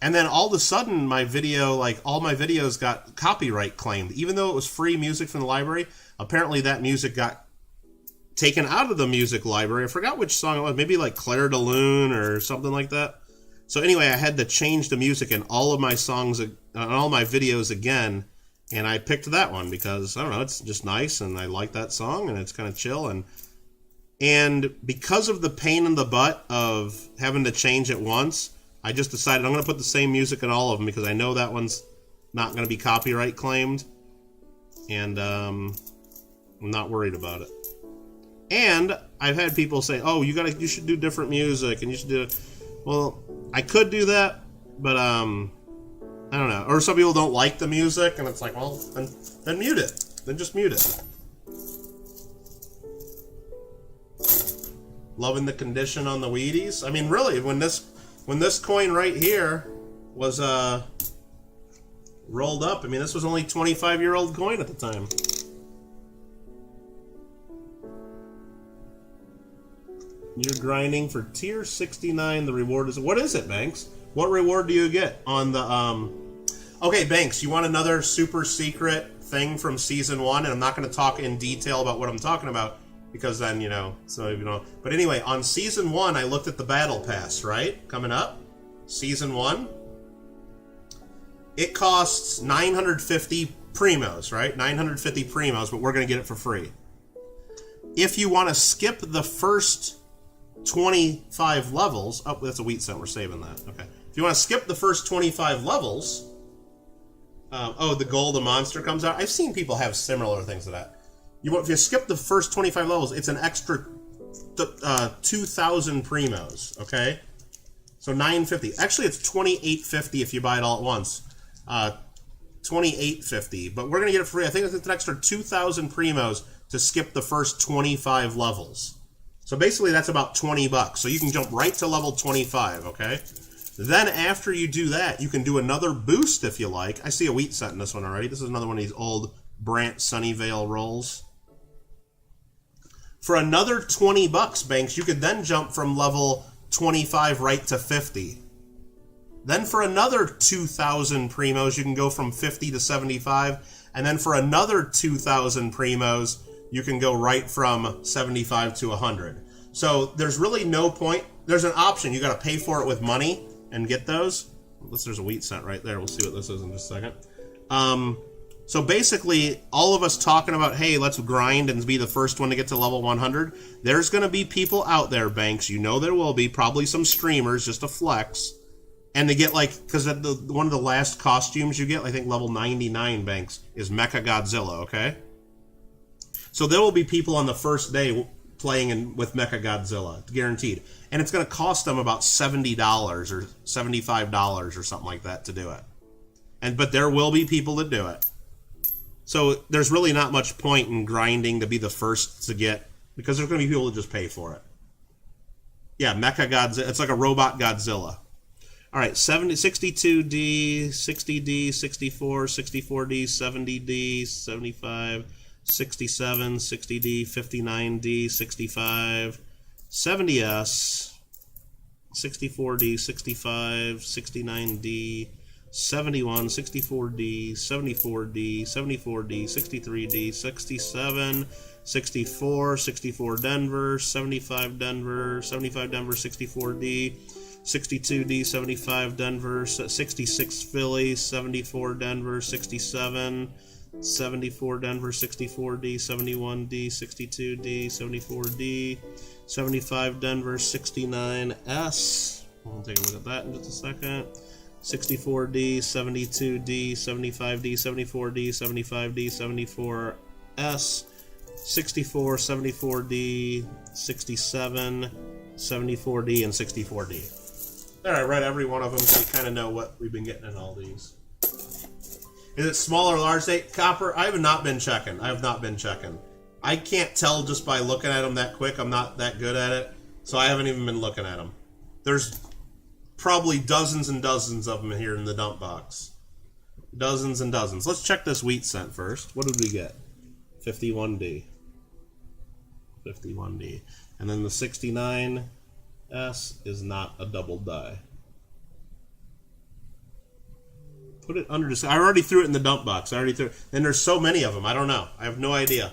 And then all of a sudden, my video, like, all my videos got copyright claimed. Even though it was free music from the library, apparently that music got taken out of the music library. I forgot which song it was. Maybe like Claire de Lune or something like that. So anyway, I had to change the music in all of my songs, all my videos again. And I picked that one because, I don't know, it's just nice. And I like that song and it's kind of chill. And because of the pain in the butt of having to change it once, I just decided I'm going to put the same music in all of them because I know that one's not going to be copyright claimed. And I'm not worried about it. And I've had people say, oh, you should do different music and you should do it. Well, I could do that, but I don't know. Or some people don't like the music and it's like, well, then mute it. Then just mute it. Loving the condition on the Wheaties. I mean, really, when this coin right here was rolled up, I mean, this was only 25-year-old coin at the time. You're grinding for tier 69. The reward is... What is it, Banks? What reward do you get on the... Okay, Banks, you want another super secret thing from Season 1? And I'm not going to talk in detail about what I'm talking about, because then, you know... So, you know. But anyway, on Season 1, I looked at the Battle Pass, right? Coming up. Season 1. It costs 950 primos, right? 950 primos, but we're going to get it for free. If you want to skip the first 25 levels... Oh, that's a wheat cent. We're saving that. Okay. If you want to skip the first 25 levels... oh, the golden monster comes out. I've seen people have similar things to that. If you skip the first 25 levels, it's an extra 2,000 primos, okay? So 950. Actually, it's 2850 if you buy it all at once. 2850. But we're going to get it free. I think it's an extra 2,000 primos to skip the first 25 levels. So basically, that's about 20 bucks. So you can jump right to level 25, okay? Then after you do that, you can do another boost if you like. I see a wheat cent in this one already. This is another one of these old Brant Sunnyvale rolls. For another 20 bucks, Banks, you could then jump from level 25 right to 50. Then for another 2,000 primos, you can go from 50 to 75. And then for another 2,000 primos, you can go right from 75 to 100. So there's really no point. There's an option. You got to pay for it with money and get those. Unless there's a wheat cent right there. We'll see what this is in just a second. So basically, all of us talking about, hey, let's grind and be the first one to get to level 100. There's going to be people out there, Banks. You know there will be. Probably some streamers, just a flex. And they get like, because one of the last costumes you get, I think level 99, Banks, is Mecha Godzilla, okay? So there will be people on the first day playing with Mecha Godzilla, guaranteed. And it's going to cost them about $70 or $75 or something like that to do it. But there will be people that do it. So there's really not much point in grinding to be the first to get, because there's going to be people that just pay for it. Yeah, Mecha Godzilla. It's like a robot Godzilla. All right, 62D, 60D, 64, 64D, 70D, 75, 67, 60D, 59D, 65, 70S, 64D, 65, 69D, 71, 64D, 74D, 74D, 63D, 67, 64, 64 Denver, 75 Denver, 75 Denver, 64D, 62D, 75 Denver, 66 Philly, 74 Denver, 67, 74 Denver, 64D, 71D, 62D, 74D, 75 Denver, 69S. We'll take a look at that in just a second. 64D, 72D, 75D, 74D, 75D, 74S, 64, 74D, 67, 74D, and 64D. There, I read every one of them, so you kind of know what we've been getting in all these. Is it small or large date? Copper, I have not been checking. I can't tell just by looking at them that quick. I'm not that good at it, so I haven't even been looking at them. There's probably dozens and dozens of them here in the dump box. Dozens and dozens. Let's check this wheat cent first. What did we get? 51D. 51D. And then the 69S is not a double die. Put it under this. I already threw it in the dump box. And there's so many of them. I don't know. I have no idea.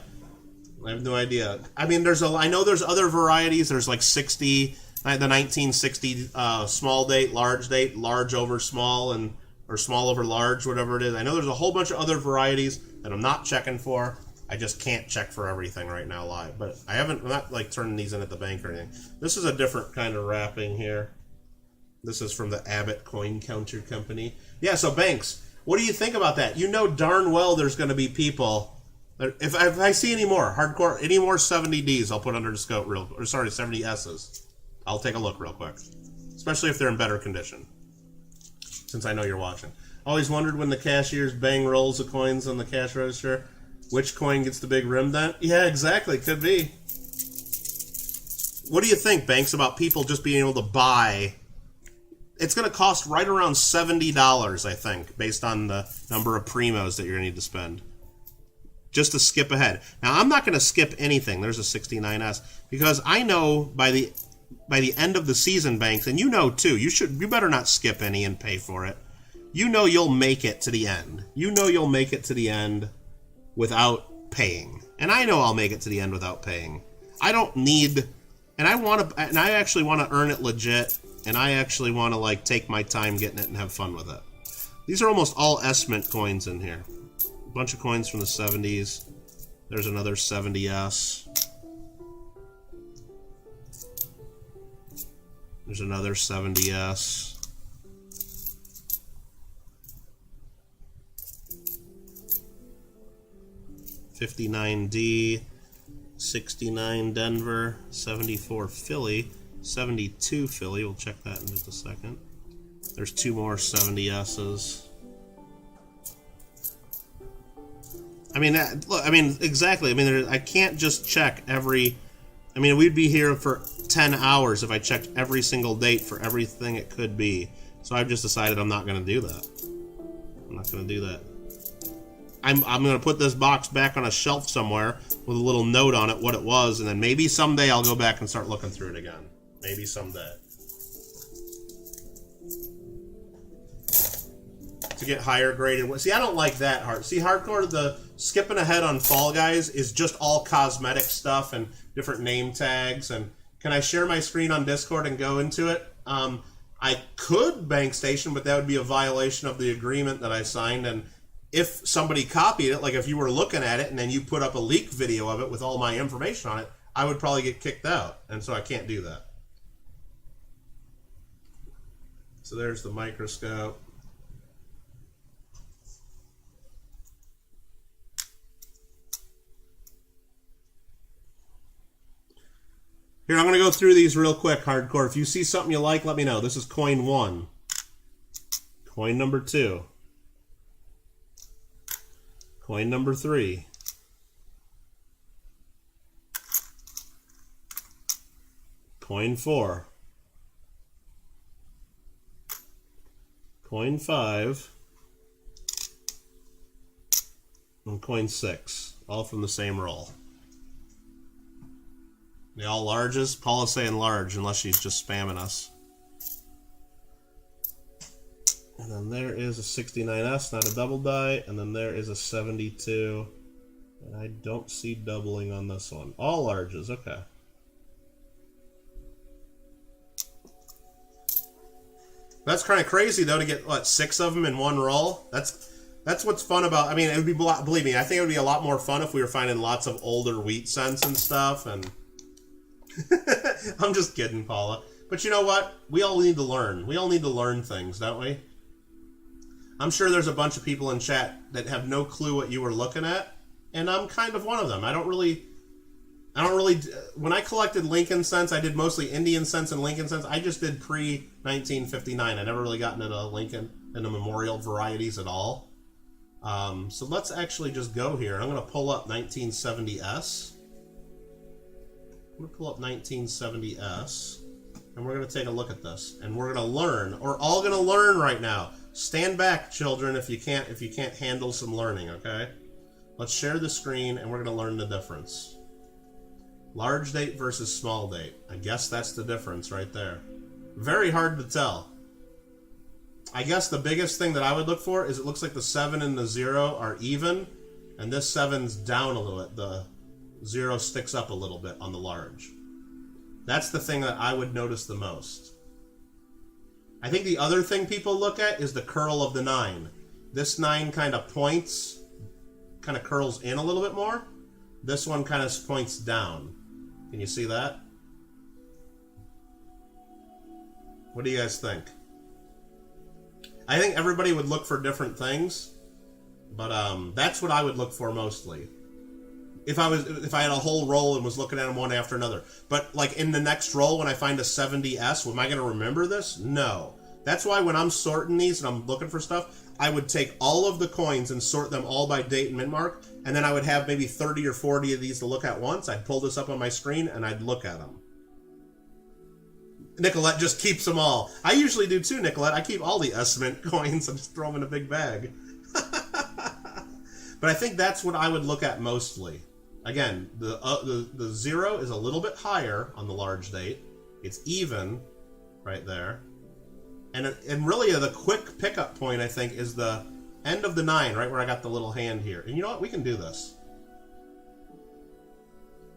I mean, I know there's other varieties. There's like 60, the 1960 small date, large over small, or small over large, whatever it is. I know there's a whole bunch of other varieties that I'm not checking for. I just can't check for everything right now live. But I'm not like turning these in at the bank or anything. This is a different kind of wrapping here. This is from the Abbott Coin Counter Company. Yeah, so Banks, what do you think about that? You know darn well there's going to be people. If I see any more 70Ds, I'll put under the scope 70Ss. I'll take a look real quick. Especially if they're in better condition. Since I know you're watching. Always wondered when the cashiers bang rolls of coins on the cash register, which coin gets the big rim dent? Yeah, exactly. Could be. What do you think, Banks, about people just being able to buy? It's going to cost right around $70, I think, based on the number of primos that you're going to need to spend. Just to skip ahead. Now, I'm not going to skip anything. There's a 69S. Because I know by the end of the season, Banks, and you know too, you better not skip any and pay for it. You know you'll make it to the end. You know you'll make it to the end without paying. And I know I'll make it to the end without paying. I don't need... And I actually want to earn it legit. And I actually want to like take my time getting it and have fun with it. These are almost all S-Mint coins in here. A bunch of coins from the 70s. There's another 70S. There's another 70S. $59D, 69 Denver, 74 Philly, 72 Philly. We'll check that in just a second. There's two more 70S's. I mean, exactly. I mean, I can't just check every... I mean, we'd be here for 10 hours if I checked every single date for everything it could be. So I've just decided I'm not going to do that. I'm not going to do that. I'm going to put this box back on a shelf somewhere with a little note on it, what it was, and then maybe someday I'll go back and start looking through it again. Maybe someday. To get higher graded. See, I don't like that hard. See, hardcore, the skipping ahead on Fall Guys is just all cosmetic stuff and different name tags and Can I share my screen on Discord and go into it? I could bank station, but that would be a violation of the agreement that I signed. And if somebody copied it, like if you were looking at it and then you put up a leak video of it with all my information on it, I would probably get kicked out. And so I can't do that. So there's the microscope. Here, I'm going to go through these real quick, Hardcore. If you see something you like, let me know. This is coin 1. Coin number 2. Coin number 3. Coin 4. Coin 5. And coin 6. All from the same roll. They all larges? Paula's saying large, unless she's just spamming us. And then there is a 69S, not a double die. And then there is a 72. And I don't see doubling on this one. All larges, okay. That's kind of crazy, though, to get, what, 6 of them in one roll? That's what's fun about, I mean, it would be, believe me, I think it would be a lot more fun if we were finding lots of older wheat cents and stuff, and... I'm just kidding, Paula. But you know what? We all need to learn. We all need to learn things, don't we? I'm sure there's a bunch of people in chat that have no clue what you were looking at, and I'm kind of one of them. I don't really, when I collected Lincoln cents, I did mostly Indian cents and Lincoln cents. I just did pre-1959. I never really gotten into Lincoln and the memorial varieties at all. So let's actually just go here. I'm going to pull up 1970S. I'm going to pull up 1970S, and we're going to take a look at this, and we're going to learn. We're all going to learn right now. Stand back, children, if you can't handle some learning, okay? Let's share the screen, and we're going to learn the difference. Large date versus small date. I guess that's the difference right there. Very hard to tell. I guess the biggest thing that I would look for is it looks like the 7 and the 0 are even, and this 7's down a little bit. The 0 sticks up a little bit on the large. That's the thing that I would notice the most. I think the other thing people look at is the curl of the 9. This 9 kind of points, kind of curls in a little bit more. This one kind of points down. Can you see that? What do you guys think? I think everybody would look for different things, but that's what I would look for mostly. If I had a whole roll and was looking at them one after another. But like in the next roll, when I find a 70S, am I going to remember this? No. That's why when I'm sorting these and I'm looking for stuff, I would take all of the coins and sort them all by date and mint mark, and then I would have maybe 30 or 40 of these to look at once. I'd pull this up on my screen and I'd look at them. Nicolette just keeps them all. I usually do too, Nicolette. I keep all the S-mint coins and just throw them in a big bag. But I think that's what I would look at mostly. Again, the 0 is a little bit higher on the large date. It's even right there. And really the quick pickup point, I think, is the end of the 9, right where I got the little hand here. And you know what? We can do this.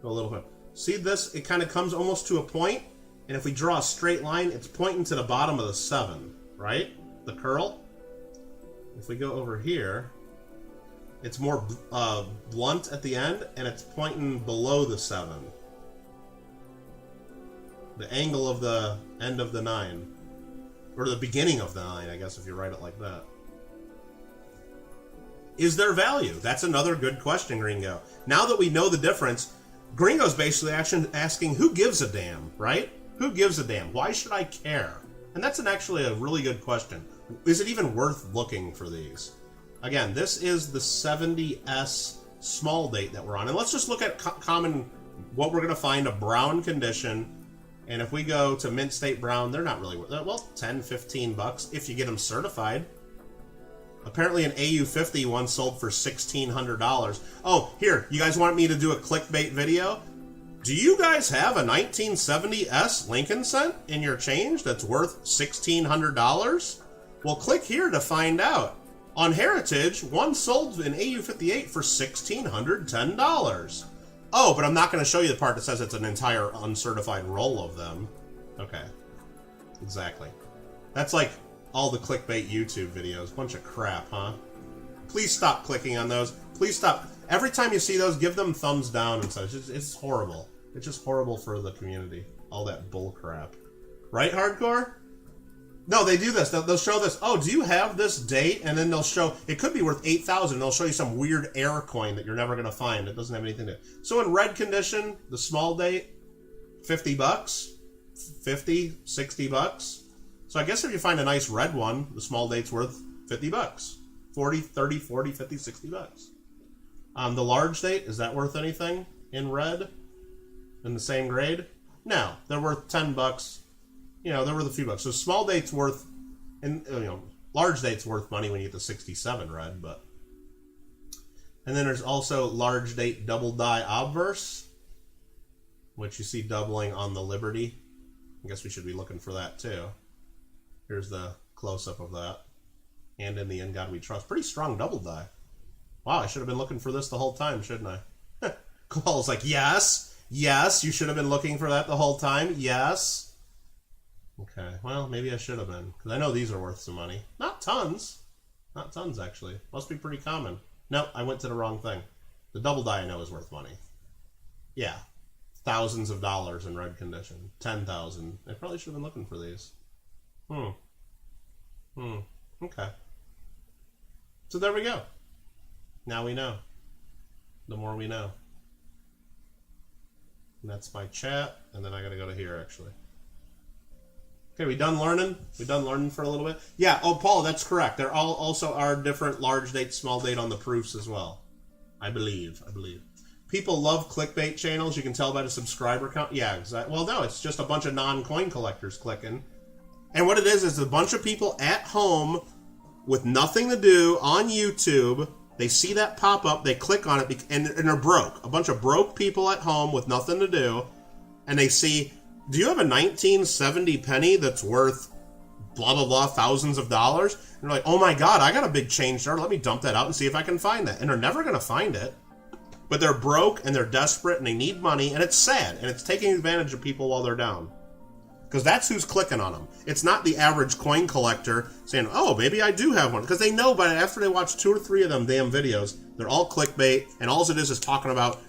Go a little bit. See this? It kind of comes almost to a point. And if we draw a straight line, it's pointing to the bottom of the 7, right? The curl. If we go over here, it's more blunt at the end, and it's pointing below the 7. The angle of the end of the 9. Or the beginning of the 9, I guess, if you write it like that. Is there value? That's another good question, Gringo. Now that we know the difference, Gringo's basically asking, who gives a damn, right? Who gives a damn? Why should I care? And that's actually a really good question. Is it even worth looking for these? Again, this is the 70S small date that we're on. And let's just look at common, what we're going to find, a brown condition. And if we go to mint state brown, they're not really worth, well, 10, 15 bucks if you get them certified. Apparently an AU50 one sold for $1,600. Oh, here, you guys want me to do a clickbait video? Do you guys have a 1970S Lincoln cent in your change that's worth $1,600? Well, click here to find out. On Heritage, one sold an AU58 for $1,610. Oh, but I'm not going to show you the part that says it's an entire uncertified roll of them. Okay. Exactly. That's like all the clickbait YouTube videos. Bunch of crap, huh? Please stop clicking on those. Please stop. Every time you see those, give them thumbs down and such. It's horrible. It's just horrible for the community. All that bull crap. Right, Hardcore? No, they do this. They'll show this. Oh, do you have this date? And then they'll show, it could be worth 8,000. They'll show you some weird air coin that you're never going to find. It doesn't have anything to do. So in red condition, the small date, 50 bucks, 50, 60 bucks. So I guess if you find a nice red one, the small date's worth 50 bucks. 40, 30, 40, 50, 60 bucks. The large date, is that worth anything in red? In the same grade? No, they're worth 10 bucks. You know, they're worth a few bucks. So small date's worth, and you know, large date's worth money when you get the 67 red, but. And then there's also large date double die obverse, which you see doubling on the Liberty. I guess we should be looking for that too. Here's the close-up of that. And in the In God We Trust. Pretty strong double die. Wow, I should have been looking for this the whole time, shouldn't I? Cole's like, yes, yes, you should have been looking for that the whole time, yes. Okay, well, maybe I should have been, because I know these are worth some money. Not tons. Not tons, actually. Must be pretty common. No, I went to the wrong thing. The double die I know is worth money. Yeah. Thousands of dollars in red condition. 10,000. I probably should have been looking for these. Okay. So there we go. Now we know. The more we know. And that's my chat, and then I gotta go to here, actually. Okay, we done learning? We done learning for a little bit? Yeah, oh, Paul, that's correct. There all also are different large date, small date on the proofs as well. I believe. People love clickbait channels. You can tell by the subscriber count. Yeah, exactly. Well, no, it's just a bunch of non-coin collectors clicking. And what it is a bunch of people at home with nothing to do on YouTube. They see that pop up, they click on it, and they're broke. A bunch of broke people at home with nothing to do. And they see, do you have a 1970 penny that's worth blah, blah, blah, thousands of dollars? And they're like, oh my God, I got a big change jar. Let me dump that out and see if I can find that. And they're never going to find it. But they're broke and they're desperate and they need money. And it's sad. And it's taking advantage of people while they're down. Because that's who's clicking on them. It's not the average coin collector saying, oh, maybe I do have one. Because they know by after they watch 2 or 3 of them damn videos, they're all clickbait. And all it is talking about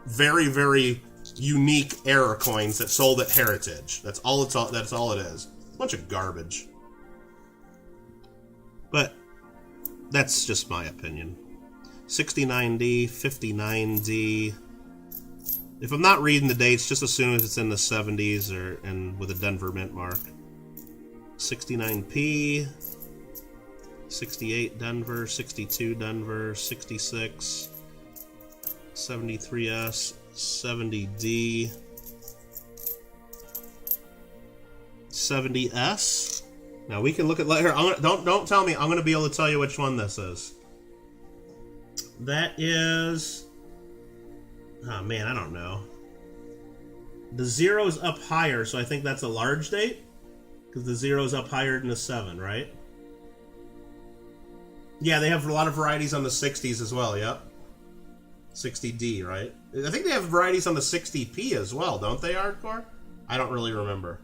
very, very unique error coins that sold at Heritage. That's all it is. A bunch of garbage. But that's just my opinion. 69D, 59D. If I'm not reading the dates, just assume it's in the 70s and with a Denver mint mark. 69P, 68 Denver, 62 Denver, 66, 73S, 70D, 70S. Now we can look at here. Don't tell me. I'm going to be able to tell you which one this is. That is. Oh man, I don't know. The 0 is up higher, so I think that's a large date. Because the 0 is up higher than the 7, right? Yeah, they have a lot of varieties on the 60s as well, yep. 60D, right? I think they have varieties on the 60P as well, don't they, Hardcore? I don't really remember.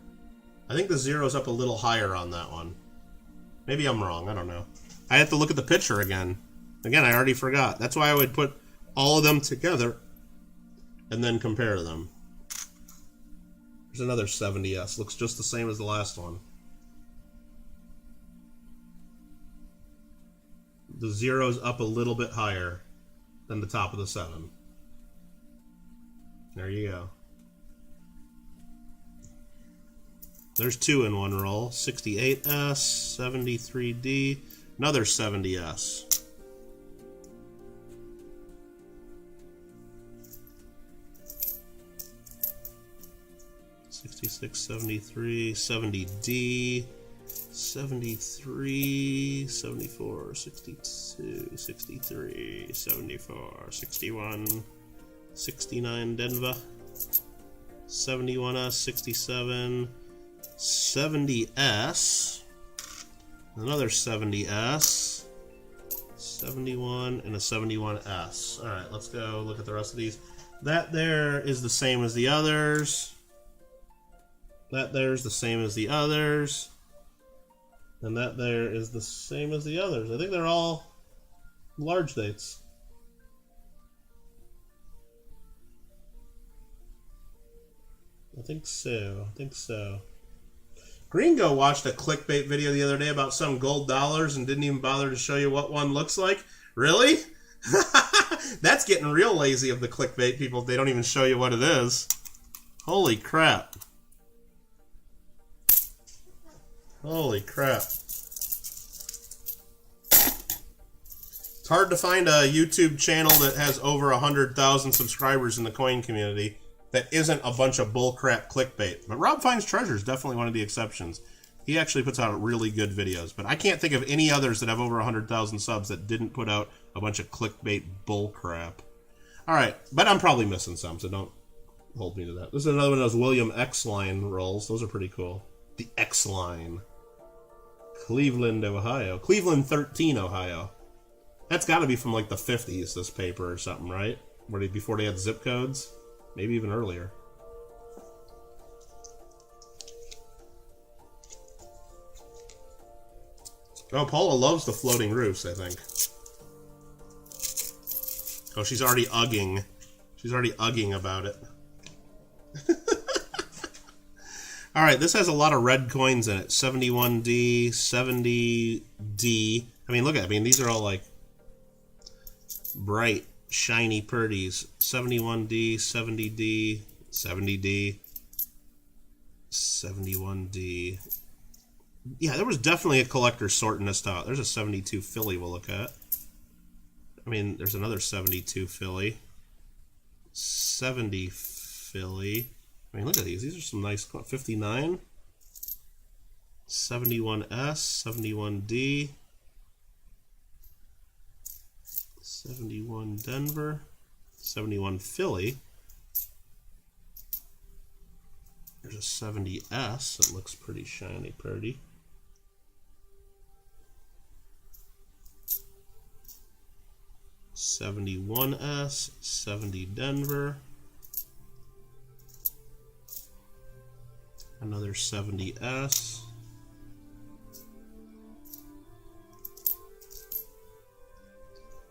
I think the 0 is up a little higher on that one. Maybe I'm wrong, I don't know. I have to look at the picture again. Again, I already forgot. That's why I would put all of them together and then compare them. There's another 70S. Looks just the same as the last one. The 0's up a little bit higher than the top of the 7. There you go. There's 2 in one roll. 68S, 73D, another 70S. 66, 73, 70D, 73, 74, 62, 63, 74, 61, 69 Denver, 71S, 67, 70S, another 70S, 71 and a 71S. All right, let's go look at the rest of these. That there is the same as the others. That there's the same as the others. And that there is the same as the others. I think they're all large dates. I think so. Gringo watched a clickbait video the other day about some gold dollars and didn't even bother to show you what one looks like. Really? That's getting real lazy of the clickbait people. They don't even show you what it is. Holy crap. Holy crap. It's hard to find a YouTube channel that has over 100,000 subscribers in the coin community that isn't a bunch of bullcrap clickbait. But Rob Finds Treasure is definitely one of the exceptions. He actually puts out really good videos. But I can't think of any others that have over 100,000 subs that didn't put out a bunch of clickbait bullcrap. Alright, but I'm probably missing some, so don't hold me to that. This is another one of those William X-Line rolls. Those are pretty cool. The X-Line. Cleveland, Ohio. Cleveland 13, Ohio. That's got to be from like the 50s, this paper or something, right? Before they had zip codes? Maybe even earlier. Oh, Paula loves the floating roofs, I think. Oh, she's already ugging. She's already ugging about it. Alright, this has a lot of red coins in it. 71D, 70D. I mean, look at it. I mean, these are all like bright, shiny purdies. 71D, 70D, 70D, 71D. Yeah, there was definitely a collector sorting this out. There's a 72 Philly we'll look at. I mean, there's another 72 Philly. 70 Philly. I mean, look at these. These are some nice... 59. 71S. 71D. 71 Denver. 71 Philly. There's a 70S. It looks pretty shiny, pretty. '71S, 70 Denver, another 70S,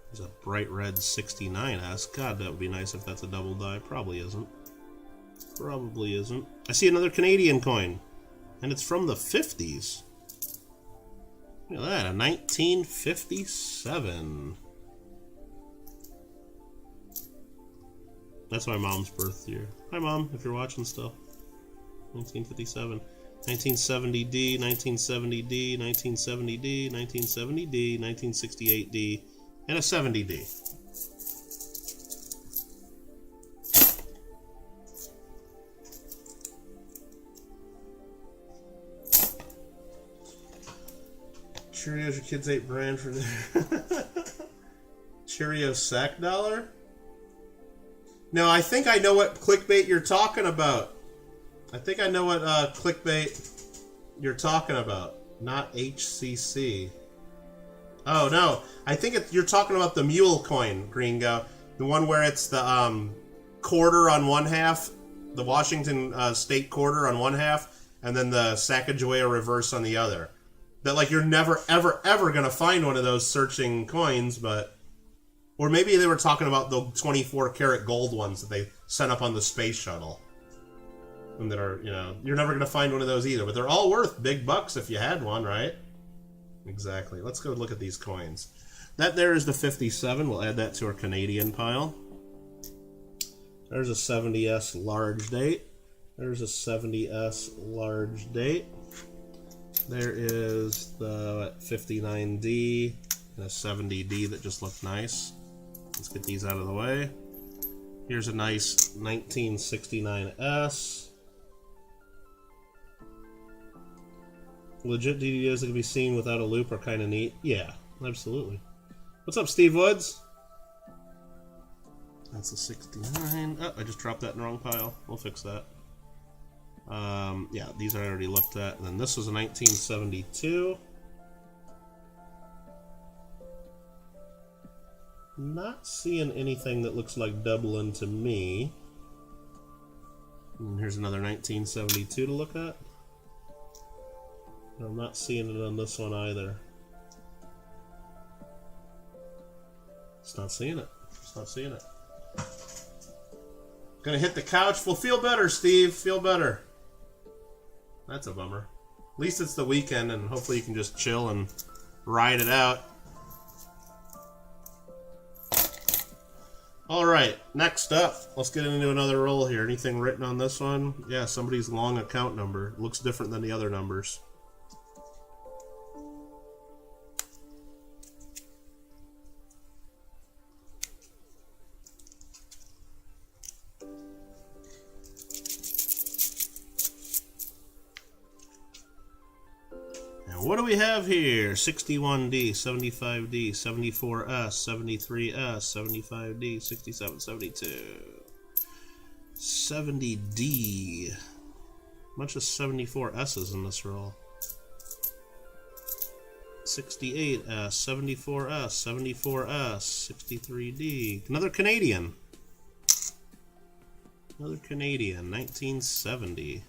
there's a bright red 69S. God, that would be nice if that's a double die. Probably isn't. Probably isn't. I see another Canadian coin, and it's from the 50s. Look at that, a 1957. That's my mom's birth year. Hi, Mom, if you're watching still. 1957. 1970D, 1970D, 1970D, 1970D, 1968D, and a 70D. Cheerios your kids ate bran for dinner. Cheerio sack dollar? No, I think I know what clickbait you're talking about. I think I know what clickbait you're talking about. Not HCC. Oh, no. I think you're talking about the mule coin, Gringo. The one where it's the quarter on one half, the Washington state quarter on one half, and then the Sacagawea reverse on the other. That, like, you're never, ever, ever going to find one of those searching coins, but... Or maybe they were talking about the 24-karat gold ones that they sent up on the space shuttle. And that are, you know, you're never going to find one of those either. But they're all worth big bucks if you had one, right? Exactly. Let's go look at these coins. That there is the 57. We'll add that to our Canadian pile. There's a 70S large date. There's a 70S large date. There is the 59D and a 70D that just looked nice. Let's get these out of the way. Here's a nice 1969S. Legit DDOs that can be seen without a loop are kind of neat. Yeah, absolutely. What's up, Steve Woods? That's a 69. Oh, I just dropped that in the wrong pile. We'll fix that. Yeah, these I already looked at. And then this was a 1972. Not seeing anything that looks like doubling to me. And here's another 1972 to look at. I'm not seeing it on this one either. Just not seeing it. Just not seeing it. Gonna hit the couch. Well, feel better, Steve. Feel better. That's a bummer. At least it's the weekend, and hopefully you can just chill and ride it out. Alright, next up, let's get into another roll here. Anything written on this one? Yeah, somebody's long account number. It looks different than the other numbers. What do we have here? 61D, 75D, 74S, 73S, 75D, 67, 72. 70D. Bunch of 74S's in this roll. 68S, 74S, 74S, 63D. Another Canadian. Another Canadian, 1970.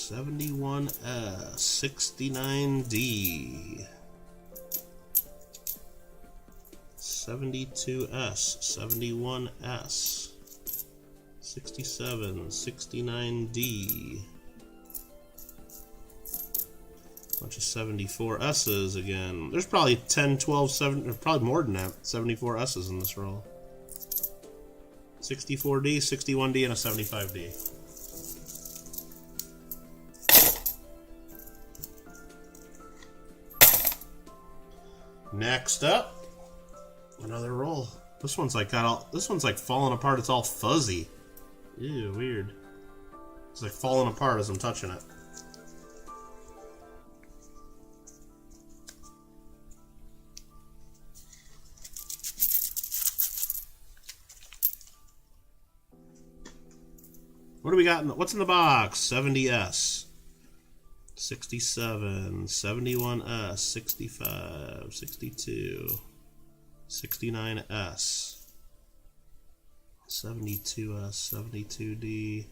71S, 69D, 72S, 71S, 67, 69D, bunch of 74S's again. There's probably 10, 12, 7, or probably more than that, 74S's in this roll. 64D, 61D, and a 75D. Next up, another roll. This one's like falling apart. It's all fuzzy. Ew, weird. It's like falling apart as I'm touching it. What do we got? What's in the box? 70S. 67, 71S, 65, 62, 69S, 72S, 72D,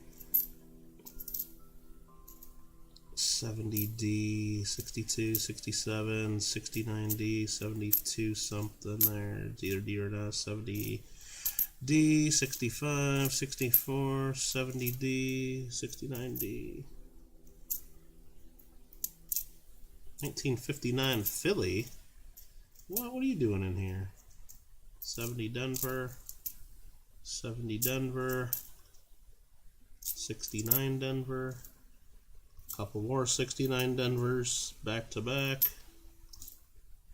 70D, 62, 67, 69D, 72 something there. It's either D or an S. 70D, 65, 64, 70D, 69D. 1959 Philly. What are you doing in here? 70 Denver, 70 Denver, 69 Denver, couple more 69 Denvers back to back.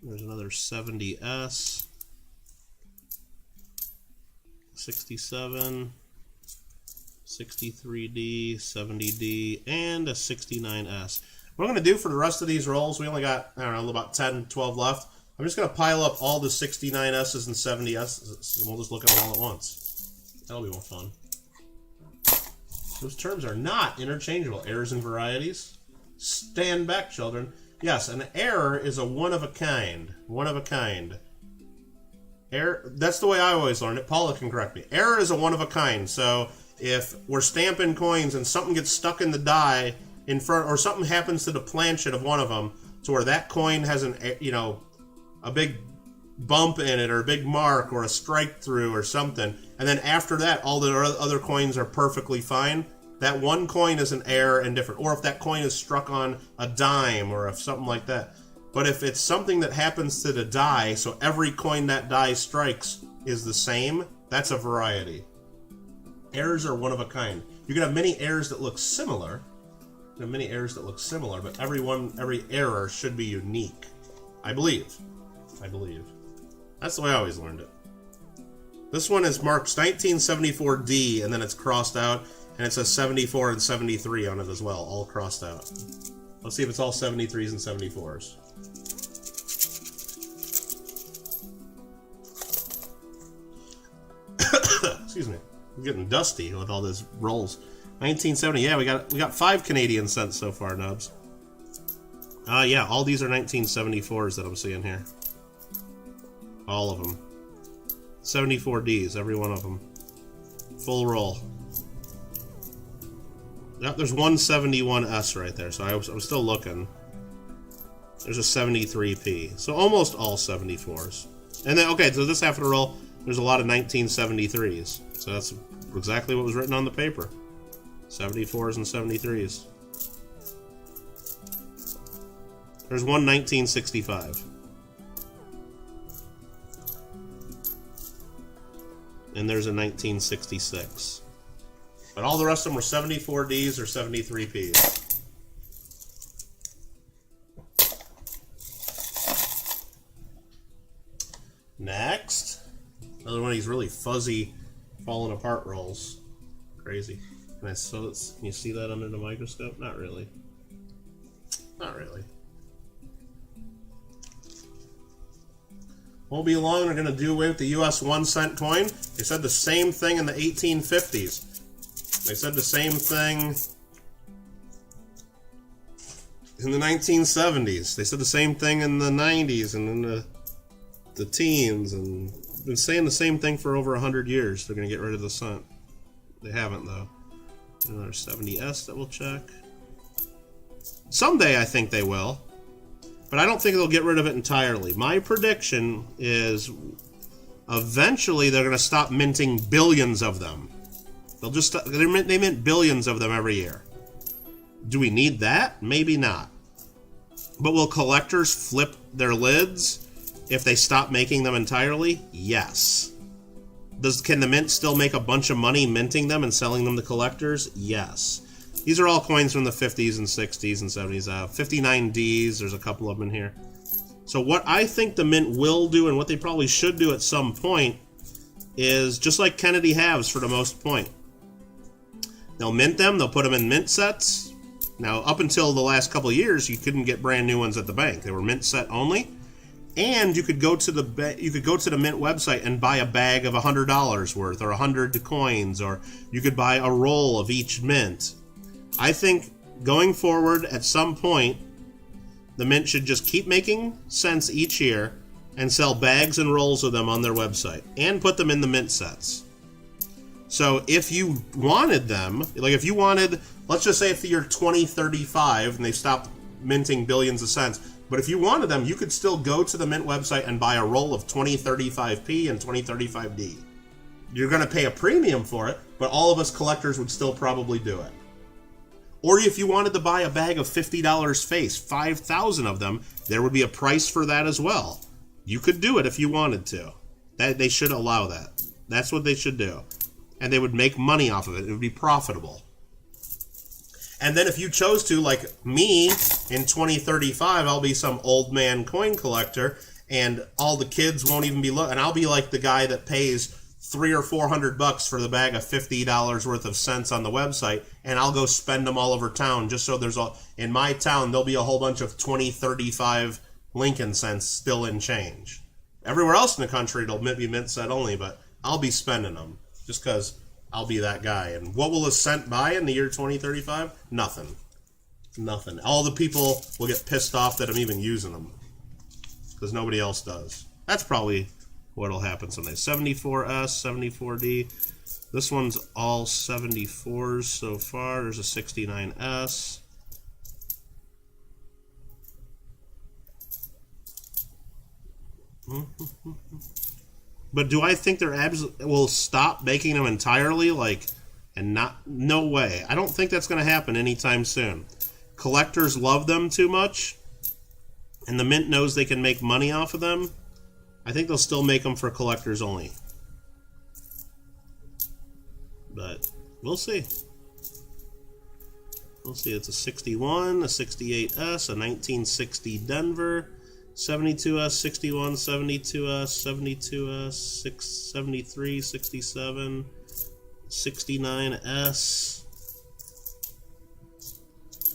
There's another 70S, 67, 63D, 70D, and a 69S. What I'm going to do for the rest of these rolls, we only got, I don't know, about 10, 12 left. I'm just going to pile up all the 69S's and 70S's, and we'll just look at them all at once. That'll be more fun. Those terms are not interchangeable. Errors and varieties. Stand back, children. Yes, an error is a one of a kind. One of a kind. Error, that's the way I always learned it. Paula can correct me. Error is a one of a kind. So if we're stamping coins and something gets stuck in the die in front, or something happens to the planchet of one of them, to where that coin has an, you know, a big bump in it, or a big mark, or a strike through, or something, and then after that, all the other coins are perfectly fine. That one coin is an error and different. Or if that coin is struck on a dime, or if something like that. But if it's something that happens to the die, so every coin that die strikes is the same, that's a variety. Errors are one of a kind. You can have many errors that look similar. There are many errors that look similar, but every error should be unique. I believe. That's the way I always learned it. This one is marked 1974D, and then it's crossed out, and it says 74 and 73 on it as well, all crossed out. Let's see if it's all 73s and 74s. Excuse me. I'm getting dusty with all these rolls. 1970, yeah, we got 5 Canadian cents so far, Nubs. Yeah, all these are 1974s that I'm seeing here. All of them. 74Ds, every one of them. Full roll. Yep, there's one 71S right there, so I'm still looking. There's a 73P, so almost all 74s. And then, okay, so this half of the roll, there's a lot of 1973s. So that's exactly what was written on the paper. 74s and 73s. There's one 1965. And there's a 1966. But all the rest of them were 74Ds or 73Ps. Next, another one of these really fuzzy, falling apart rolls. Crazy. Can you see that under the microscope? Not really. Not really. Won't be long, they're going to do away with the US 1 cent coin. They said the same thing in the 1850s. They said the same thing in the 1970s. They said the same thing in the 90s and in the teens, and been saying the same thing for over 100 years. They're going to get rid of the cent. They haven't, though. Another 70S that we'll check. Someday I think they will, but I don't think they'll get rid of it entirely. My prediction is eventually they're going to stop minting billions of them. They'll just they mint billions of them every year. Do we need that? Maybe not. But will collectors flip their lids if they stop making them entirely? Yes. Can the mint still make a bunch of money minting them and selling them to collectors? Yes. These are all coins from the 50s and 60s and 70s. 59Ds, there's a couple of them in here. So what I think the mint will do, and what they probably should do at some point, is just like Kennedy halves for the most point. They'll mint them, they'll put them in mint sets. Now, up until the last couple of years, you couldn't get brand new ones at the bank. They were mint set only. And you could go to the mint website and buy a bag of $100 worth, or 100 coins, or you could buy a roll of each mint. I think going forward, at some point, the mint should just keep making cents each year and sell bags and rolls of them on their website and put them in the mint sets. So if you wanted them, like if you wanted, let's just say if the year 2035 and they stopped minting billions of cents, but if you wanted them, you could still go to the mint website and buy a roll of 2035P and 2035D. You're going to pay a premium for it, but all of us collectors would still probably do it. Or if you wanted to buy a bag of $50 face, 5,000 of them, there would be a price for that as well. You could do it if you wanted to. They should allow that. That's what they should do. And they would make money off of it. It would be profitable. And then if you chose to, like me, in 2035, I'll be some old man coin collector, and all the kids won't even be looking. And I'll be like the guy that pays $300 or $400 for the bag of $50 worth of cents on the website, and I'll go spend them all over town just so in my town, there'll be a whole bunch of 2035 Lincoln cents still in change. Everywhere else in the country, it'll be mint set only, but I'll be spending them just because I'll be that guy. And what will a cent buy in the year 2035? Nothing. Nothing. All the people will get pissed off that I'm even using them because nobody else does. That's probably what'll happen someday. 74S, 74D. This one's all 74s so far. There's a 69S. But do I think they're will stop making them entirely? No way. I don't think that's going to happen anytime soon. Collectors love them too much, and the mint knows they can make money off of them. I think they'll still make them for collectors only. But we'll see. We'll see. It's a 61, a 68S, a 1960 Denver, 72S, 61, 72S, 72S, 73, 67, 69S,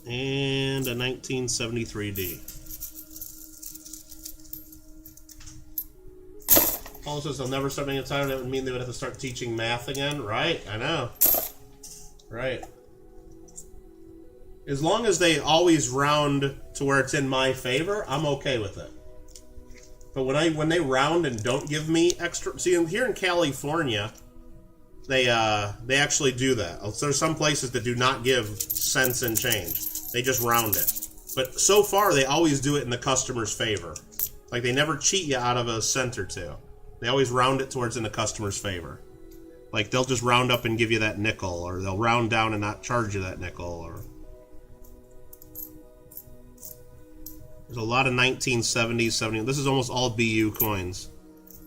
and a 1973D. Paul says they'll never start making a time. That would mean they would have to start teaching math again. Right, I know. Right. As long as they always round to where it's in my favor, I'm okay with it. But when they round and don't give me extra, see, here in California, they actually do that. There's some places that do not give cents and change. They just round it. But so far, they always do it in the customer's favor. Like, they never cheat you out of a cent or two. They always round it towards in the customer's favor. Like, they'll just round up and give you that nickel, or they'll round down and not charge you that nickel, or... There's a lot of 1970s, 70s. This is almost all BU coins.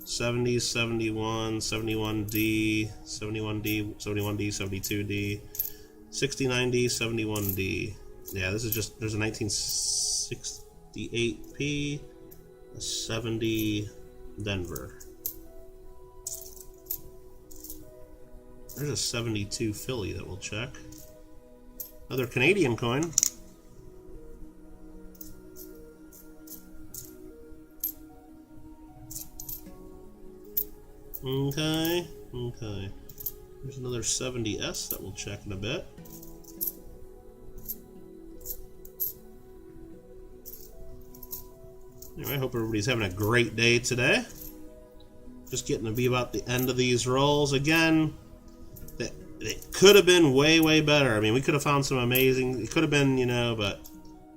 70s, 71, 71D, 71D, 71D, 72D, 69D, 71D. Yeah, this is just, there's a 1968P, a 70 Denver. There's a 72 Philly that we'll check. Another Canadian coin. Okay, okay. There's another 70S that we'll check in a bit. Anyway, I hope everybody's having a great day today. Just getting to be about the end of these rolls. Again, it could have been way, way better. I mean, we could have found some amazing... It could have been, you know, but...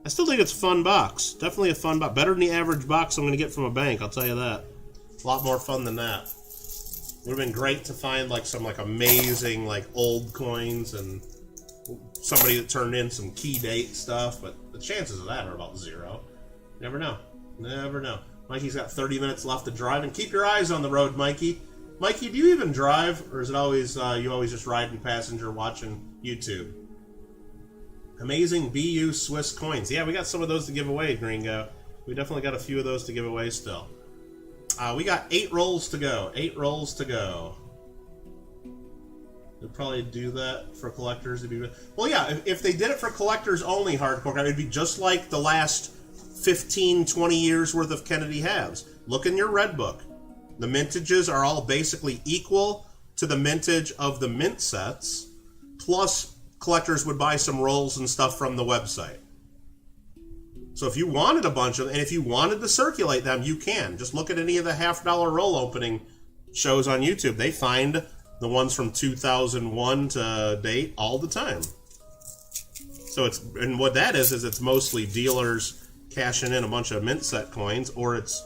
I still think it's a fun box. Definitely a fun box. Better than the average box I'm going to get from a bank, I'll tell you that. A lot more fun than that. Would have been great to find, like, some, like, amazing, like, old coins and somebody that turned in some key date stuff, but the chances of that are about zero. Never know. Never know. Mikey's got 30 minutes left to drive, and keep your eyes on the road, Mikey. Mikey, do you even drive, or is it always you always just riding passenger watching YouTube? Amazing BU Swiss coins. Yeah, we got some of those to give away, Gringo. We definitely got a few of those to give away still. We got 8 rolls to go. 8 rolls to go. They'll probably do that for collectors. Well, yeah, if they did it for collectors only, hardcore, it would be just like the last 15, 20 years worth of Kennedy halves. Look in your red book. The mintages are all basically equal to the mintage of the mint sets, plus collectors would buy some rolls and stuff from the website. So if you wanted a bunch of them, and if you wanted to circulate them, you can. Just look at any of the $50 roll opening shows on YouTube. They find the ones from 2001 to date all the time. So it's, and what that is it's mostly dealers cashing in a bunch of mint set coins, or it's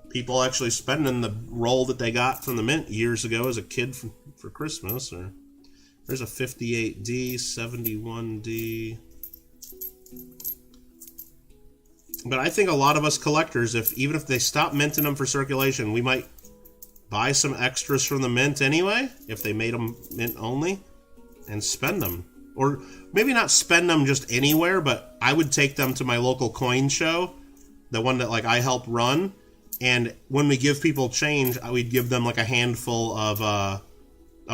people actually spending the roll that they got from the mint years ago as a kid for Christmas. Or there's a 58D, 71D. But I think a lot of us collectors, even if they stop minting them for circulation, we might buy some extras from the mint anyway, if they made them mint only, and spend them. Or maybe not spend them just anywhere, but I would take them to my local coin show, the one that like I help run, and when we give people change, we'd give them like a handful of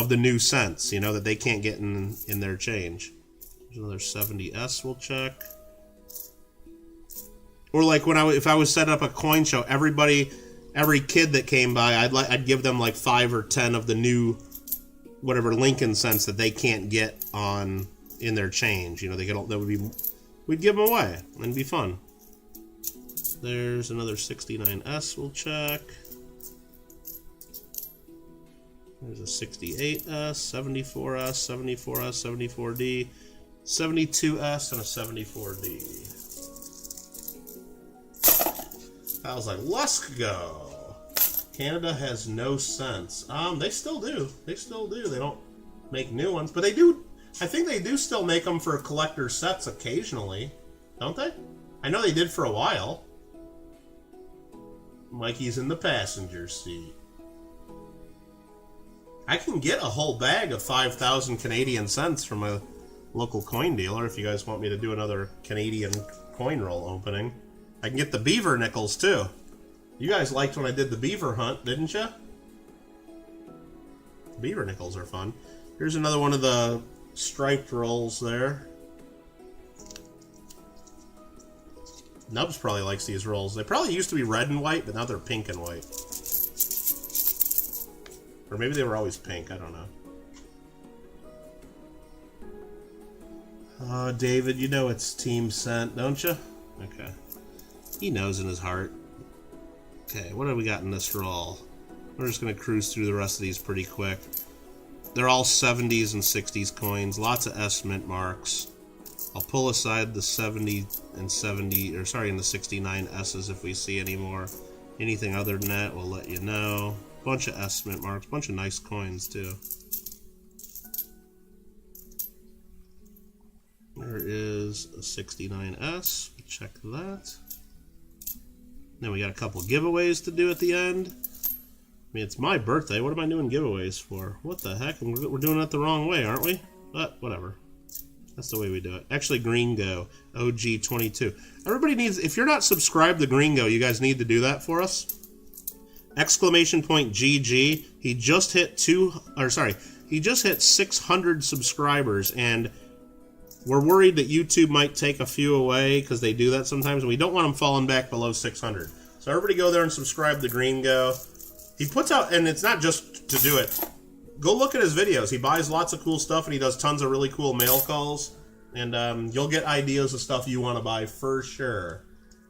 the new cents, you know, that they can't get in their change. There's another 70S we'll check. Or like if I was setting up a coin show, every kid that came by, I'd give them like 5 or 10 of the new whatever Lincoln cents that they can't get in their change. You know, we'd give them away. It'd be fun. There's another 69S we'll check. There's a 68S, 74S, 74S, 74D, 72S, and a 74D. I was like, let's go. Canada has no sense. They still do. They still do. They don't make new ones, but they do. I think they do still make them for collector sets occasionally, don't they? I know they did for a while. Mikey's in the passenger seat. I can get a whole bag of 5,000 Canadian cents from a local coin dealer if you guys want me to do another Canadian coin roll opening. I can get the beaver nickels, too. You guys liked when I did the beaver hunt, didn't you? Beaver nickels are fun. Here's another one of the striped rolls there. Nubs probably likes these rolls. They probably used to be red and white, but now they're pink and white. Or maybe they were always pink, I don't know. David, you know it's team sent, don't you? Okay. He knows in his heart. Okay, what do we got in this roll? We're just going to cruise through the rest of these pretty quick. They're all 70s and 60s coins. Lots of S mint marks. I'll pull aside the 70 and 70, or sorry, and the 69 S's if we see any more. Anything other than that, we'll let you know. Bunch of S mint marks, bunch of nice coins too. There is a 69S. Check that. Then we got a couple giveaways to do at the end. I mean, it's my birthday. What am I doing giveaways for? What the heck? We're doing it the wrong way, aren't we? But whatever. That's the way we do it. Actually, Gringo, OG22. Everybody needs, if you're not subscribed to Gringo, you guys need to do that for us. Exclamation point GG. He just hit he just hit 600 subscribers, and we're worried that YouTube might take a few away because they do that sometimes, and we don't want them falling back below 600. So everybody go there and subscribe to Gringo. He puts out, and it's not just to do it. Go look at his videos. He buys lots of cool stuff, and he does tons of really cool mail calls. And you'll get ideas of stuff you want to buy for sure.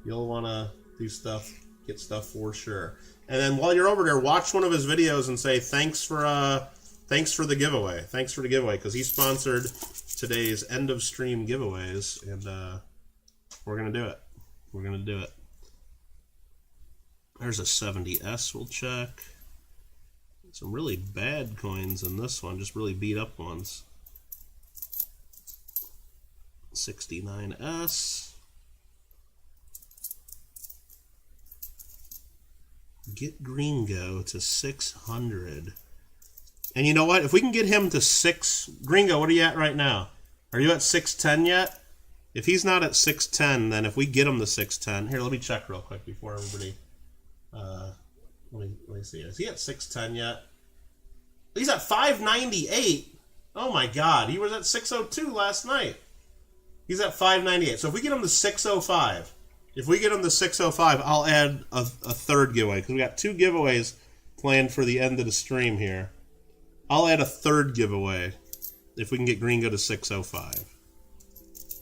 You'll want to do stuff, get stuff for sure. And then while you're over there, watch one of his videos and say thanks for the giveaway. Thanks for the giveaway, because he sponsored today's end of stream giveaways, and we're gonna do it. We're gonna do it. There's a 70S. We'll check. Some really bad coins in this one, just really beat up ones. 69S. Get Gringo to 600. And you know what? If we can get him to 6... Gringo, what are you at right now? Are you at 610 yet? If he's not at 610, then if we get him to 610... Here, let me check real quick before everybody... Let me see. Is he at 610 yet? He's at 598. Oh my god. He was at 602 last night. He's at 598. So if we get him to 605... If we get him to 605, I'll add a third giveaway, because we got 2 giveaways planned for the end of the stream here. I'll add a third giveaway if we can get Gringo to 605.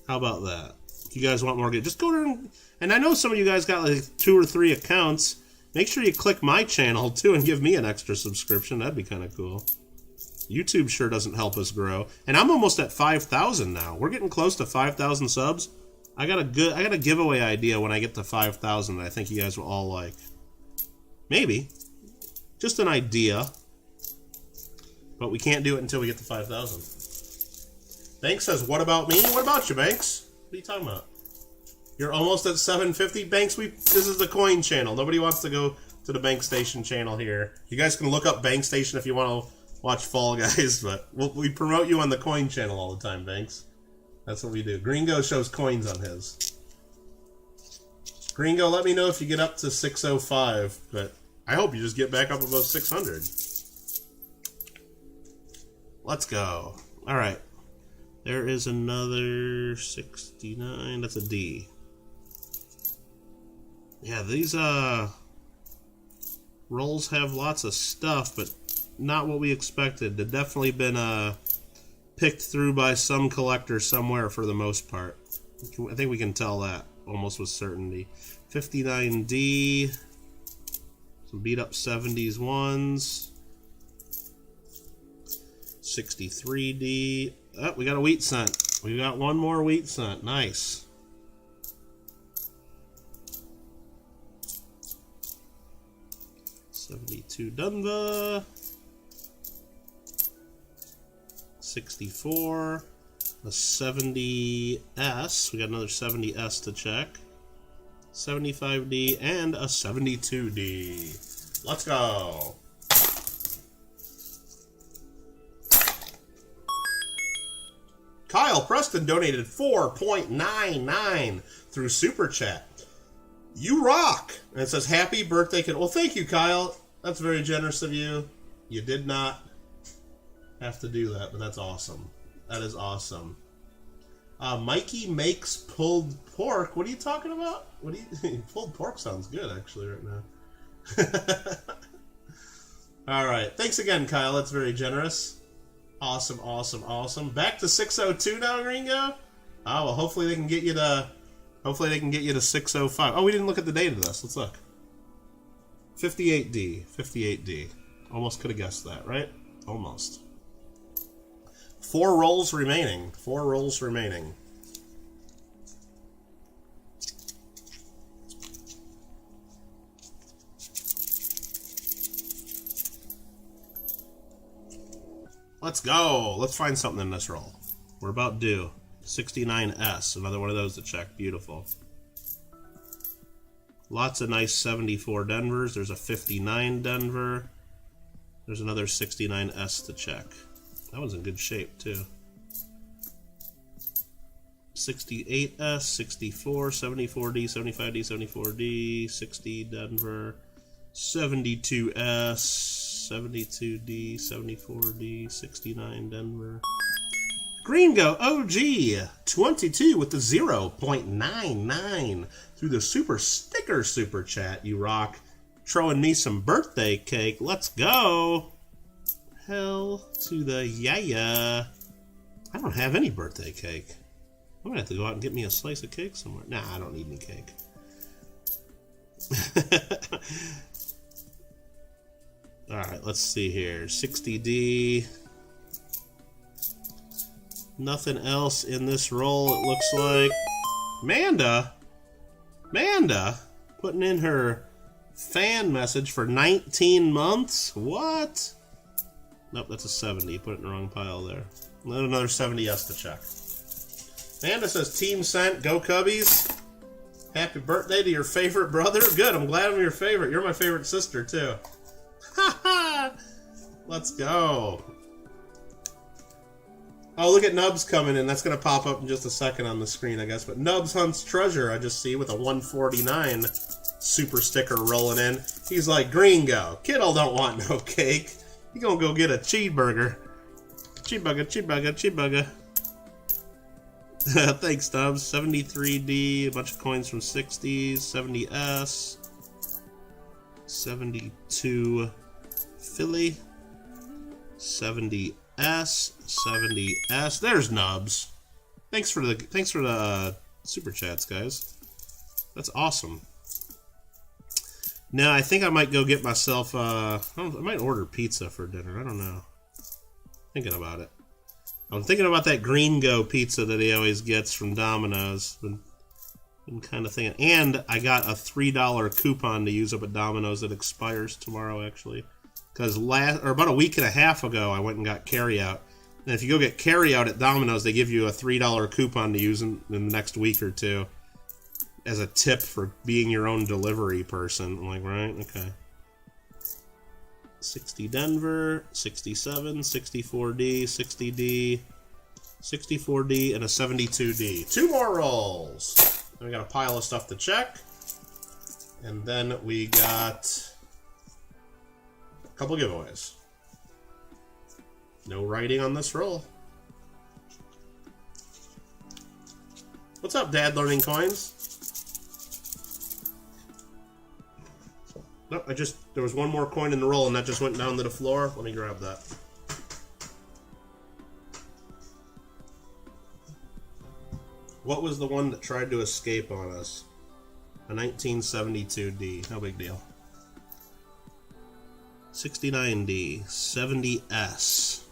How about that? If you guys want more, just go there and I know some of you guys got like 2 or 3 accounts. Make sure you click my channel too and give me an extra subscription. That'd be kind of cool. YouTube sure doesn't help us grow. And I'm almost at 5,000 now. We're getting close to 5,000 subs. I got a giveaway idea when I get to 5,000 that I think you guys will all like. Maybe. Just an idea. But we can't do it until we get to 5,000. Banks says, what about me? What about you, Banks? What are you talking about? You're almost at 750? Banks, this is the coin channel. Nobody wants to go to the Bank Station channel here. You guys can look up Bank Station if you want to watch Fall Guys, but we promote you on the coin channel all the time, Banks. That's what we do. Gringo shows coins on his. Gringo, let me know if you get up to 605, but I hope you just get back up above 600. Let's go. All right. There is another 69. That's a D. Yeah, these rolls have lots of stuff, but not what we expected. They've definitely been picked through by some collector somewhere for the most part. I think we can tell that almost with certainty. 59D. Some beat up 70s ones. 63D. Oh, we got a wheat cent. We got one more wheat cent. Nice. $72 Dunva. 64. A 70S. We got another 70S to check. 75D and a 72D. Let's go. Kyle Preston donated $4.99 through Super Chat. You rock! And it says, happy birthday, kid. Well, thank you, Kyle. That's very generous of you. You did not have to do that, but that's awesome. That is awesome. Mikey makes pulled pork. What are you talking about? What do you pulled pork sounds good actually right now. All right. Thanks again, Kyle. That's very generous. Awesome, awesome, awesome. Back to 602 now, Gringo. Oh, well, hopefully they can get you to Hopefully they can get you to 605. Oh, we didn't look at the date of this. Let's look. 58D. 58D. Almost could have guessed that, right? Almost. 4 rolls remaining. 4 rolls remaining. Let's go. Let's find something in this roll. We're about due. 69S. Another one of those to check. Beautiful. Lots of nice 74 Denvers. There's a 59 Denver. There's another 69S to check. That one's in good shape, too. 68S, 64, 74D, 75D, 74D, 60 Denver, 72S, 72D, 74D, 69 Denver. Gringo OG 22 with the 0.99 through the super sticker super chat. You rock. Throwing me some birthday cake. Let's go. Hell to the yeah. I don't have any birthday cake. I'm gonna have to go out and get me a slice of cake somewhere. Nah, I don't need any cake. Alright, let's see here. 60D. Nothing else in this roll, it looks like. Manda putting in her fan message for 19 months? What? Nope, that's a 70. Put it in the wrong pile there. Another 70S to check. Amanda says, Team Sent, go Cubbies. Happy birthday to your favorite brother. Good, I'm glad I'm your favorite. You're my favorite sister, too. Ha ha! Let's go. Oh, look at Nubs coming in. That's going to pop up in just a second on the screen, I guess. But Nubs Hunts Treasure, I just see, with a 149 super sticker rolling in. He's like, Gringo, Kittle don't want no cake. You gonna go get a cheeseburger. Cheeseburger. Thanks, Nubs. 73D, a bunch of coins from 60s, 70S, 72 Philly, 70S, 70S. There's Nubs. Thanks for the super chats, guys. That's awesome. Now I think I might go get myself. I might order pizza for dinner. I don't know. Thinking about it. I'm thinking about that Gringo pizza that he always gets from Domino's. Been kind of thinking. And I got a $3 coupon to use up at Domino's that expires tomorrow, actually. Because about a week and a half ago, I went and got carryout. And if you go get carryout at Domino's, they give you a $3 coupon to use in the next week or two as a tip for being your own delivery person. I'm like, right? Okay. 60 Denver, 67, 64D, 60D, 64D, and a 72D. 2 more rolls. Then we got a pile of stuff to check. And then we got a couple giveaways. No writing on this roll. What's up, Dad Learning Coins? Nope, there was one more coin in the roll and that just went down to the floor. Let me grab that. What was the one that tried to escape on us? A 1972D. No big deal. 69D. 70S.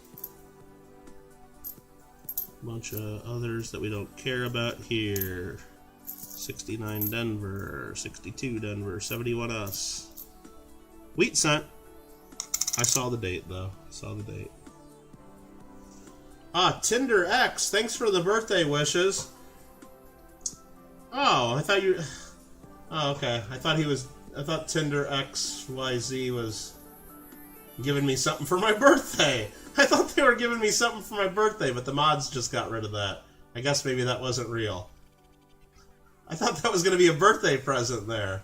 Bunch of others that we don't care about here. 69 Denver. 62 Denver. 71S. Wheat Scent. I saw the date, though. I saw the date. Ah, Tinder X. Thanks for the birthday wishes. Oh, I thought you... Oh, okay. I thought Tinder XYZ was giving me something for my birthday. I thought they were giving me something for my birthday, but the mods just got rid of that. I guess maybe that wasn't real. I thought that was going to be a birthday present there.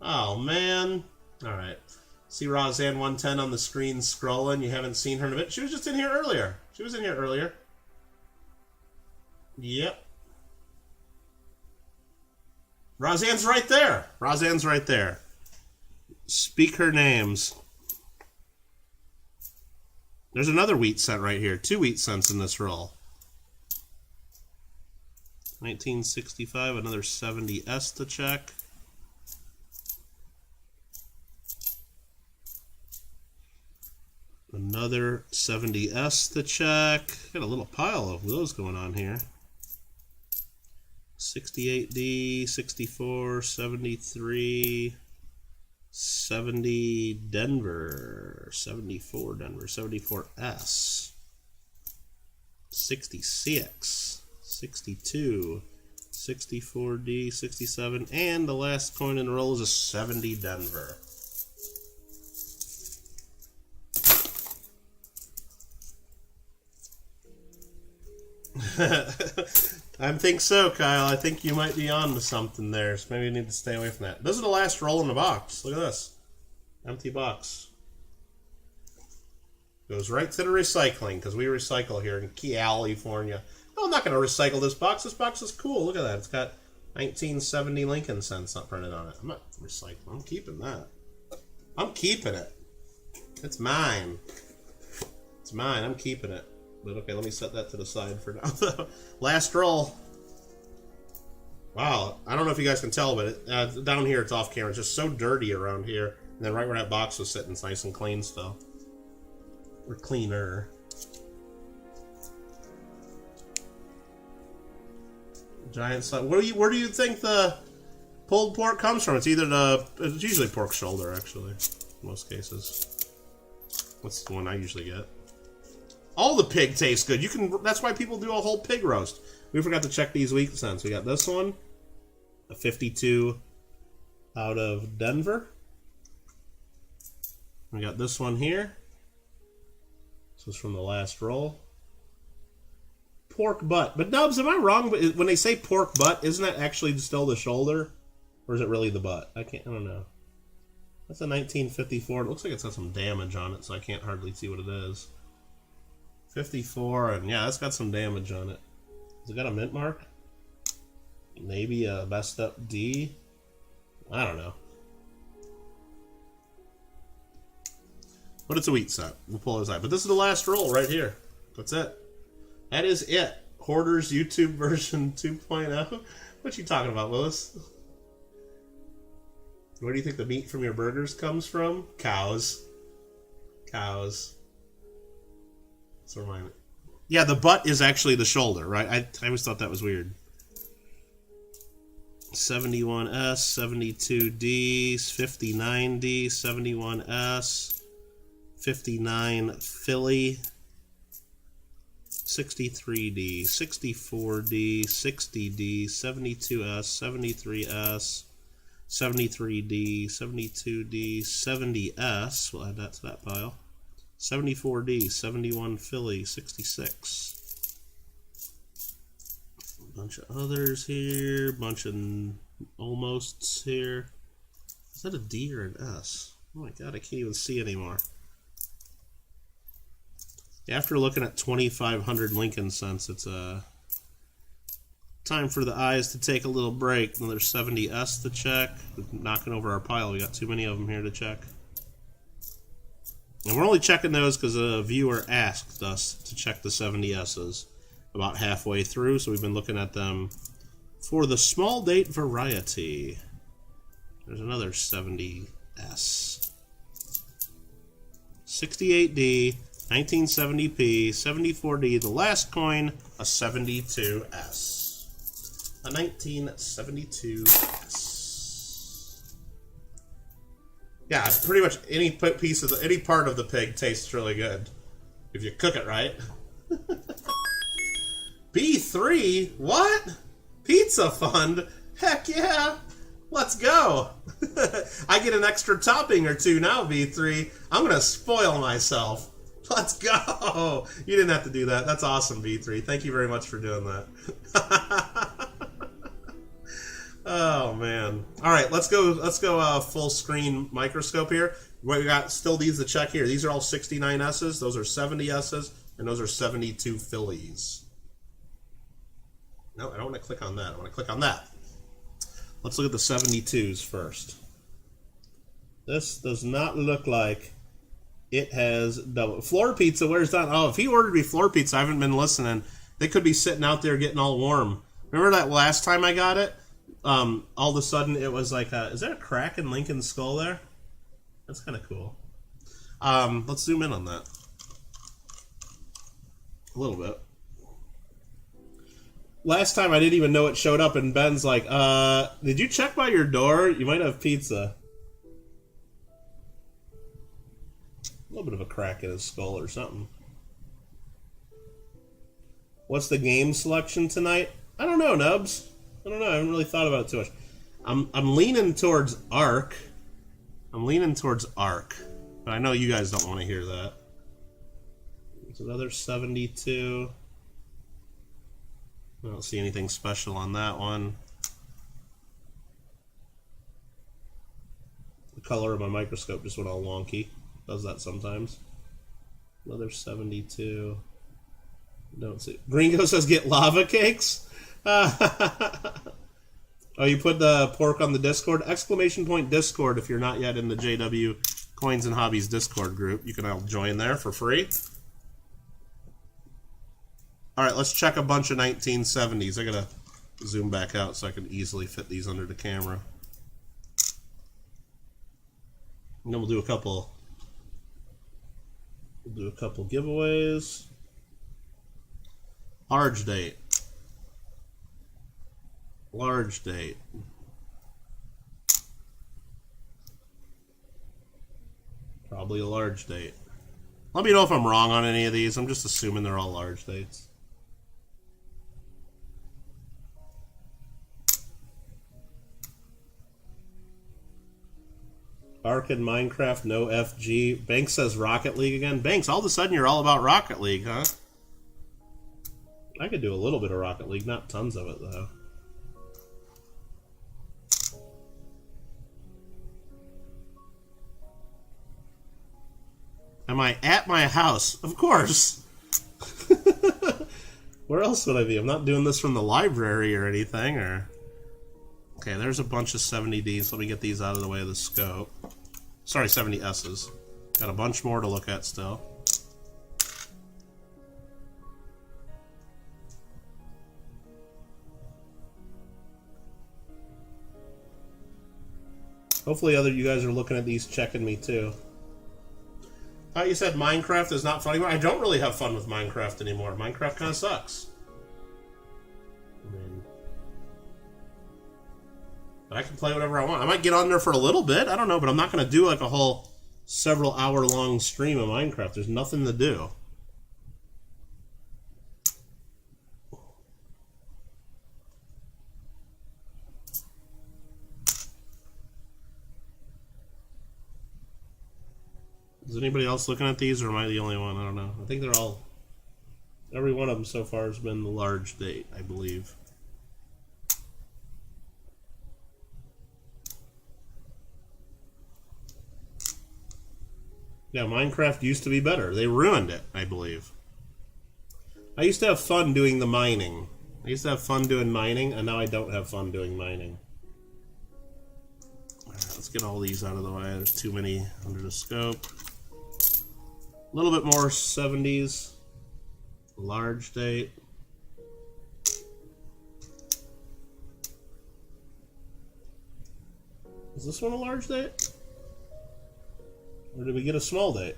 Oh, man. Alright. See Roseanne 110 on the screen scrolling. You haven't seen her in a bit. She was just in here earlier. She was in here earlier. Yep. Roseanne's right there. Roseanne's right there. Speak her names. There's another wheat scent right here. 2 wheat scents in this roll. 1965, another 70S to check. Another 70S to check. Got a little pile of those going on here. 68D, 64, 73, 70 Denver, 74 Denver, 74S, 66, 62, 64D, 67, and the last coin in the roll is a 70 Denver. I think so, Kyle. I think you might be on to something there, so maybe you need to stay away from that. This is the last roll in the box. Look at this. Empty box. Goes right to the recycling, because we recycle here in California. No, I'm not going to recycle this box. This box is cool. Look at that. It's got 1970 Lincoln cents printed on it. I'm not recycling. I'm keeping that. I'm keeping it. It's mine. It's mine. I'm keeping it. But okay, let me set that to the side for now. Last roll. Wow, I don't know if you guys can tell, but down here it's off camera. It's just so dirty around here. And then right where that box was sitting, it's nice and clean still. Or cleaner. Giant side. Where do you think the pulled pork comes from? It's usually pork shoulder, actually, in most cases. What's the one I usually get? All the pig tastes good. That's why people do a whole pig roast. We forgot to check these week cents. We got this one, a 52 out of Denver. We got this one here. This was from the last roll. Pork butt. But Nubs, am I wrong? But when they say pork butt, isn't that actually still the shoulder? Or is it really the butt? I don't know. That's a 1954. It looks like it's got some damage on it, so I can't hardly see what it is. 54, and yeah, it's got some damage on it. Has it got a mint mark? Maybe a best up D? I don't know. But it's a wheat set. We'll pull it aside. But this is the last roll right here. That's it. That is it. Hoarder's YouTube version 2.0. What you talking about, Willis? Where do you think the meat from your burgers comes from? Cows. Cows. So remind me. Yeah, the butt is actually the shoulder, right? I always thought that was weird. 71S, 72D, 59D, 71S, 59 Philly, 63D, 64D, 60D, 72S, 73S, 73D, 72D, 70S. We'll add that to that pile. 74D, 71 Philly, 66. A bunch of others here, bunch of almosts here. Is that a D or an S? Oh my god, I can't even see anymore. After looking at 2,500 Lincoln cents, it's time for the eyes to take a little break. Another 70S to check. We're knocking over our pile. We got too many of them here to check. And we're only checking those because a viewer asked us to check the 70S's about halfway through, so we've been looking at them for the small date variety. There's another 70S. 68D, 1970p, 74D, the last coin, a 72S. A 1972S. Yeah, pretty much any piece of any part of the pig tastes really good if you cook it right. B3? What? Pizza fund? Heck yeah! Let's go! I get an extra topping or two now, B3. I'm gonna spoil myself. Let's go! You didn't have to do that. That's awesome, B3. Thank you very much for doing that. Oh man! All right, let's go full screen microscope here. We got still these to check here. These are all 69S's. Those are 70S's, and those are 72 Phillies. No, I don't want to click on that. I want to click on that. Let's look at the 72s first. This does not look like it has double. Floor pizza, where's that? Oh, if he ordered me floor pizza, I haven't been listening. They could be sitting out there getting all warm. Remember that last time I got it? All of a sudden it was like, is there a crack in Lincoln's skull there? That's kind of cool. Let's zoom in on that. A little bit. Last time I didn't even know it showed up, and Ben's like, did you check by your door? You might have pizza. A little bit of a crack in his skull or something. What's the game selection tonight? I don't know, Nubs. I don't know. I haven't really thought about it too much. I'm leaning towards Ark. But I know you guys don't want to hear that. There's another 72. I don't see anything special on that one. The color of my microscope just went all wonky. Does that sometimes. Another 72. Don't see. Gringo says get lava cakes. Oh, you put the pork on the Discord? Exclamation point Discord if you're not yet in the JW Coins and Hobbies Discord group. You can all join there for free. Alright, let's check a bunch of 1970s. I gotta zoom back out so I can easily fit these under the camera. And then we'll do a couple giveaways. Large date. Large date. Probably a large date. Let me know if I'm wrong on any of these. I'm just assuming they're all large dates. Ark and Minecraft, no FG. Banks says Rocket League again. Banks, all of a sudden you're all about Rocket League, huh? I could do a little bit of Rocket League, not tons of it, though. Am I at my house? Of course. Where else would I be? I'm not doing this from the library or anything, or... Okay, there's a bunch of 70Ds. Let me get these out of the way of the scope. Sorry, 70Ss. Got a bunch more to look at still. Hopefully other you guys are looking at these checking me too. You said Minecraft is not fun anymore. I don't really have fun with Minecraft anymore. Minecraft kind of sucks. But I can play whatever I want. I might get on there for a little bit. I don't know, but I'm not going to do like a whole several hour long stream of Minecraft. There's nothing to do. Is anybody else looking at these, or am I the only one? I don't know. I think they're all... Every one of them so far has been the large date, I believe. Yeah, Minecraft used to be better. They ruined it, I believe. I used to have fun doing the mining. And now I don't have fun doing mining. Alright, let's get all these out of the way. There's too many under the scope. A little bit more 70s. Large date. Is this one a large date? Or did we get a small date?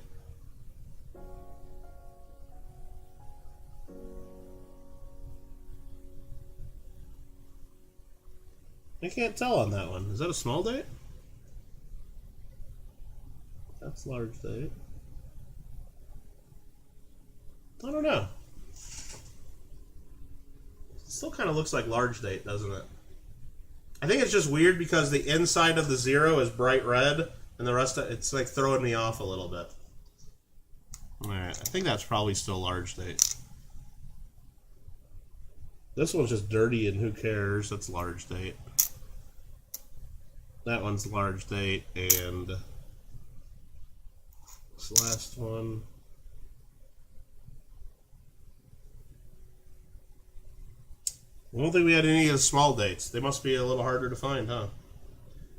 I can't tell on that one. Is that a small date? That's large date. I don't know. It still kind of looks like large date, doesn't it? I think it's just weird because the inside of the 0 is bright red, and the rest of it's like throwing me off a little bit. Alright, I think that's probably still large date. This one's just dirty and who cares? That's large date. That one's large date, and this last one. I don't think we had any of the small dates. They must be a little harder to find, huh?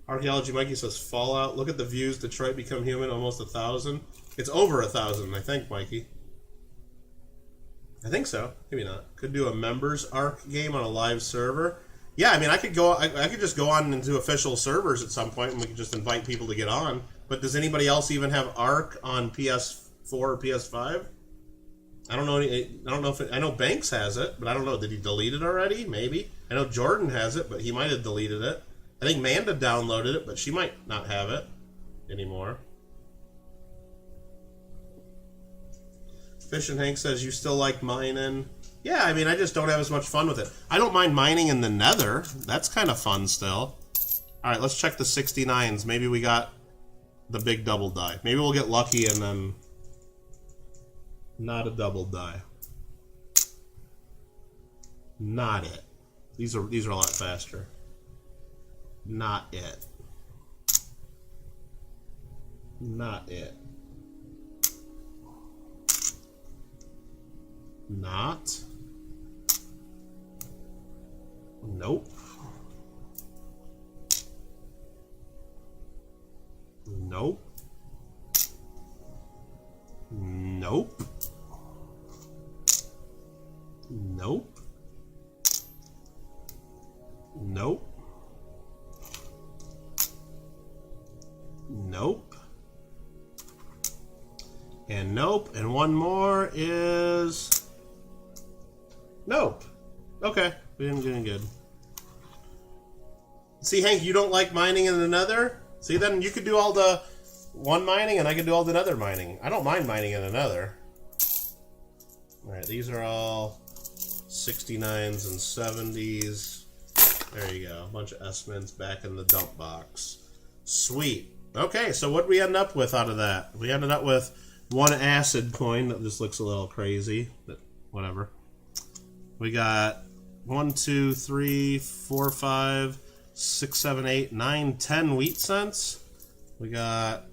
Archaeology Mikey says Fallout. Look at the views. Detroit Become Human. Almost 1,000. It's over 1,000, I think, Mikey. I think so. Maybe not. Could do a members ARC game on a live server. Yeah, I mean, I could go. I could just go on into official servers at some point, and we could just invite people to get on. But does anybody else even have ARC on PS4 or PS5? I don't know. I don't know if I know Banks has it, but I don't know. Did he delete it already? Maybe. I know Jordan has it, but he might have deleted it. I think Manda downloaded it, but she might not have it anymore. Fish and Hank says, you still like mining? Yeah, I mean, I just don't have as much fun with it. I don't mind mining in the nether. That's kind of fun still. Alright, let's check the 69s. Maybe we got the big double die. Maybe we'll get lucky and then not a double die. Not it. These are a lot faster. Not it. Not it. Not. Nope. Nope. Nope. Nope. Nope. Nope. And nope. And one more is... Nope. Okay. We didn't do any good. See, Hank, you don't like mining in the nether? See, then you could do all the one mining and I could do all the nether mining. I don't mind mining in the nether. Alright, these are all 69s and 70s. There you go. A bunch of S-mints back in the dump box. Sweet. Okay, so what did we end up with out of that? We ended up with one acid coin that just looks a little crazy, but whatever. We got 1, 2, 3, 4, 5, 6, 7, 8, 9, 10 wheat cents. We got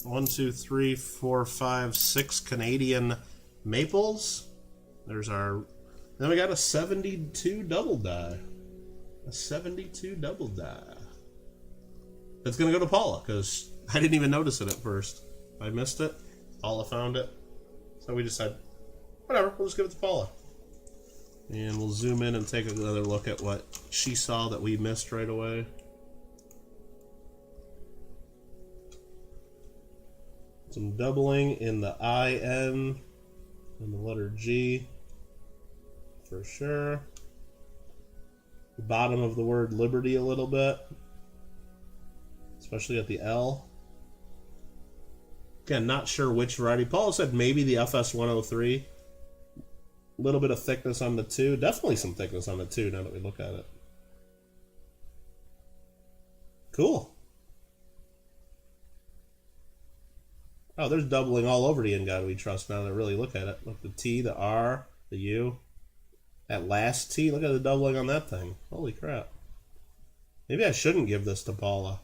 1, 2, 3, 4, 5, 6 Canadian maples. There's our... Then we got a 72 double die. A 72 double die. It's going to go to Paula, because I didn't even notice it at first. I missed it. Paula found it. So we just said, whatever, we'll just give it to Paula. And we'll zoom in and take another look at what she saw that we missed right away. Some doubling in the IN and the letter G for sure. The bottom of the word liberty a little bit, especially at the L. Again, not sure which variety. Paul said maybe the FS 103. A little bit of thickness on the 2. Definitely some thickness on the 2 now that we look at it. Cool. Oh, there's doubling all over the In God We Trust now that I really look at it. Look, the T, the R, the U. That last T, look at the doubling on that thing. Holy crap. Maybe I shouldn't give this to Paula.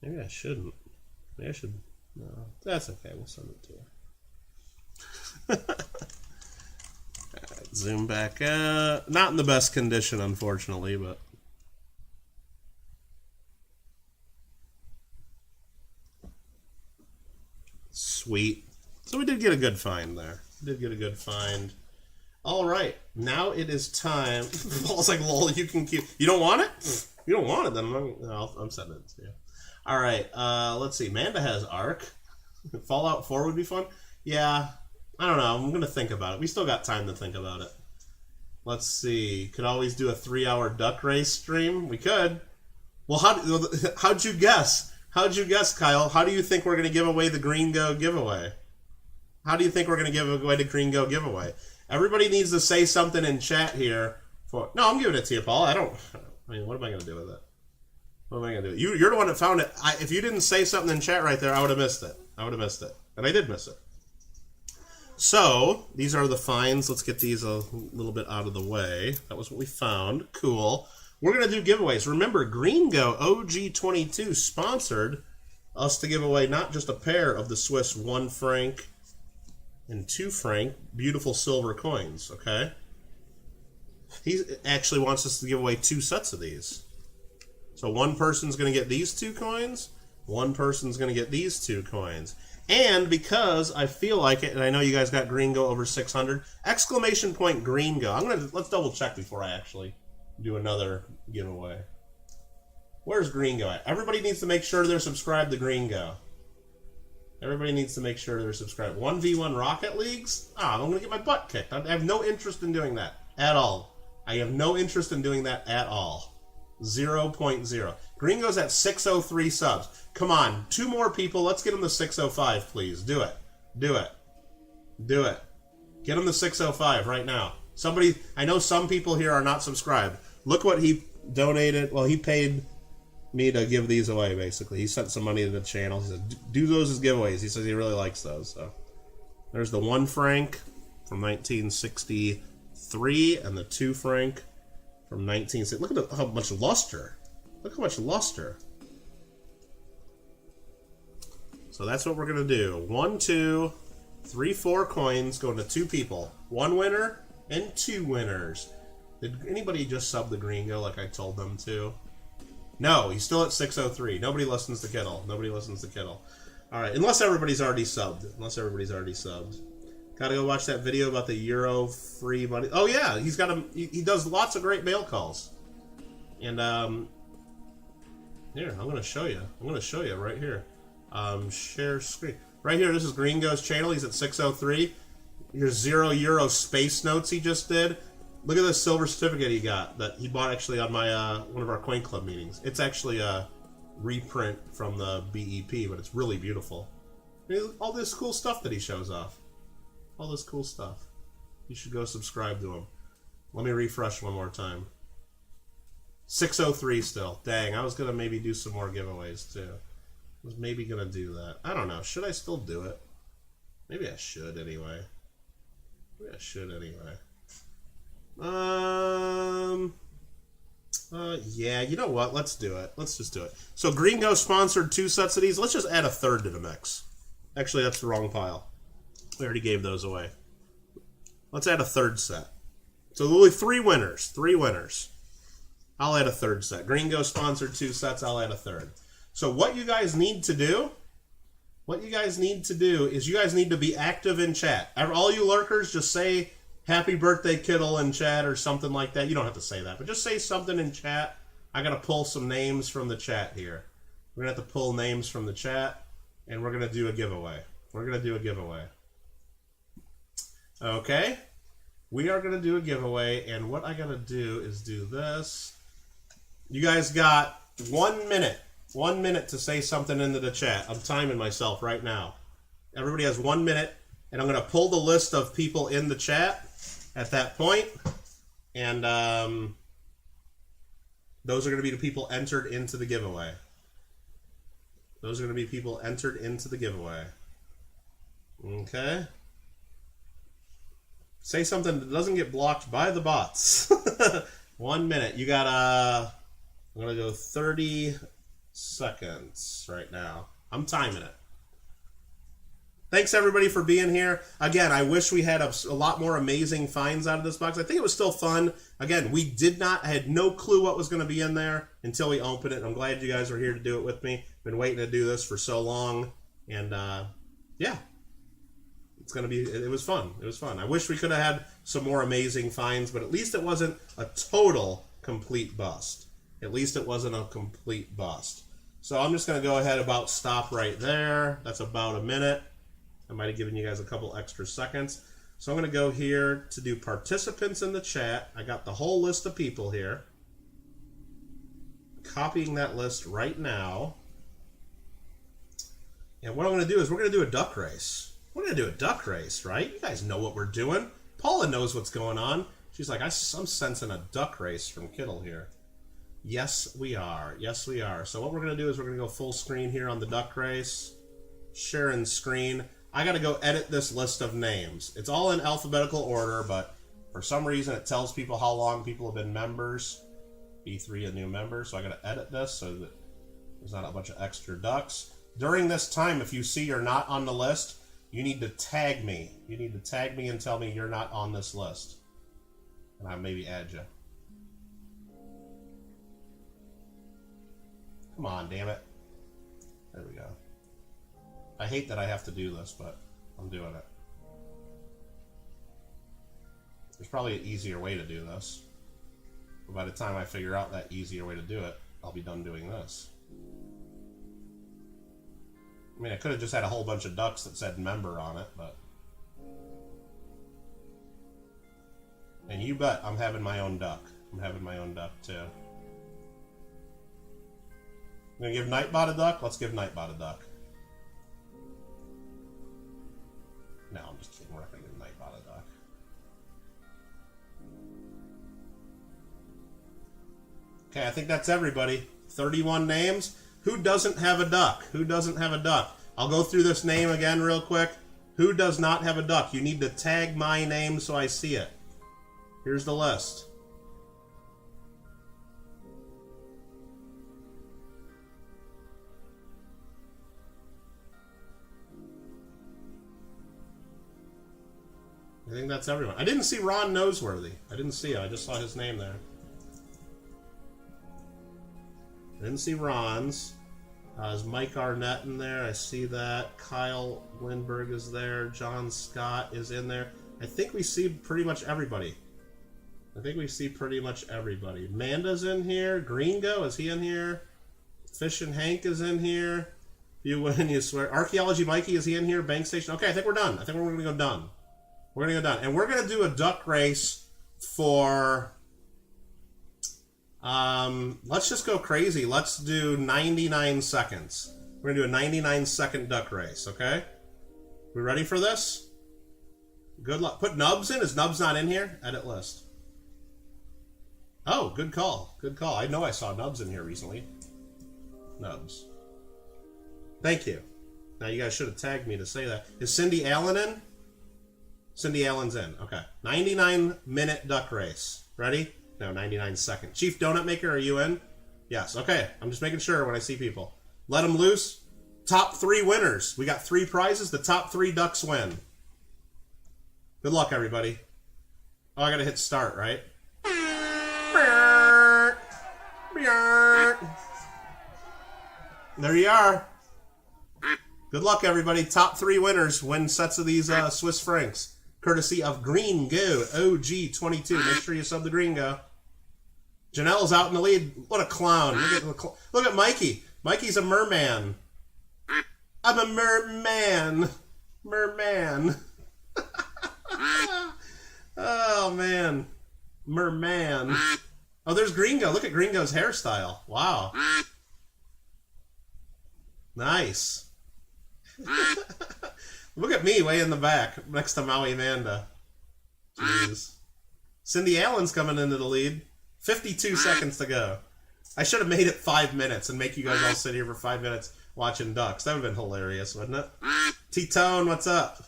Maybe I shouldn't. Maybe I should. No, that's okay. We'll send it to her. Right, zoom back out. Not in the best condition, unfortunately, but... Sweet. So we did get a good find there. All right, now it is time. Paul's like, lol, you can keep... You don't want it? You don't want it, then I'm sending it to you. All right, let's see. Manda has Arc. Fallout 4 would be fun. Yeah, I don't know. I'm going to think about it. We still got time to think about it. Let's see. Could always do a 3-hour duck race stream. We could. Well, how'd you guess? How'd you guess, Kyle? How do you think we're going to give away the Green Go giveaway? How do you think we're going to give away the Green Go giveaway? Everybody needs to say something in chat here. No, I'm giving it to you, Paul. I mean, what am I going to do with it? What am I going to do? You're the one that found it. If you didn't say something in chat right there, I would have missed it. And I did miss it. So, these are the finds. Let's get these a little bit out of the way. That was what we found. Cool. We're going to do giveaways. Remember, Green Go OG22 sponsored us to give away not just a pair of the Swiss 1 franc and 2 franc beautiful silver coins, okay? He actually wants us to give away 2 sets of these. So one person's going to get these 2 coins, One person's going to get these 2 coins. And because I feel like it, and I know you guys got Gringo over 600, exclamation point Gringo. Let's double check before I actually do another giveaway. Where's Gringo at? Everybody needs to make sure they're subscribed to Gringo. Everybody needs to make sure they're subscribed. 1v1 Rocket Leagues? I'm going to get my butt kicked. I have no interest in doing that at all. I have no interest in doing that at all. 0.0. Gringo's at 603 subs. Come on, 2 more people. Let's get him to 605, please. Do it. Do it. Do it. Get him to 605 right now. Somebody, I know some people here are not subscribed. Look what he donated. Well, he paid me to give these away, basically. He sent some money to the channel. He said, do those as giveaways. He says he really likes those. So there's the 1 franc from 1963 and the 2 franc from 1960. Look at how much luster. Look how much luster. So that's what we're going to do. 1, 2, 3, 4 coins going to 2 people. 1 winner and 2 winners. Did anybody just sub the Gringo like I told them to? No, he's still at 603. Nobody listens to Kittle. Nobody listens to Kittle. All right, unless everybody's already subbed. Unless everybody's already subbed. Gotta go watch that video about the Euro free money. Oh yeah, he's got he does lots of great mail calls. And here, I'm gonna show you. I'm gonna show you right here. Share screen. Right here, this is Gringo's channel. He's at 603. Here's €0 space notes he just did. Look at this silver certificate he got that he bought actually on my one of our Coin Club meetings. It's actually a reprint from the BEP, but it's really beautiful. I mean, all this cool stuff that he shows off. All this cool stuff. You should go subscribe to him. Let me refresh one more time. 603 still. Dang, I was going to maybe do some more giveaways too. I was maybe going to do that. I don't know. Should I still do it? Maybe I should anyway. Maybe I should anyway. Yeah, you know what? Let's do it. Let's just do it. So Gringo sponsored 2 sets of these. Let's just add a 3rd to the mix. Actually, that's the wrong pile. We already gave those away. Let's add a 3rd set. So there'll be 3 winners. 3 winners. I'll add a 3rd set. Gringo sponsored 2 sets. I'll add a 3rd. So what you guys need to do, is you guys need to be active in chat. All you lurkers, just say happy birthday, Kittle, in chat or something like that. You don't have to say that, but just say something in chat. I got to pull some names from the chat here. We're going to have to pull names from the chat, and we're going to do a giveaway. We're going to do a giveaway. Okay? We are going to do a giveaway, and what I got to do is do this. You guys got 1 minute. 1 minute to say something into the chat. I'm timing myself right now. Everybody has 1 minute, and I'm going to pull the list of people in the chat at that point, and those are going to be the people entered into the giveaway. Those are going to be people entered into the giveaway. Okay? Say something that doesn't get blocked by the bots. 1 minute. You got I'm going to go 30 seconds right now. I'm timing it. Thanks everybody for being here. Again, I wish we had a lot more amazing finds out of this box. I think it was still fun. Again, I had no clue what was going to be in there until we opened it. I'm glad you guys are here to do it with me. Been waiting to do this for so long, and yeah, it's gonna be. It was fun. It was fun. I wish we could have had some more amazing finds, but at least it wasn't a total complete bust. At least it wasn't a complete bust. So I'm just gonna go ahead about stop right there. That's about a minute. I might have given you guys a couple extra seconds. So I'm going to go here to do participants in the chat. I got the whole list of people here. Copying that list right now. And what I'm going to do is we're going to do a duck race. We're going to do a duck race, right? You guys know what we're doing. Paula knows what's going on. She's like, I'm sensing a duck race from Kittle here. Yes, we are. Yes, we are. So what we're going to do is we're going to go full screen here on the duck race. Sharing screen. I got to go edit this list of names. It's all in alphabetical order, but for some reason it tells people how long people have been members. B3 a new member, so I got to edit this so that there's not a bunch of extra ducks. During this time, if you see you're not on the list, you need to tag me. You need to tag me and tell me you're not on this list. And I'll maybe add you. Come on, damn it. There we go. I hate that I have to do this, but I'm doing it. There's probably an easier way to do this. But by the time I figure out that easier way to do it, I'll be done doing this. I mean, I could have just had a whole bunch of ducks that said member on it, but... And you bet I'm having my own duck. I'm having my own duck, too. I'm going to give Nightbot a duck? Let's give Nightbot a duck. No, I'm just kidding. We're not going to give Nightbot a duck. Okay, I think that's everybody. 31 names. Who doesn't have a duck? Who doesn't have a duck? I'll go through this name again real quick. Who does not have a duck? You need to tag my name so I see it. Here's the list. I think that's everyone. I didn't see Ron Noseworthy. I didn't see it. I just saw his name there. I didn't see Ron's. Is Mike Arnett in there? I see that. Kyle Lindbergh is there. John Scott is in there. I think we see pretty much everybody. Amanda's in here. Gringo, is he in here? Fishin' Hank is in here. You win, you swear. Archaeology Mikey, is he in here? Bank Station. Okay, I think we're done. I think we're going to go done. We're going to go done. And we're going to do a duck race for... let's just go crazy. Let's do 99 seconds. We're going to do a 99-second duck race, okay? We ready for this? Good luck. Put Nubs in. Is Nubs not in here? Edit list. Oh, good call. Good call. I know I saw Nubs in here recently. Nubs. Thank you. Now, you guys should have tagged me to say that. Is Cindy Allen in? Cindy Allen's in. Okay. 99-minute duck race. Ready? No, 99 seconds. Chief Donut Maker, are you in? Yes. Okay. I'm just making sure when I see people. Let them loose. Top 3 winners. We got 3 prizes. The top 3 ducks win. Good luck, everybody. Oh, I got to hit start, right? There you are. Good luck, everybody. Top 3 winners win sets of these Swiss francs, courtesy of Gringo OG22. Make sure you sub the Gringo. Janelle's out in the lead. What a clown! Look at Mikey. Mikey's a merman. I'm a merman. Merman. Oh man, merman. Oh, there's Gringo. Look at Gringo's hairstyle. Wow. Nice. Look at me way in the back next to Maui Amanda. Jeez. Cindy Allen's coming into the lead. 52 seconds to go. I should have made it 5 minutes and make you guys all sit here for 5 minutes watching ducks. That would have been hilarious, wouldn't it? T-Tone, what's up?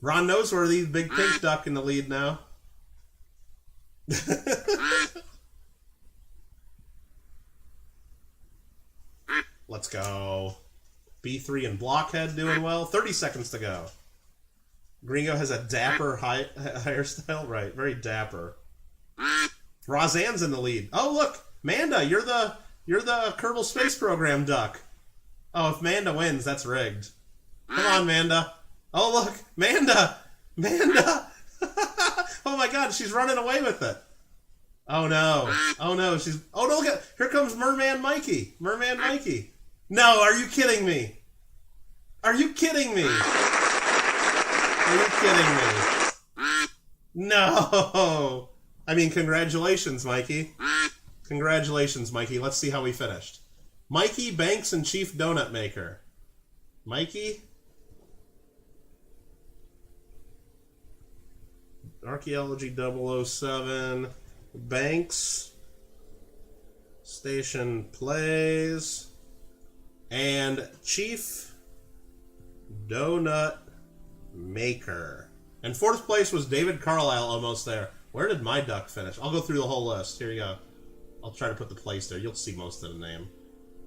Ron Noseworthy, big pink duck in the lead now. Let's go. B3 and Blockhead doing well. 30 seconds to go. Gringo has a dapper hairstyle. Right, very dapper. Roseanne's in the lead. Oh, look. Manda, you're the Kerbal Space Program duck. Oh, if Manda wins, that's rigged. Come on, Manda. Oh, look. Manda. Manda. Oh, my God. She's running away with it. Oh, no. Oh, no. Oh, no, look at... Here comes Merman Mikey. Merman Mikey. No, are you kidding me? Are you kidding me? Are you kidding me? No. I mean, congratulations, Mikey. Congratulations, Mikey. Let's see how we finished. Mikey, Banks, and Chief Donut Maker. Mikey. Archaeology 007. Banks. Station Plays. And Chief Donut Maker. And 4th place was David Carlisle, almost there. Where did my duck finish? I'll go through the whole list. Here you go. I'll try to put the place there. You'll see most of the name.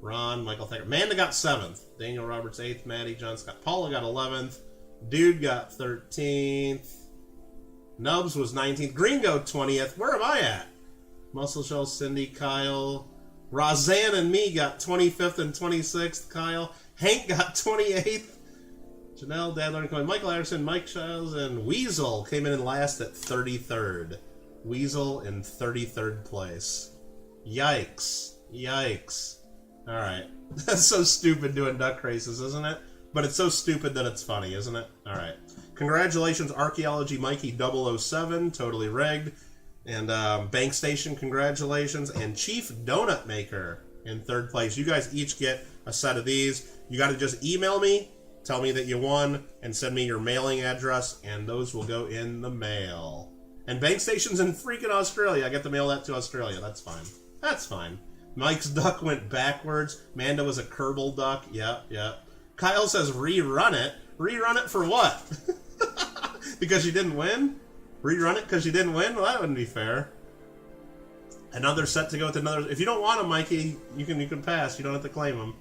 Ron, Michael Thacker. Amanda got 7th. Daniel Roberts 8th. Maddie, John Scott. Paula got 11th. Dude got 13th. Nubs was 19th. Gringo 20th. Where am I at? Muscle Shell, Cindy, Kyle. Roseanne and me got 25th and 26th. Kyle. Hank got 28th. Janelle, Dad Learning Coin, Michael Anderson, Mike Childs, and Weasel came in last at 33rd. Weasel in 33rd place. Yikes. Yikes. Alright. That's so stupid doing duck races, isn't it? But it's so stupid that it's funny, isn't it? Alright. Congratulations, Archaeology Mikey 007, totally rigged. And Bank Station, congratulations. And Chief Donut Maker in 3rd place. You guys each get a set of these. You got to just email me. Tell me that you won, and send me your mailing address, and those will go in the mail. And Bank Station's in freaking Australia. I get to mail that to Australia. That's fine. That's fine. Mike's duck went backwards. Manda was a Kerbal duck. Yep, yep. Kyle says rerun it. Rerun it for what? Because you didn't win? Rerun it because you didn't win? Well, that wouldn't be fair. Another set to go with another. If you don't want them, Mikey, you can pass. You don't have to claim them.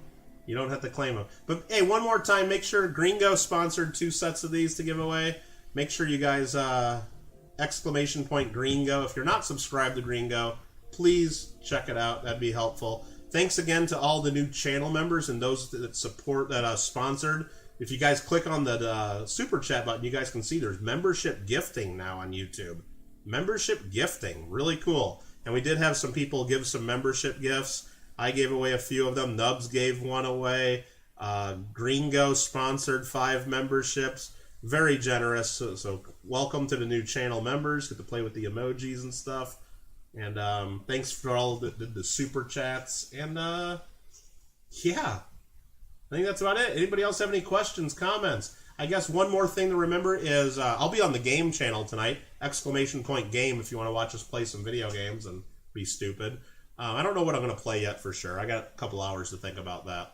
You don't have to claim them. But, hey, one more time, make sure Gringo sponsored 2 sets of these to give away. Make sure you guys, exclamation point Gringo. If you're not subscribed to Gringo, please check it out. That'd be helpful. Thanks again to all the new channel members and those that support, that sponsored. If you guys click on the Super Chat button, you guys can see there's membership gifting now on YouTube. Membership gifting. Really cool. And we did have some people give some membership gifts. I gave away a few of them. Nubs gave one away. Gringo sponsored 5 memberships. Very generous. So welcome to the new channel members. Get to play with the emojis and stuff. And thanks for all the super chats. And yeah, I think that's about it. Anybody else have any questions, comments? I guess one more thing to remember is I'll be on the game channel tonight. Exclamation point game if you want to watch us play some video games and be stupid. I don't know what I'm going to play yet for sure. I got a couple hours to think about that.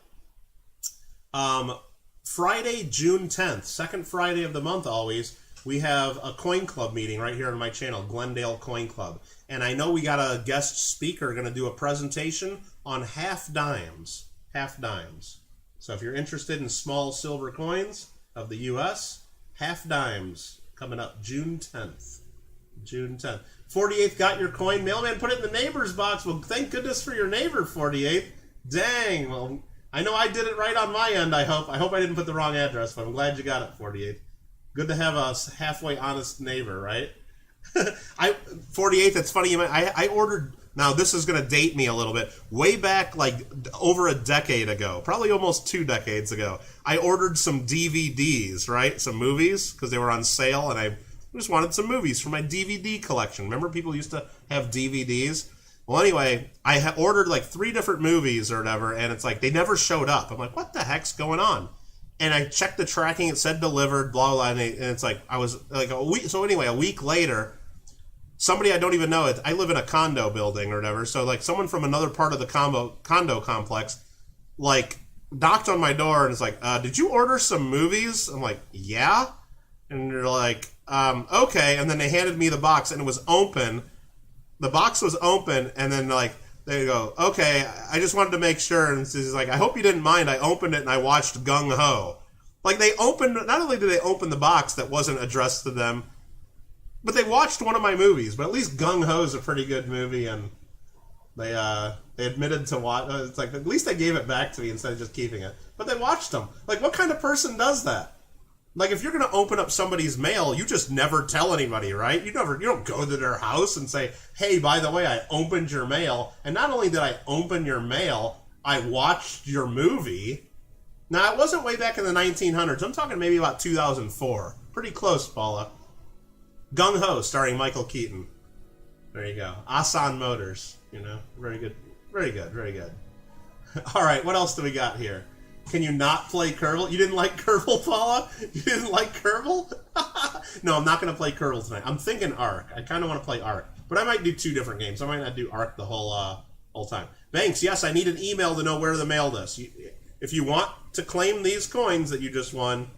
Friday, June 10th, second Friday of the month always, we have a Coin Club meeting right here on my channel, Glendale Coin Club. And I know we got a guest speaker going to do a presentation on half dimes. Half dimes. So if you're interested in small silver coins of the U.S., half dimes coming up June 10th. June 10th. 48th got your coin. Mailman put it in the neighbor's box. Well, thank goodness for your neighbor, 48th. Dang. Well, I know I did it right on my end, I hope. I hope I didn't put the wrong address, but I'm glad you got it, 48th. Good to have a halfway honest neighbor, right? 48th, it's funny. I ordered... Now, this is going to date me a little bit. Way back, like, over a decade ago, probably almost 2 decades ago, I ordered some DVDs, right? Some movies, because they were on sale, and I just wanted some movies for my DVD collection. Remember people used to have DVDs? Well, anyway, I ordered like 3 different movies or whatever, and it's like they never showed up. I'm like, what the heck's going on? And I checked the tracking. It said delivered, blah, blah, and it's like, I was like a week. So anyway, a week later, somebody I don't even know, I live in a condo building or whatever, so like someone from another part of the condo complex, like, knocked on my door and is like, did you order some movies? I'm like, yeah. And they're like, okay. And then they handed me the box, and it was open. The box was open, and then like they go, okay, I just wanted to make sure. And she's like, I hope you didn't mind. I opened it and I watched Gung Ho. Like they opened, not only did they open the box that wasn't addressed to them, but they watched one of my movies. But at least Gung Ho is a pretty good movie, and they admitted to watch. It's like at least they gave it back to me instead of just keeping it. But they watched them. Like, what kind of person does that? Like, if you're going to open up somebody's mail, you just never tell anybody, right? You don't go to their house and say, hey, by the way, I opened your mail. And not only did I open your mail, I watched your movie. Now, it wasn't way back in the 1900s. I'm talking maybe about 2004. Pretty close, Paula. Gung Ho, starring Michael Keaton. There you go. Asan Motors. You know, very good. Very good, very good. All right, what else do we got here? Can you not play Kerbal? You didn't like Kerbal, Paula? You didn't like Kerbal? No, I'm not going to play Kerbal tonight. I'm thinking Ark. I kind of want to play Ark. But I might do 2 different games. I might not do Ark the whole time. Banks, yes, I need an email to know where to mail this. If you want to claim these coins that you just won,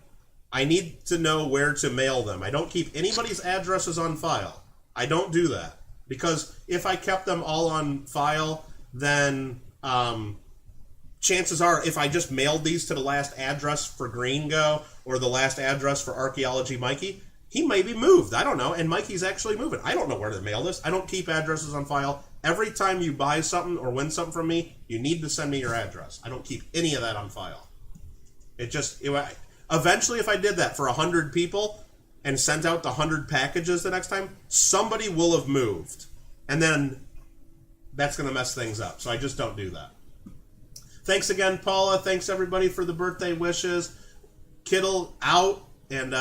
I need to know where to mail them. I don't keep anybody's addresses on file. I don't do that. Because if I kept them all on file, then... chances are, if I just mailed these to the last address for Gringo or the last address for Archaeology Mikey, he may be moved. I don't know. And Mikey's actually moving. I don't know where to mail this. I don't keep addresses on file Every time you buy something or win something from me, you need to send me your address. I don't keep any of that on file. Eventually, if I did that for 100 people and sent out the 100 packages the next time, somebody will have moved. And then that's going to mess things up. So I just don't do that. Thanks again, Paula. Thanks, everybody, for the birthday wishes. Kittle out, and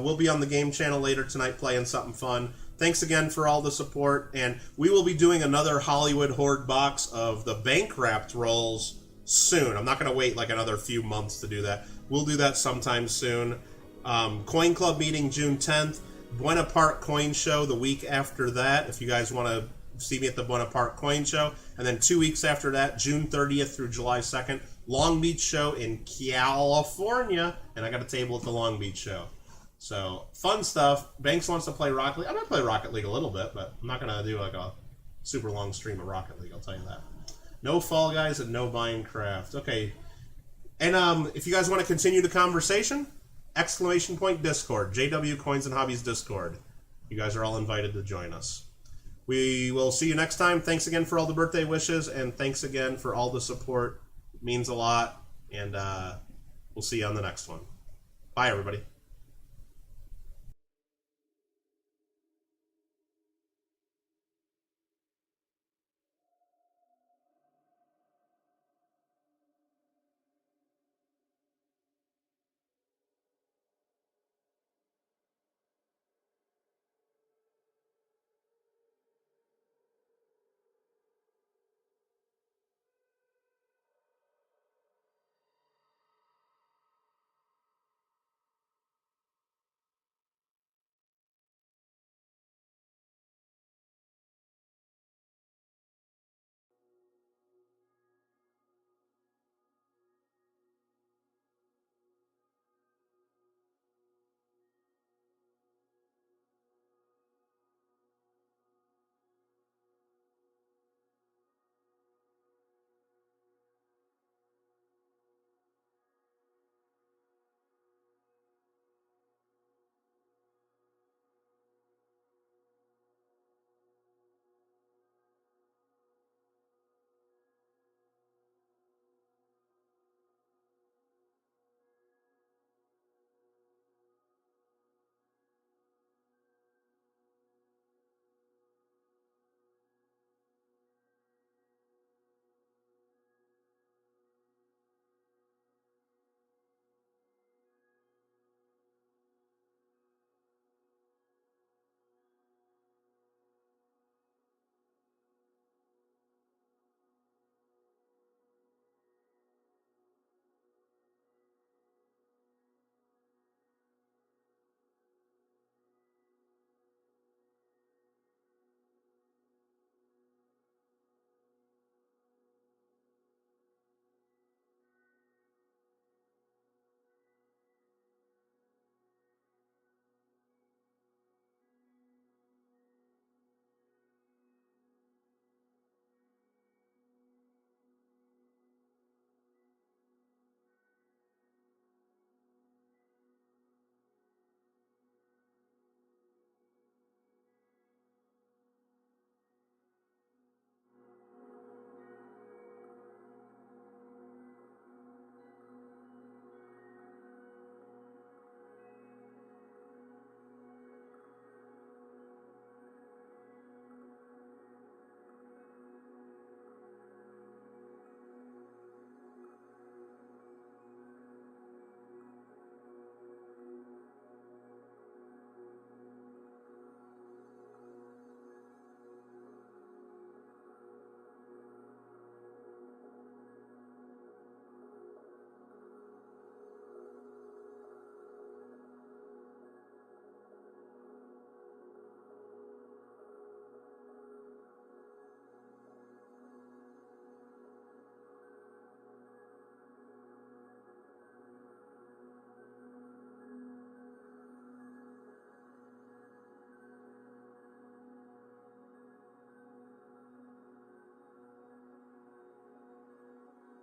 we'll be on the game channel later tonight playing something fun. Thanks again for all the support, and we will be doing another Hollywood Hoard box of the bank wrapped rolls soon. I'm not going to wait like another few months to do that. We'll do that sometime soon. Coin Club meeting June 10th. Buena Park Coin Show the week after that, if you guys want to see me at the Buena Park Coin Show. And then 2 weeks after that, June 30th through July 2nd, Long Beach Show in California. And I got a table at the Long Beach Show. So, fun stuff. Banks wants to play Rocket League. I'm going to play Rocket League a little bit, but I'm not going to do like a super long stream of Rocket League, I'll tell you that. No Fall Guys and no Minecraft. Okay. And if you guys want to continue the conversation, ! Discord. JW Coins and Hobbies Discord. You guys are all invited to join us. We will see you next time. Thanks again for all the birthday wishes, and thanks again for all the support. It means a lot, and we'll see you on the next one. Bye, everybody.